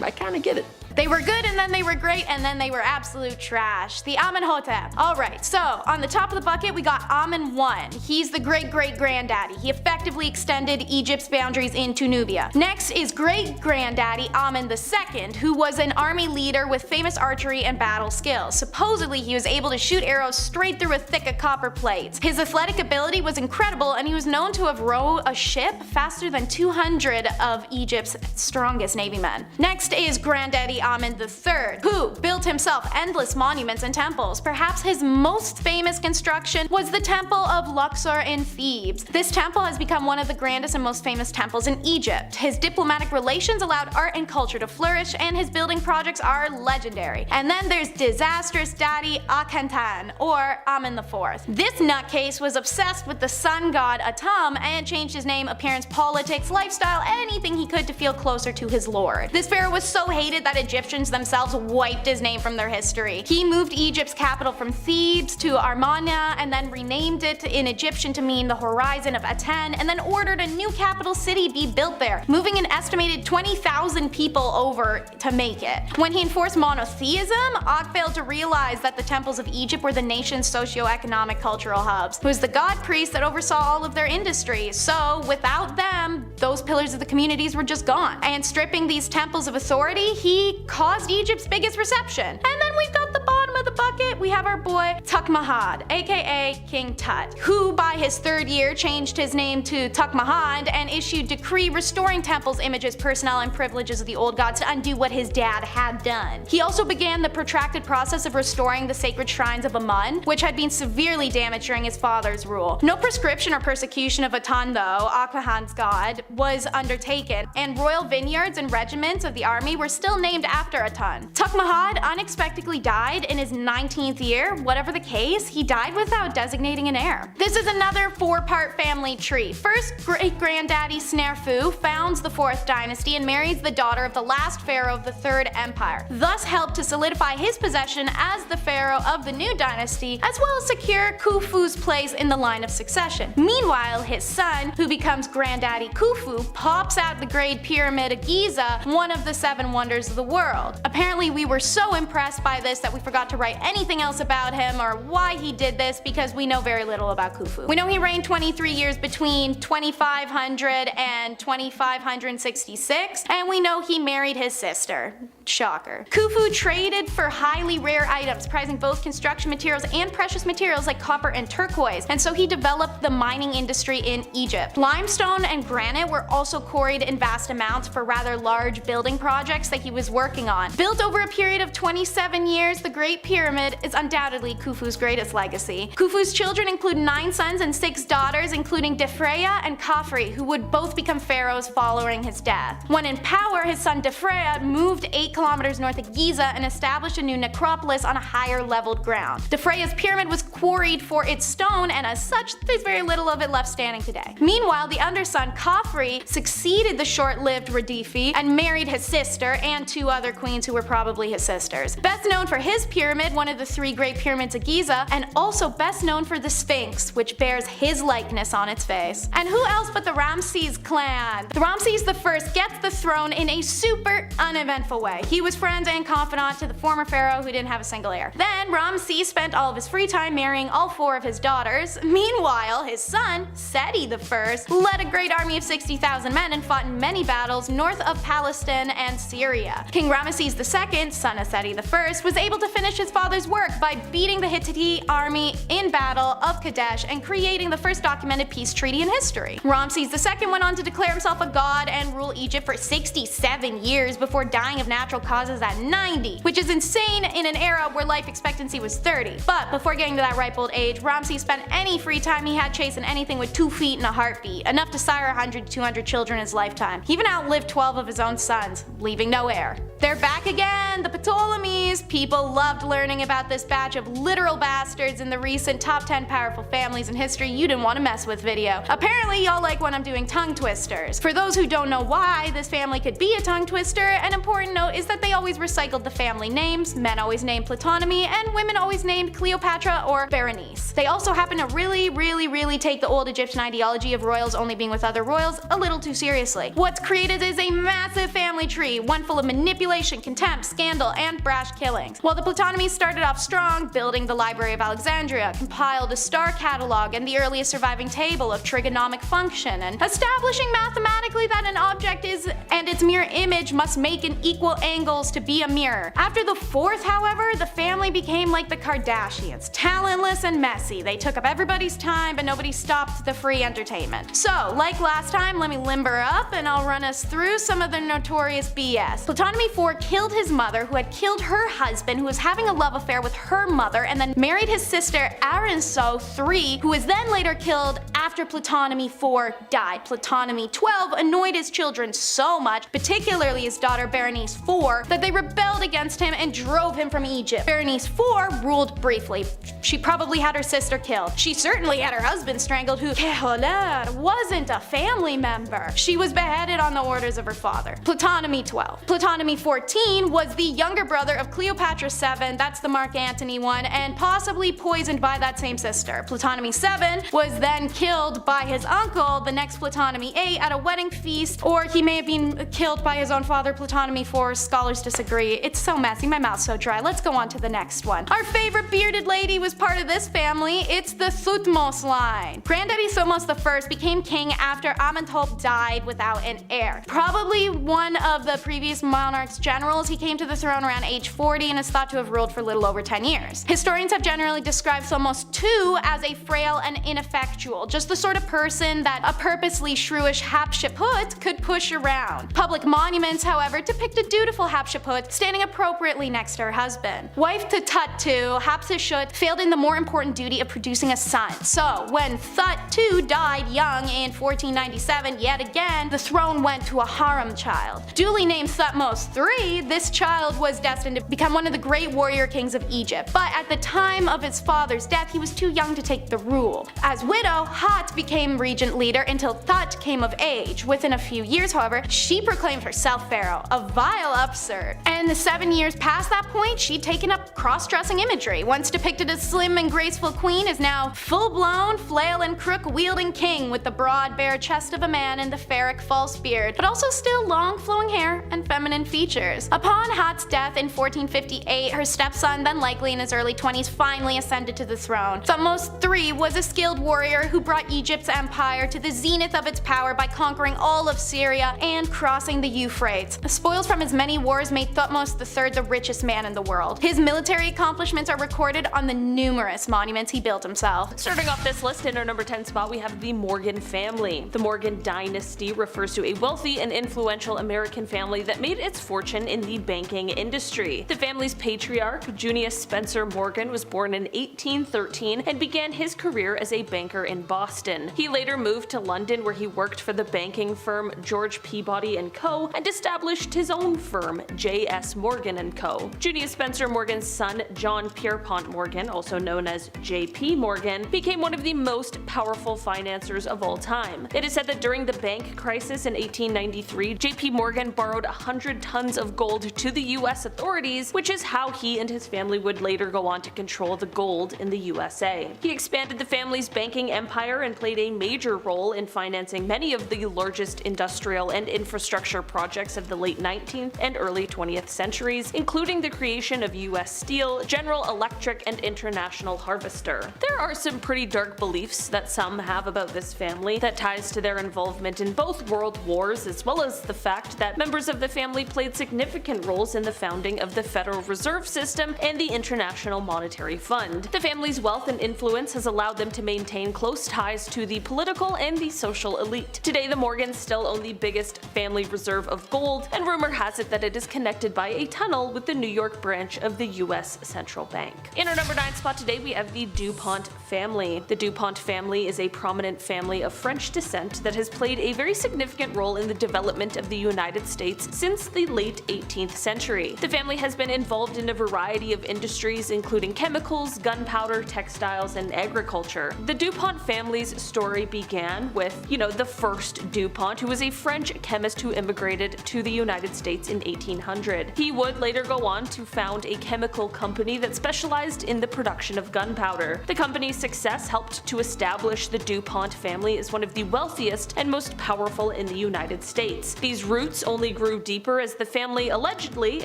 I kinda get it. They were good, and then they were great, and then they were absolute trash. The Amenhotep. Alright, so on the top of the bucket we got Amen I. He's the great-great-granddaddy. He effectively extended Egypt's boundaries into Nubia. Next is great-granddaddy Amen II, who was an army leader with famous archery and battle skills. Supposedly he was able to shoot arrows straight through a thick of copper plates. His athletic ability was incredible, and he was known to have rowed a ship faster than 200 of Egypt's strongest navy men. Next is Granddaddy Amen III, who built himself endless monuments and temples. Perhaps his most famous construction was the Temple of Luxor in Thebes. This temple has become one of the grandest and most famous temples in Egypt. His diplomatic relations allowed art and culture to flourish, and his building projects are legendary. And then there's disastrous daddy Akhenaten, or Amen IV. This nutcase was obsessed with the sun god Atum and changed his name, appearance, politics, lifestyle, anything he could to feel closer to his lord. This pharaoh was so hated that Egyptians themselves wiped his name from their history. He moved Egypt's capital from Thebes to Amarna and then renamed it in Egyptian to mean the horizon of Aten, and then ordered a new capital city be built there, moving an estimated 20,000 people over to make it. When he enforced monotheism, Og failed to realize that the temples of Egypt were the nation's socio-economic cultural hubs, who was the god priest that oversaw all of their industries. So without them, those pillars of the communities were just gone. And stripping these temples of authority, he caused Egypt's biggest reception. And then we've got the bottom of the bucket, we have our boy Tutankhamun, aka King Tut, who by his third year changed his name to Tutankhamun and issued decree restoring temples, images, personnel, and privileges of the old gods to undo what his dad had done. He also began the protracted process of restoring the sacred shrines of Amun, which had been severely damaged during his father's rule. No proscription or persecution of Aten, though, Akhenaten's god, was undertaken, and royal vineyards and regiments of the army were still named after Aten. Tutankhamun unexpectedly died in his 19th year. Whatever the case, he died without designating an heir. This is another four-part family tree. First, great-granddaddy Sneferu founds the 4th dynasty and marries the daughter of the last pharaoh of the 3rd empire, thus helped to solidify his possession as the pharaoh of the new dynasty, as well as secure Khufu's place in the line of succession. Meanwhile, his son, who becomes granddaddy Khufu, pops out the Great Pyramid of Giza, one of the 7 wonders of the world. Apparently we were so impressed by this that we forgot to write anything else about him or why he did this, because we know very little about Khufu. We know he reigned 23 years between 2500 and 2566, and we know he married his sister. Shocker. Khufu traded for highly rare items, prizing both construction materials and precious materials like copper and turquoise, and so he developed the mining industry in Egypt. Limestone and granite were also quarried in vast amounts for rather large building projects that he was working on. Built over a period of 27 years, the Great Pyramid is undoubtedly Khufu's greatest legacy. Khufu's children include 9 sons and 6 daughters, including Defreya and Khafre, who would both become pharaohs following his death. When in power, his son Defreya moved 8 kilometers north of Giza and established a new necropolis on a higher leveled ground. Defreya's pyramid was quarried for its stone, and as such, there's very little of it left standing today. Meanwhile, the underson Khafre succeeded the short-lived Radifi and married his sister and 2 other queens who were probably his sisters. Best known for his pyramid, one of the 3 Great Pyramids of Giza, and also best known for the Sphinx, which bears his likeness on its face. And who else but the Ramses clan? The Ramses I gets the throne in a super uneventful way. He was friend and confidant to the former pharaoh who didn't have a single heir. Then Ramses spent all of his free time marrying all 4 of his daughters. Meanwhile, his son, Seti I, led a great army of 60,000 men and fought in many battles north of Palestine and Syria. King Ramesses II, son of Seti I, was able to finish his father's work by beating the Hittite army in Battle of Kadesh and creating the first documented peace treaty in history. Ramses II went on to declare himself a god and rule Egypt for 67 years before dying of natural causes at 90, which is insane in an era where life expectancy was 30. But before getting to that ripe old age, Ramses spent any free time he had chasing anything with 2 feet and a heartbeat, enough to sire 100 to 200 children in his lifetime. He even outlived 12 of his own sons, leaving no heir. They're back again, the Ptolemies! People loved learning about this batch of literal bastards in the recent top 10 powerful families in history you didn't want to mess with video. Apparently y'all like when I'm doing tongue twisters. For those who don't know why this family could be a tongue twister, an important note is that they always recycled the family names. Men always named Ptolemy, and women always named Cleopatra or Berenice. They also happen to really take the old Egyptian ideology of royals only being with other royals a little too seriously. What's created is a massive family tree, one full of manipulation, contempt, scandal, and brash killings. While the Ptolemies started off strong, building the Library of Alexandria, compiled a star catalog and the earliest surviving table of trigonomic function, and establishing mathematically that an object is and its mirror image must make an equal angles to be a mirror. After the 4th, however, the family became like the Kardashians, talentless and messy. They took up everybody's time, but nobody stopped the free entertainment. So, like last time, let me limber up and I'll run us through some of the notorious BS. Ptolemy IV killed his mother, who had killed her husband, who was having a love affair with her mother, and then married his sister Arenso III, who was then later killed after Ptolemy IV died. Ptolemy XII annoyed his children so much, particularly his daughter Berenice IV, that they rebelled against him and drove him from Egypt. Berenice IV ruled briefly. She probably had her sister killed. She certainly had her husband strangled, who wasn't a family member. She was beheaded on the orders of her father. Ptolemy XII. Ptolemy XIV was the younger brother of Cleopatra VII, that's the Mark Antony one, and possibly poisoned by that same sister. Ptolemy VII was then killed by his uncle, the next Ptolemy VIII, at a wedding feast, or he may have been killed by his own father, Ptolemy IV. Scholars disagree. It's so messy, my mouth's so dry. Let's go on to the next one. Our favorite bearded lady was part of this family. It's the Thutmose line. Granddaddy Thutmose I became king after Amenhotep died without an heir. Probably one of the previous monarch's generals. He came to the throne around age 40 and is thought to have ruled for a little over 10 years. Historians have generally described Thutmose II as a frail and ineffectual, just the sort of person that a purposely shrewish Hatshepsut could push around. Public monuments, however, depict a dutiful Hatshepsut standing appropriately next to her husband. Wife to Tut II, Hatshepsut failed in the more important duty of producing a son. So when Thut II died young in 1497, yet again, the throne went to a harem child. Duly named Thutmose III, this child was destined to become one of the great warrior kings of Egypt, but at the time of his father's death, he was too young to take the rule. As widow, Hat became regent leader until Thut came of age. Within a few years, however, she proclaimed herself pharaoh, a vile absurd. And the 7 years past that point, she'd taken up cross-dressing imagery. Once depicted as slim and graceful queen, is now full-blown, flail and crook-wielding king with the broad, bare chest of a man and the pharaoh false beard, but also still long flowing hair and feminine features. Upon Hat's death in 1458, her stepson, then likely in his early 20s, finally ascended to the throne. Thutmose III was a skilled warrior who brought Egypt's empire to the zenith of its power by conquering all of Syria and crossing the Euphrates. The spoils from his many wars made Thutmose III the richest man in the world. His military accomplishments are recorded on the numerous monuments he built himself. Starting off this list, in our number 10 spot, we have the Morgan family. The Morgan dynasty refers to a wealthy and influential American family that made its fortune in the banking industry. The family's patriarch, Junius Spencer Morgan, was born in 1813 and began his career as a banker in Boston. He later moved to London, where he worked for the banking firm George Peabody & Co. and established his own firm, J.S. Morgan & Co. Junius Spencer Morgan's son, John Pierpont Morgan, also known as J.P. Morgan, became one of the most powerful financiers of all time. It is said that during the bank crisis in 1893, J.P. Morgan borrowed 100 tons of gold to the U.S. authorities, which is how he and his family would later go on to control the gold in the USA. He expanded the family's banking empire and played a major role in financing many of the largest industrial and infrastructure projects of the late 19th and early 20th centuries, including the creation of U.S. Steel, General Electric, and International Harvester. There are some pretty dark beliefs that some have about this family that ties to their involvement in both world wars, as well as the fact that members of the family played significant roles in the founding of the Federal Reserve System and the International Monetary Fund. The family's wealth and influence has allowed them to maintain close ties to the political and the social elite. Today, the Morgans still own the biggest family reserve of gold, and rumor has it that it is connected by a tunnel with the New York branch of the U.S. Central Bank. In our number 9 spot today, we have the DuPont family. The DuPont family is a prominent family of French descent that has played a very significant role in the development of the United States since the late 18th century. The family has been involved in a variety of industries, including chemicals, gunpowder, textiles, and agriculture. The DuPont family's story began with, the first DuPont, who was a French chemist who immigrated to the United States in 1800. He would later go on to found a chemical company that specialized in the production of gunpowder. The company's success helped to establish the DuPont family as one of the wealthiest and most powerful in the United States. These roots only grew deeper as the family allegedly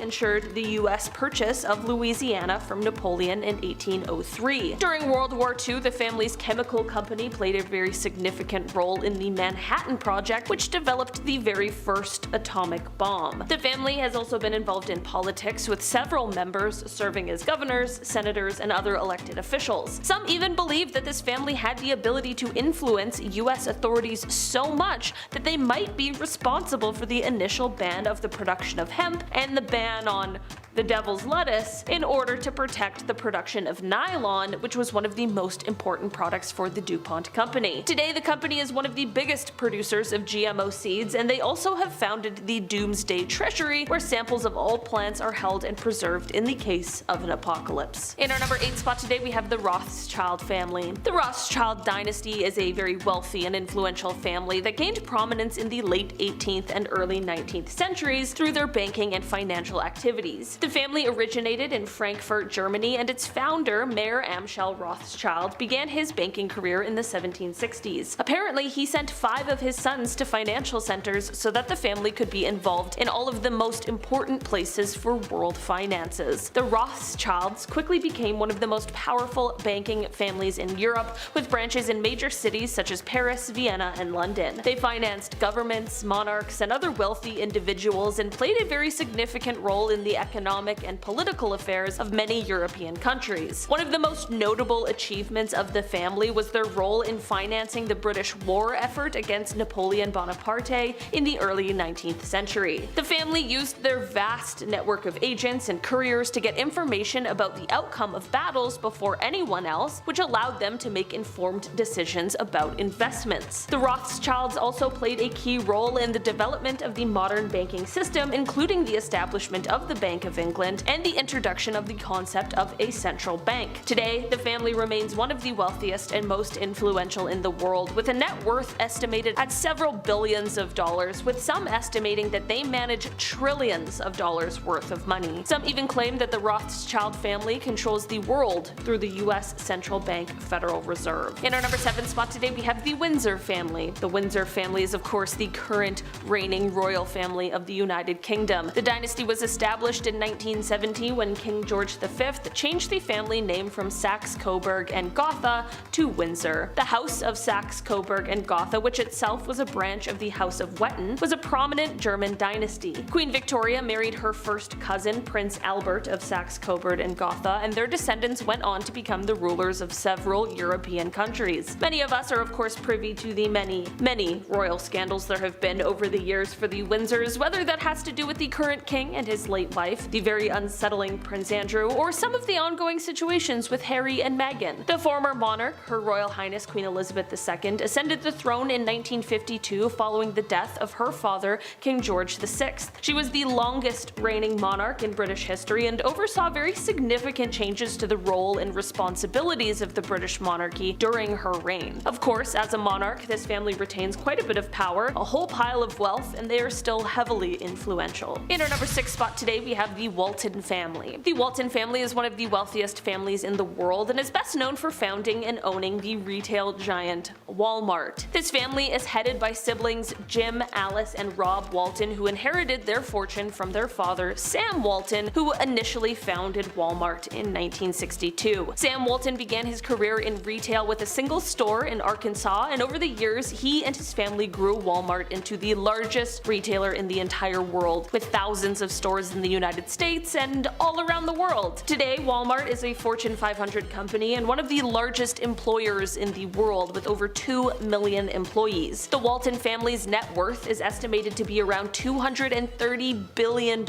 ensured the U.S. purchase of Louisiana from Napoleon in 1803. During World War II, the family's chemical company played a very significant role in the Manhattan Project, which developed the very first atomic bomb. The family has also been involved in politics, with several members serving as governors, senators, and other elected officials. Some even believed that this family had the ability to influence US authorities so much that they might be responsible for the initial ban of the production of hemp and the ban on the devil's lettuce in order to protect the production of nylon, which was one of the most important products for the DuPont company. Today, the company is one of the biggest producers of GMO seeds, and they also have founded the Doomsday Treasury, where samples of all plants are held and preserved in the case of an apocalypse. In our number 8 spot today, we have the Rothschild family. The Rothschild dynasty is a very wealthy and influential family that gained prominence in the late 18th and early 19th centuries through their banking and financial activities. The family originated in Frankfurt, Germany, and its founder, Mayer Amschel Rothschild, began his banking career in the 1760s. Apparently, he sent 5 of his sons to financial centers so that the family could be involved in all of the most important places for world finances. The Rothschilds quickly became one of the most powerful banking families in Europe, with branches in major cities such as Paris, Vienna, and London. They financed governments, monarchs, and other wealthy individuals and played a very significant role in the economic and political affairs of many European countries. One of the most notable achievements of the family was their role in financing the British war effort against Napoleon Bonaparte in the early 19th century. The family used their vast network of agents and couriers to get information about the outcome of battles before anyone else, which allowed them to make informed decisions about investments. The Rothschilds also played a key role in the development of the modern banking system, including the establishment of the Bank of England and the introduction of the concept of a central bank. Today, the family remains one of the wealthiest and most influential in the world, with a net worth estimated at several billions of dollars, with some estimating that they manage trillions of dollars worth of money. Some even claim that the Rothschild family controls the world through the US Central Bank Federal Reserve. In our number 7 spot today, we have the Windsor family. The Windsor family is, of course, the current reigning royal family of the United Kingdom. The dynasty was established in 1970 when King George V changed the family name from Saxe-Coburg and Gotha to Windsor. The House of Saxe-Coburg and Gotha, which itself was a branch of the House of Wettin, was a prominent German dynasty. Queen Victoria married her first cousin, Prince Albert of Saxe-Coburg and Gotha, and their descendants went on to become the rulers of several European countries. Many of us are of course privy to the many royal scandals there have been over the years for the Windsors, whether that has to do with the current king and his late wife, the very unsettling Prince Andrew, or some of the ongoing situations with Harry and Meghan. The former monarch, Her Royal Highness Queen Elizabeth II, ascended the throne in 1952 following the death of her father, King George VI. She was the longest reigning monarch in British history and oversaw very significant changes to the role and responsibilities of the British monarchy during her reign. Of course, as a monarch, this family retains quite a bit of power, a whole pile of wealth, and they are still heavily influential. In our number 6 spot today, we have the Walton family. The Walton family is one of the wealthiest families in the world and is best known for founding and owning the retail giant Walmart. This family is headed by siblings Jim, Alice, and Rob Walton, who inherited their fortune from their father, Sam Walton, who initially founded Walmart in 1962. Sam Walton began his career in retail with a single store in Arkansas, and over the years, he and his family grew Walmart into the largest retailer in the entire world, with thousands of stores in the United States and all around the world. Today, Walmart is a Fortune 500 company and one of the largest employers in the world, with over 2 million employees. The Walton family's net worth is estimated to be around $230 billion,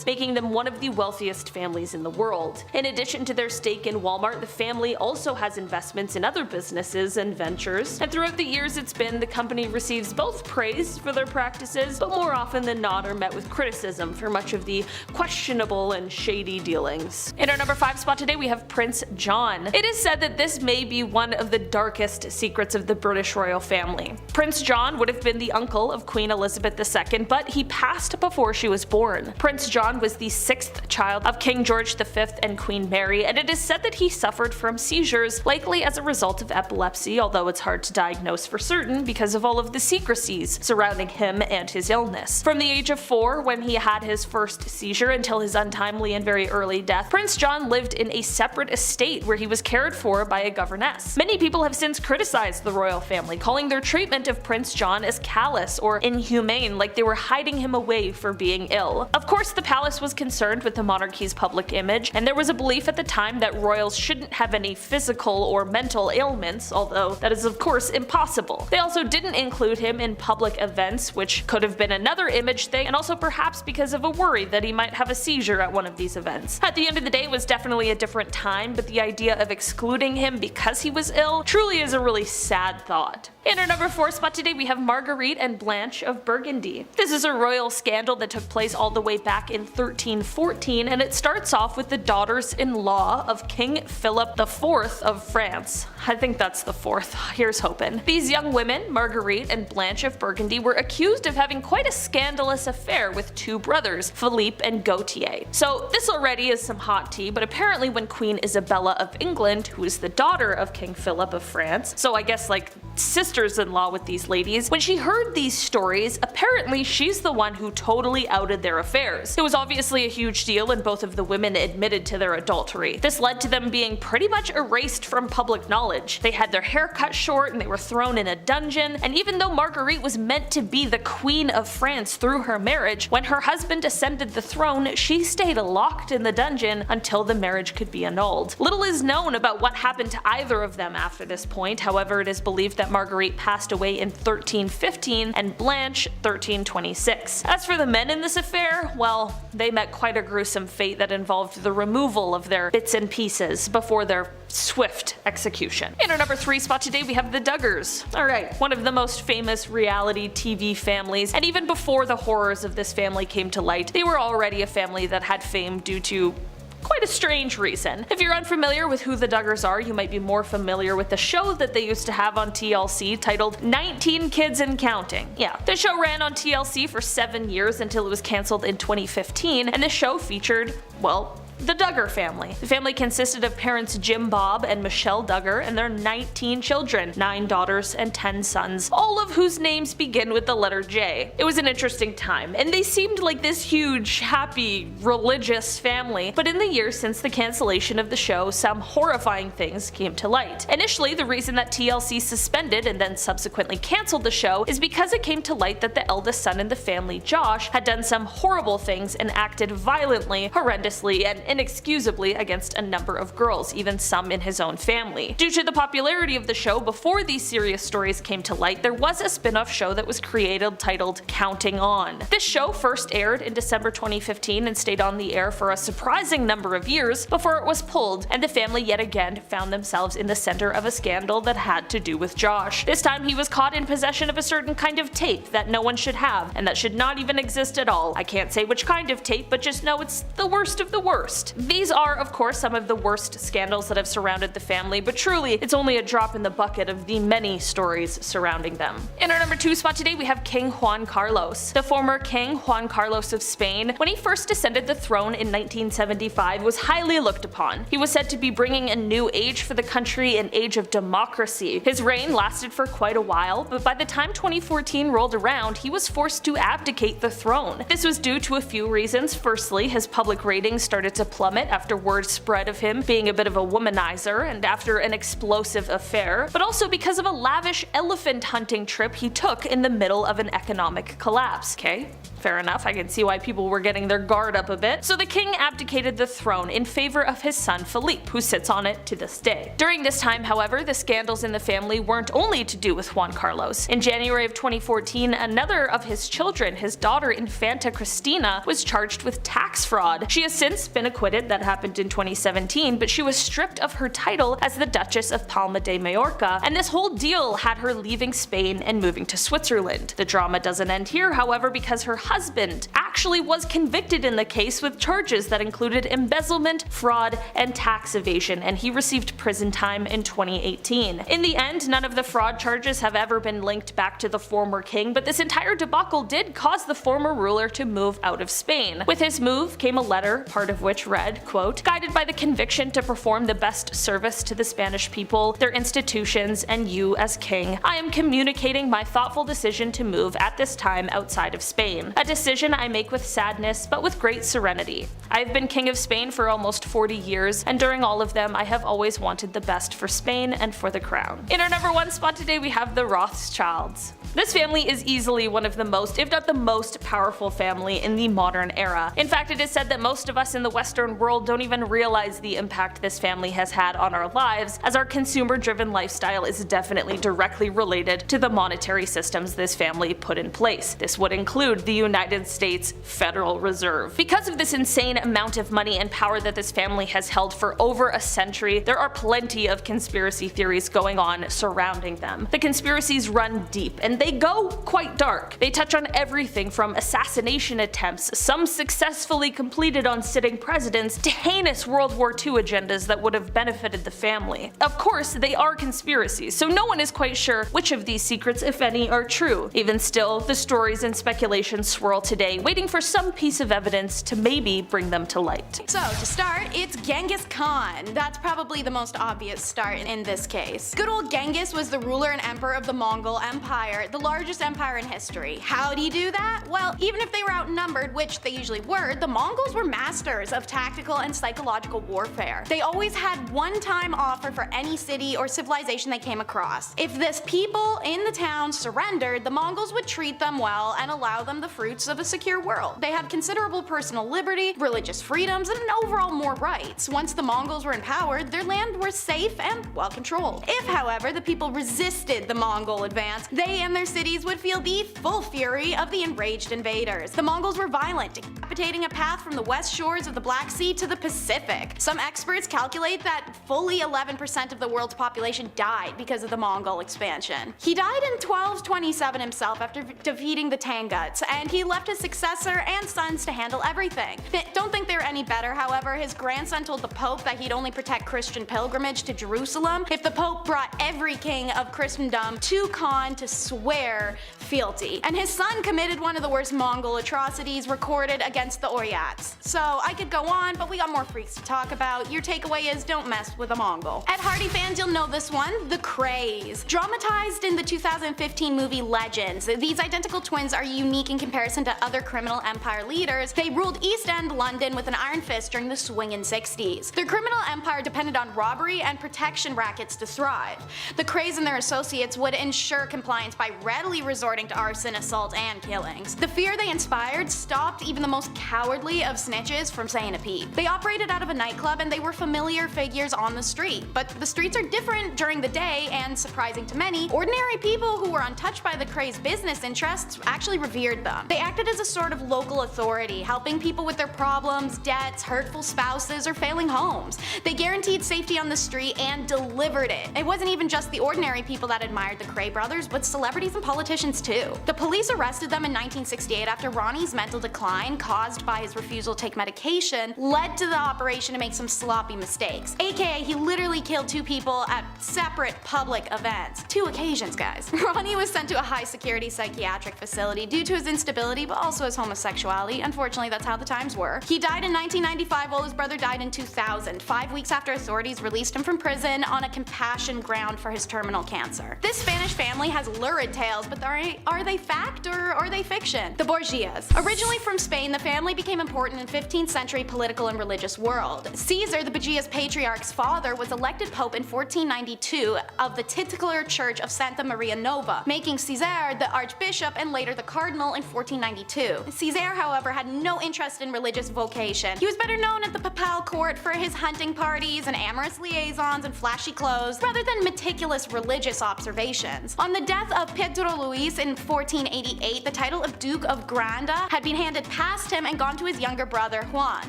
making them one of the wealthiest families in the world. In addition to their stake in Walmart, the family also has investments in other businesses and ventures, and throughout the years it's been, the company receives both praise for their practices, but more often than not are met with criticism for much of the questionable and shady dealings. In our number 5 spot today, we have Prince John. It is said that this may be one of the darkest secrets of the British royal family. Prince John would have been the uncle of Queen Elizabeth II, but he passed before she was born. Prince John was the 6th child of King George V and Queen Mary, and it is said that he suffered from seizures, likely as a result of epilepsy, although it's hard to diagnose for certain because of all of the secrecies surrounding him and his illness. From the age of 4, when he had his first seizure, until his untimely and very early death, Prince John lived in a separate estate where he was cared for by a governess. Many people have since criticized the royal family, calling their treatment of Prince John as callous or inhumane, like they were hiding him away for being ill. Of course, the palace was concerned with the monarchy's public image, and there was a belief at the time that royals shouldn't have any physical physical or mental ailments, although that is of course impossible. They also didn't include him in public events, which could have been another image thing, and also perhaps because of a worry that he might have a seizure at one of these events. At the end of the day, it was definitely a different time, but the idea of excluding him because he was ill truly is a really sad thought. In our number 4 spot today, we have Marguerite and Blanche of Burgundy. This is a royal scandal that took place all the way back in 1314, and it starts off with the daughters-in-law of King Philip IV of France. I think that's the 4th. Here's hoping. These young women, Marguerite and Blanche of Burgundy, were accused of having quite a scandalous affair with 2 brothers, Philippe and Gautier. So this already is some hot tea, but apparently when Queen Isabella of England, who is the daughter of King Philip of France, so I guess like sisters-in-law with these ladies, when she heard these stories, apparently she's the one who totally outed their affairs. It was obviously a huge deal, and both of the women admitted to their adultery. This led to them being pretty much erased from public knowledge. They had their hair cut short and they were thrown in a dungeon, and even though Marguerite was meant to be the Queen of France through her marriage, when her husband ascended the throne, she stayed locked in the dungeon until the marriage could be annulled. Little is known about what happened to either of them after this point. However, it is believed that Marguerite passed away in 1315 and Blanche 1326. As for the men in this affair, well, they met quite a gruesome fate that involved the removal of their bits and pieces before their swift execution. In our number 3 spot today, we have the Duggars. Alright, one of the most famous reality TV families, and even before the horrors of this family came to light, they were already a family that had fame due to quite a strange reason. If you're unfamiliar with who the Duggars are, you might be more familiar with the show that they used to have on TLC titled 19 Kids and Counting. Yeah, the show ran on TLC for 7 years until it was cancelled in 2015, and the show featured, well, the Duggar family. The family consisted of parents Jim Bob and Michelle Duggar and their 19 children, 9 daughters and 10 sons, all of whose names begin with the letter J. It was an interesting time, and they seemed like this huge, happy, religious family, but in the years since the cancellation of the show, some horrifying things came to light. Initially, the reason that TLC suspended and then subsequently cancelled the show is because it came to light that the eldest son in the family, Josh, had done some horrible things and acted violently, horrendously, and inexcusably against a number of girls, even some in his own family. Due to the popularity of the show before these serious stories came to light, there was a spin-off show that was created titled Counting On. This show first aired in December 2015 and stayed on the air for a surprising number of years before it was pulled, and the family yet again found themselves in the center of a scandal that had to do with Josh. This time he was caught in possession of a certain kind of tape that no one should have, and that should not even exist at all. I can't say which kind of tape, but just know it's the worst of the worst. These are, of course, some of the worst scandals that have surrounded the family, but truly, it's only a drop in the bucket of the many stories surrounding them. In our number 2 spot today, we have King Juan Carlos. The former King Juan Carlos of Spain, when he first ascended the throne in 1975, was highly looked upon. He was said to be bringing a new age for the country, an age of democracy. His reign lasted for quite a while, but by the time 2014 rolled around, he was forced to abdicate the throne. This was due to a few reasons. Firstly, his public ratings started to plummet after word spread of him being a bit of a womanizer and after an explosive affair, but also because of a lavish elephant hunting trip he took in the middle of an economic collapse. Okay, fair enough, I can see why people were getting their guard up a bit. So the king abdicated the throne in favor of his son Philippe, who sits on it to this day. During this time, however, the scandals in the family weren't only to do with Juan Carlos. In January of 2014, another of his children, his daughter Infanta Cristina, was charged with tax fraud. She has since been acquitted. That happened in 2017, but she was stripped of her title as the Duchess of Palma de Mallorca, and this whole deal had her leaving Spain and moving to Switzerland. The drama doesn't end here, however, because her husband actually was convicted in the case with charges that included embezzlement, fraud, and tax evasion, and he received prison time in 2018. In the end, none of the fraud charges have ever been linked back to the former king, but this entire debacle did cause the former ruler to move out of Spain. With his move came a letter, part of which read, quote, "Guided by the conviction to perform the best service to the Spanish people, their institutions, and you as king, I am communicating my thoughtful decision to move at this time outside of Spain. a decision I make with sadness but with great serenity. I've been king of Spain for almost 40 years, and during all of them I have always wanted the best for Spain and for the crown. In our number 1 spot today we have the Rothschilds. This family is easily one of the most, if not the most, powerful family in the modern era. In fact, it is said that most of us in the Western world don't even realize the impact this family has had on our lives, as our consumer-driven lifestyle is definitely directly related to the monetary systems this family put in place. This would include the United States Federal Reserve. Because of this insane amount of money and power that this family has held for over a century, there are plenty of conspiracy theories going on surrounding them. The conspiracies run deep, and they go quite dark. They touch on everything from assassination attempts, some successfully completed on sitting presidents, to heinous World War II agendas that would have benefited the family. Of course, they are conspiracies, so no one is quite sure which of these secrets, if any, are true. Even still, the stories and speculations swirl today, waiting for some piece of evidence to maybe bring them to light. So to start, it's Genghis Khan. That's probably the most obvious start in this case. Good old Genghis was the ruler and emperor of the Mongol Empire, the largest empire in history. How'd he do that? Well, even if they were outnumbered, which they usually were, the Mongols were masters of tactical and psychological warfare. They always had one-time offer for any city or civilization they came across. If this people in the town surrendered, the Mongols would treat them well and allow them the fruits of a secure world. They had considerable personal liberty, religious freedoms, and overall more rights. Once the Mongols were in power, their land was safe and well controlled. If, however, the people resisted the Mongol advance, they and their cities would feel the full fury of the enraged invaders. The Mongols were violent, decapitating a path from the west shores of the Black Sea to the Pacific. Some experts calculate that fully 11% of the world's population died because of the Mongol expansion. He died in 1227 himself after defeating the Tanguts, and he left his successor and sons to handle everything. Don't think they were any better, however. His grandson told the Pope that he'd only protect Christian pilgrimage to Jerusalem if the Pope brought every king of Christendom to Khan to swear fealty. And his son committed one of the worst Mongol atrocities recorded against the Oryats. So I could go on, but we got more freaks to talk about. Your takeaway is don't mess with a Mongol. Ed Hardy fans, you'll know this one, the Krays. Dramatized in the 2015 movie Legends, these identical twins are unique in comparison to other criminal empire leaders. They ruled East End London with an iron fist during the swingin' 60s. Their criminal empire depended on robbery and protection rackets to thrive. The Krays and their associates would ensure compliance by readily resorting to arson, assault, and killings. The fear they inspired stopped even the most cowardly of snitches from saying a peep. They operated out of a nightclub and they were familiar figures on the street, but the streets are different during the day, and surprising to many, ordinary people who were untouched by the Krays' business interests actually revered them. They acted as a sort of local authority, helping people with their problems, debts, hurtful spouses, or failing homes. They guaranteed safety on the street and delivered it. It wasn't even just the ordinary people that admired the Kray brothers, but celebrities and politicians too. The police arrested them in 1968 after Ronnie's mental decline, caused by his refusal to take medication, led to the operation to make some sloppy mistakes. AKA, he literally killed 2 people at separate public events. 2 occasions, guys. Ronnie was sent to a high-security psychiatric facility due to his instability, but also his homosexuality. Unfortunately, that's how the times were. He died in 1995 while his brother died in 2000, 5 weeks after authorities released him from prison on a compassion ground for his terminal cancer. This Spanish family has lurid tales, but are they fact or are they fiction? The Borgias. Originally from Spain, the family became important in 15th century political and religious world. Caesar, the Borgias patriarch's father, was elected pope in 1492 of the titular church of Santa Maria Nova, making Caesar the archbishop and later the cardinal in 1492. Caesar, however, had no interest in religious vocation. He was better known at the papal court for his hunting parties and amorous liaisons and flashy clothes, rather than meticulous religious observations. On the death of Pedro Luis in 1488, the title of Duke of Granda had been handed past him and gone to his younger brother Juan.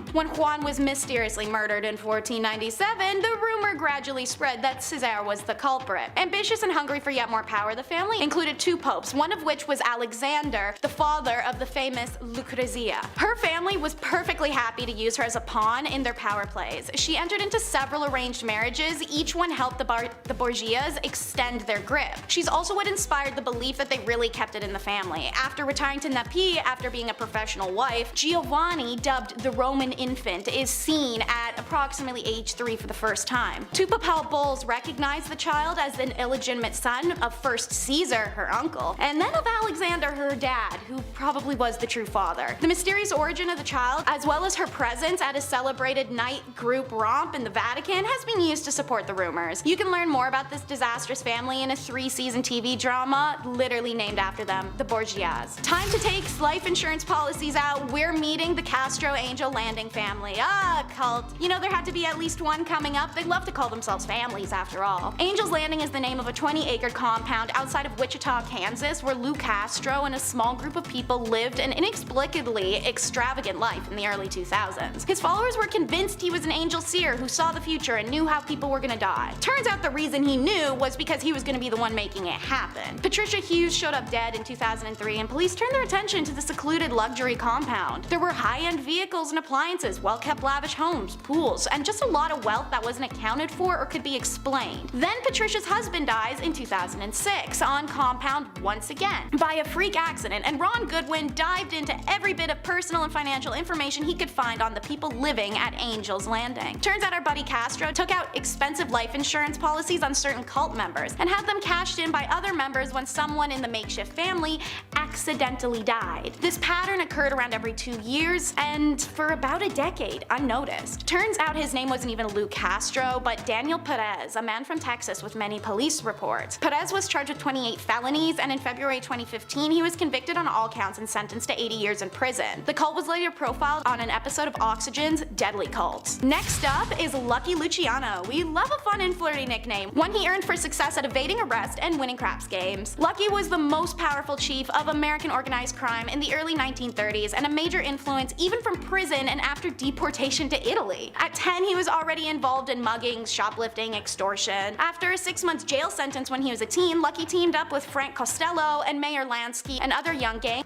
When Juan was mysteriously murdered in 1497, the rumor gradually spread that Caesar was the culprit. Ambitious and hungry for yet more power, the family included 2 popes, one of which was Alexander, the father of the famous Lucrezia. Her family was perfectly happy to use her as a pawn in their power plays. She entered into several arranged marriages, each one helped the Borgias extend their grip. She's also what inspired the belief that they really kept it in the family. After retiring to Naples after being a professional wife, Giovanni, dubbed the Roman infant, is seen at at approximately age 3 for the first time. Two papal bulls recognized the child as an illegitimate son of first Caesar, her uncle, and then of Alexander, her dad, who probably was the true father. The mysterious origin of the child, as well as her presence at a celebrated night group romp in the Vatican, has been used to support the rumors. You can learn more about this disastrous family in a 3-season TV drama literally named after them, the Borgias. Time to take life insurance policies out. We're meeting the Castro Angel Landing family. Ah, cult. You know, there had to be at least one coming up. They love to call themselves families after all. Angel's Landing is the name of a 20-acre compound outside of Wichita, Kansas, where Lou Castro and a small group of people lived an inexplicably extravagant life in the early 2000s. His followers were convinced he was an angel seer who saw the future and knew how people were gonna die. Turns out the reason he knew was because he was gonna be the one making it happen. Patricia Hughes showed up dead in 2003 and police turned their attention to the secluded luxury compound. There were high-end vehicles and appliances, well-kept lavish homes, pools, and just a lot of wealth that wasn't accounted for or could be explained. Then Patricia's husband dies in 2006 on compound once again by a freak accident, and Ron Goodwin dived into every bit of personal and financial information he could find on the people living at Angel's Landing. Turns out our buddy Castro took out expensive life insurance policies on certain cult members and had them cashed in by other members when someone in the makeshift family accidentally died. This pattern occurred around every 2 years and for about a decade, unnoticed. Turns out his name wasn't even Lou Castro, but Daniel Perez, a man from Texas with many police reports. Perez was charged with 28 felonies, and in February 2015 he was convicted on all counts and sentenced to 80 years in prison. The cult was later profiled on an episode of Oxygen's Deadly Cults. Next up is Lucky Luciano. We love a fun and flirty nickname, one he earned for success at evading arrest and winning craps games. Lucky was the most powerful chief of American organized crime in the early 1930s and a major influence even from prison and after deportation to Italy. At 10 he was already involved in muggings, shoplifting, extortion. After a 6-month jail sentence when he was a teen, Lucky teamed up with Frank Costello and Mayor Lansky and other young gangs,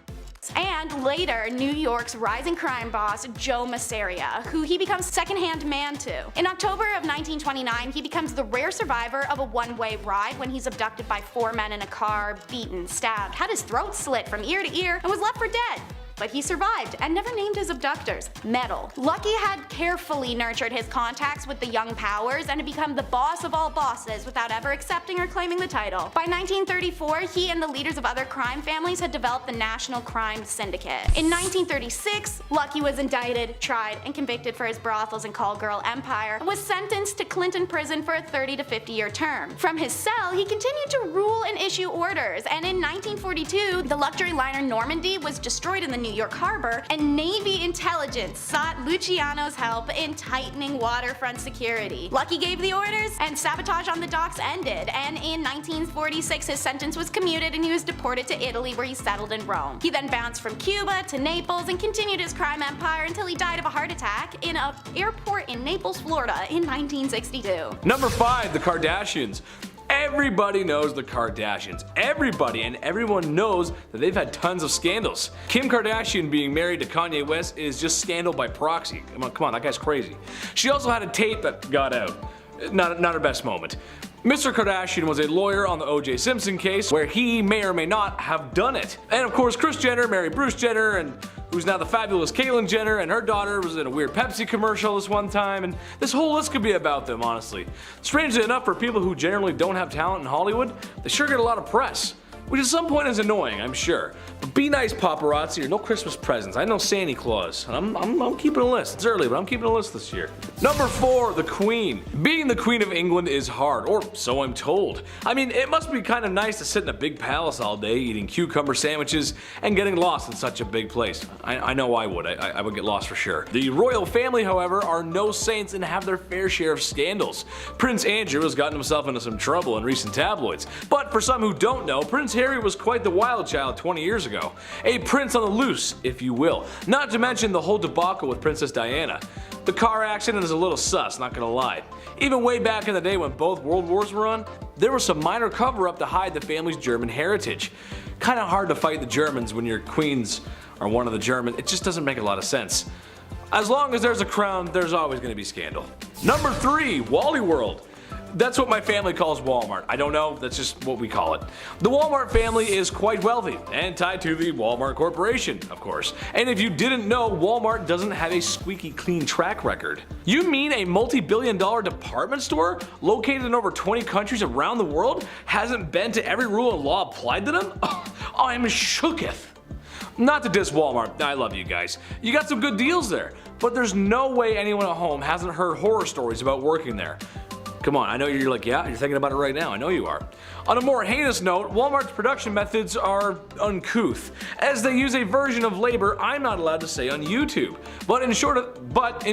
and later New York's rising crime boss Joe Masseria, who he becomes second-hand man to. In October of 1929, he becomes the rare survivor of a one-way ride when he's abducted by 4 men in a car, beaten, stabbed, had his throat slit from ear to ear, and was left for dead. But he survived and never named his abductors. Metal. Lucky had carefully nurtured his contacts with the young powers and had become the boss of all bosses without ever accepting or claiming the title. By 1934, he and the leaders of other crime families had developed the National Crime Syndicate. In 1936, Lucky was indicted, tried, and convicted for his brothels and call girl empire, and was sentenced to Clinton prison for a 30 to 50-year term. From his cell, he continued to rule and issue orders, and in 1942, the luxury liner Normandy was destroyed in the New York harbor, and Navy intelligence sought Luciano's help in tightening waterfront security. Lucky gave the orders, and sabotage on the docks ended, and in 1946 his sentence was commuted and he was deported to Italy, where he settled in Rome. He then bounced from Cuba to Naples and continued his crime empire until he died of a heart attack in an airport in Naples, Florida in 1962. Number 5, the Kardashians. Everybody knows the Kardashians. Everybody and everyone knows that they've had tons of scandals. Kim Kardashian being married to Kanye West is just scandal by proxy. Come on, that guy's crazy. She also had a tape that got out. Not her best moment. Mr. Kardashian was a lawyer on the O.J. Simpson case, where he may or may not have done it. And of course, Kris Jenner married Bruce Jenner, and who's now the fabulous Caitlyn Jenner, and her daughter was in a weird Pepsi commercial this one time, and this whole list could be about them, honestly. Strangely enough, for people who generally don't have talent in Hollywood, they sure get a lot of press. Which at some point is annoying, I'm sure. But be nice, paparazzi, or no Christmas presents. I know Santa Claus, and I'm keeping a list. It's early, but I'm keeping a list this year. Number 4, the Queen. Being the Queen of England is hard, or so I'm told. I mean, it must be kind of nice to sit in a big palace all day, eating cucumber sandwiches, and getting lost in such a big place. I know I would. I would get lost for sure. The royal family, however, are no saints and have their fair share of scandals. Prince Andrew has gotten himself into some trouble in recent tabloids. But for some who don't know, Prince Harry was quite the wild child 20 years ago. A prince on the loose, if you will. Not to mention the whole debacle with Princess Diana. The car accident is a little sus, not gonna lie. Even way back in the day when both world wars were on, there was some minor cover-up to hide the family's German heritage. Kinda hard to fight the Germans when your queens are one of the German. It just doesn't make a lot of sense. As long as there's a crown, there's always gonna be scandal. Number 3, Wally World. That's what my family calls Walmart. I don't know, that's just what we call it. The Walmart family is quite wealthy and tied to the Walmart Corporation, of course. And if you didn't know, Walmart doesn't have a squeaky clean track record. You mean a multi-billion-dollar department store located in over 20 countries around the world hasn't been to every rule and law applied to them? Oh, I'm shooketh. Not to diss Walmart, I love you guys. You got some good deals there, but there's no way anyone at home hasn't heard horror stories about working there. Come on, I know you're like, yeah, you're thinking about it right now, I know you are. On a more heinous note, Walmart's production methods are uncouth, as they use a version of labor I'm not allowed to say on YouTube. But in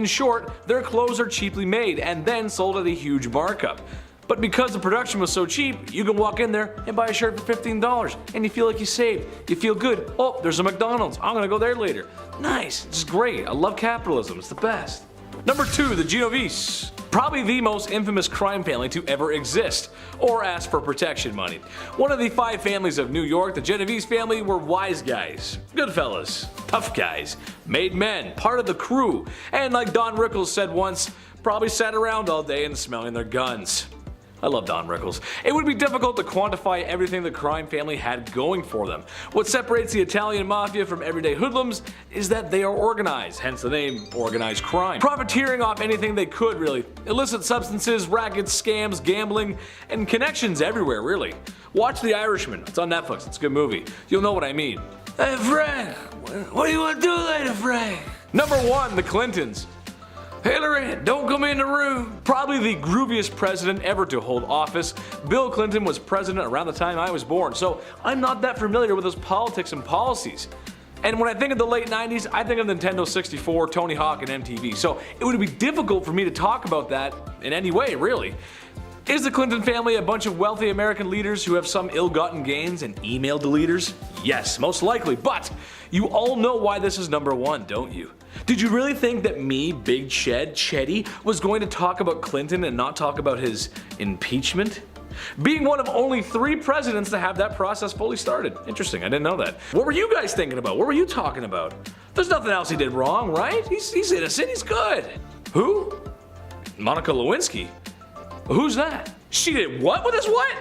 short, their clothes are cheaply made and then sold at a huge markup. But because the production was so cheap, you can walk in there and buy a shirt for $15 and you feel like you saved. You feel good. Oh, there's a McDonald's. I'm gonna go there later. Nice, it's great. I love capitalism, it's the best. Number 2, the Genovese. Probably the most infamous crime family to ever exist, or ask for protection money. One of the 5 families of New York, the Genovese family were wise guys, good fellas, tough guys, made men, part of the crew, and like Don Rickles said once, probably sat around all day and smelling their guns. I love Don Rickles. It would be difficult to quantify everything the crime family had going for them. What separates the Italian mafia from everyday hoodlums is that they are organized, hence the name organized crime. Profiteering off anything they could, really. Illicit substances, rackets, scams, gambling, and connections everywhere, really. Watch The Irishman. It's on Netflix. It's a good movie. You'll know what I mean. Hey Frank, what do you want to do later, Frank? Number 1, the Clintons. Hillary, don't come in the room. Probably the grooviest president ever to hold office. Bill Clinton was president around the time I was born, so I'm not that familiar with his politics and policies. And when I think of the late 90s, I think of Nintendo 64, Tony Hawk, and MTV, so it would be difficult for me to talk about that in any way, really. Is the Clinton family a bunch of wealthy American leaders who have some ill-gotten gains and email deleters? Yes, most likely, but you all know why this is number 1, don't you? Did you really think that me, Big Chetty, was going to talk about Clinton and not talk about his impeachment? Being one of only 3 presidents to have that process fully started. Interesting, I didn't know that. What were you guys thinking about? What were you talking about? There's nothing else he did wrong, right? He's innocent, he's good. Who? Monica Lewinsky? Who's that? She did what with his what?